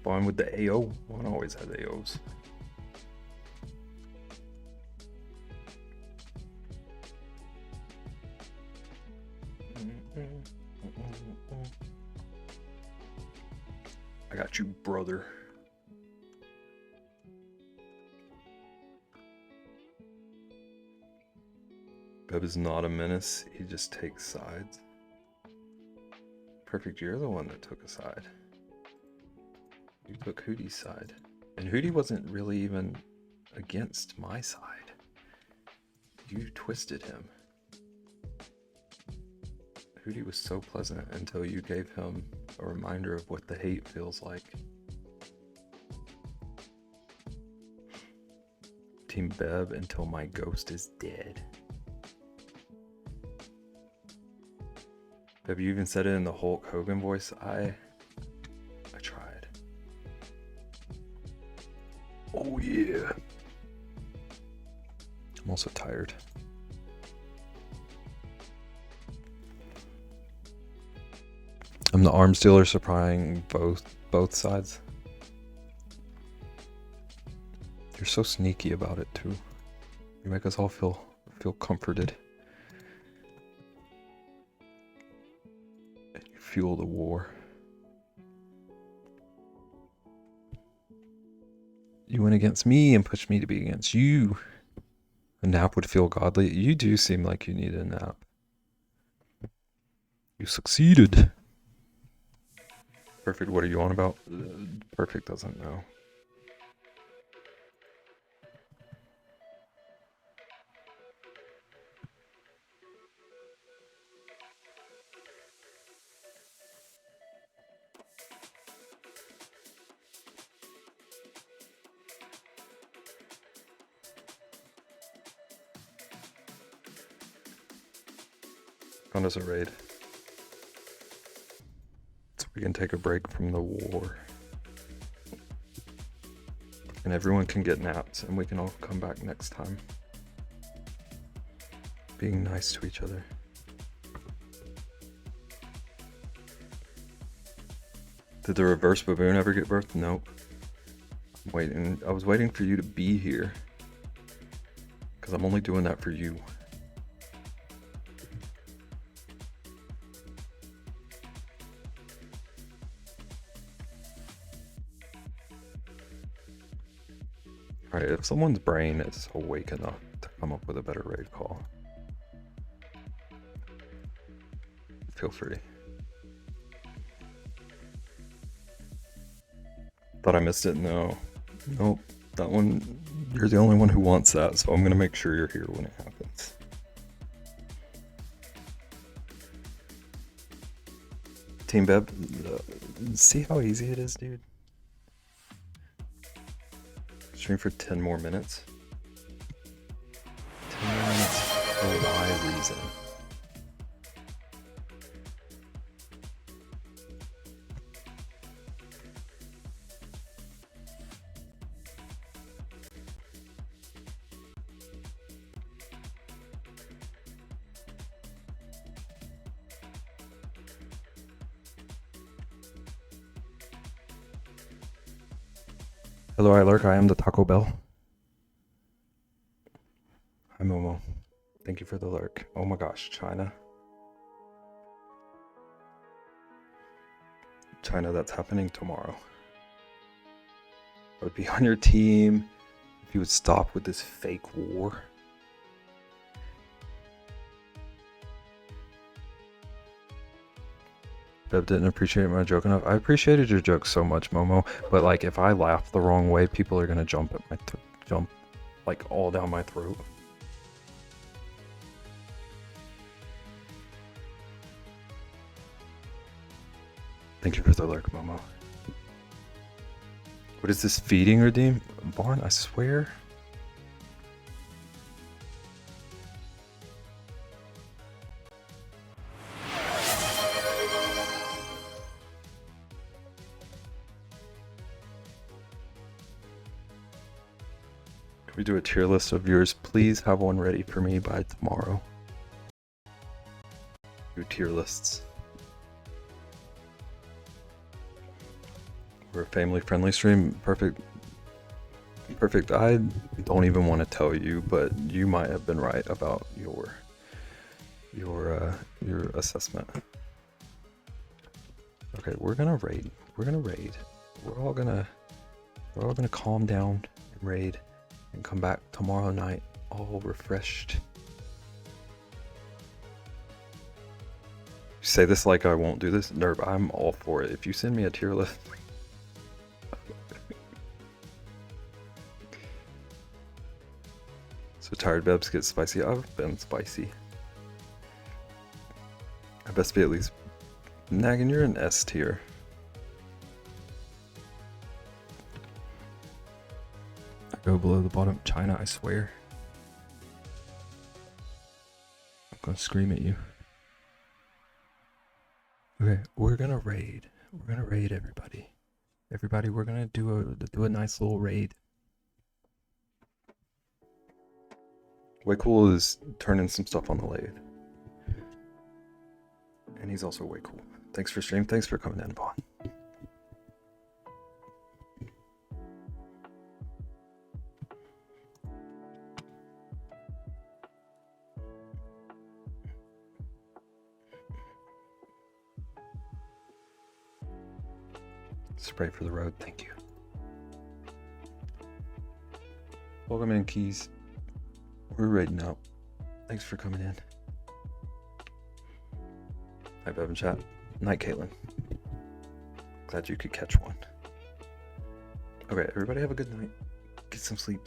Fine with the AO. One always has AOs. I got you, brother. Beb is not a menace. He just takes sides. Perfect, you're the one that took a side. You took Hootie's side. And Hootie wasn't really even against my side. You twisted him. Hootie was so pleasant until you gave him a reminder of what the hate feels like. Team Beb until my ghost is dead. Beb, you even said it in the Hulk Hogan voice. I tried. Oh yeah. I'm also tired. I'm the arms dealer supplying both sides. You're so sneaky about it too. You make us all feel comforted. And you fuel the war. You went against me and pushed me to be against you. A nap would feel godly. You do seem like you need a nap. You succeeded. Perfect, what are you on about? Perfect doesn't know. Found us a raid. We can take a break from the war. And everyone can get naps, and we can all come back next time. Being nice to each other. Did the reverse baboon ever get birthed? Nope. I'm waiting. I was waiting for you to be here. Because I'm only doing that for you. Alright, if someone's brain is awake enough to come up with a better raid call, feel free. Thought I missed it? No. Nope. That one, you're the only one who wants that, so I'm gonna make sure you're here when it happens. Team Beb, see how easy it is, dude? Stream for 10 more minutes. 10 more minutes for why reason? Hello, I lurk. I am the Taco Bell. Hi, Momo. Thank you for the lurk. Oh my gosh, China. China, that's happening tomorrow. I would be on your team if you would stop with this fake war. Beb didn't appreciate my joke enough. I appreciated your joke so much, Momo, but like if I laugh the wrong way, people are gonna jump at my jump like all down my throat. Thank you for the lurk, Momo. What is this feeding redeem? Vaughn, I swear. Can we do a tier list of yours? Please have one ready for me by tomorrow. Do tier lists. We're a family-friendly stream. Perfect. Perfect. I don't even want to tell you, but you might have been right about your assessment. Okay, we're gonna raid. We're gonna raid. We're all gonna calm down and raid, and come back tomorrow night all refreshed. You say this like I won't do this? Nerve, I'm all for it. If you send me a tier list. So tired Bebs get spicy. I've been spicy. I best be at least. Nagging, you're an S tier. I go below the bottom. China, I swear. I'm gonna scream at you. Okay, we're gonna raid. We're gonna raid everybody. Everybody, we're gonna do a nice little raid. Way Cool is turning some stuff on the lathe. And he's also Way Cool. Thanks for stream. Thanks for coming in, Vaughn. Spray for the road. Thank you. Welcome in, Keys. We're raiding out. Thanks for coming in. Hi, Bevan chat. Night, Caitlin. Glad you could catch one. Okay, everybody have a good night. Get some sleep.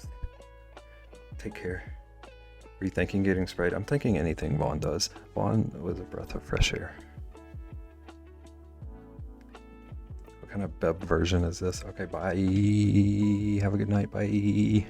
Take care. Are you thinking getting sprayed? I'm thinking anything Vaughn does. Vaughn was a breath of fresh air. What kind of Beb version is this? Okay, bye. Have a good night. Bye.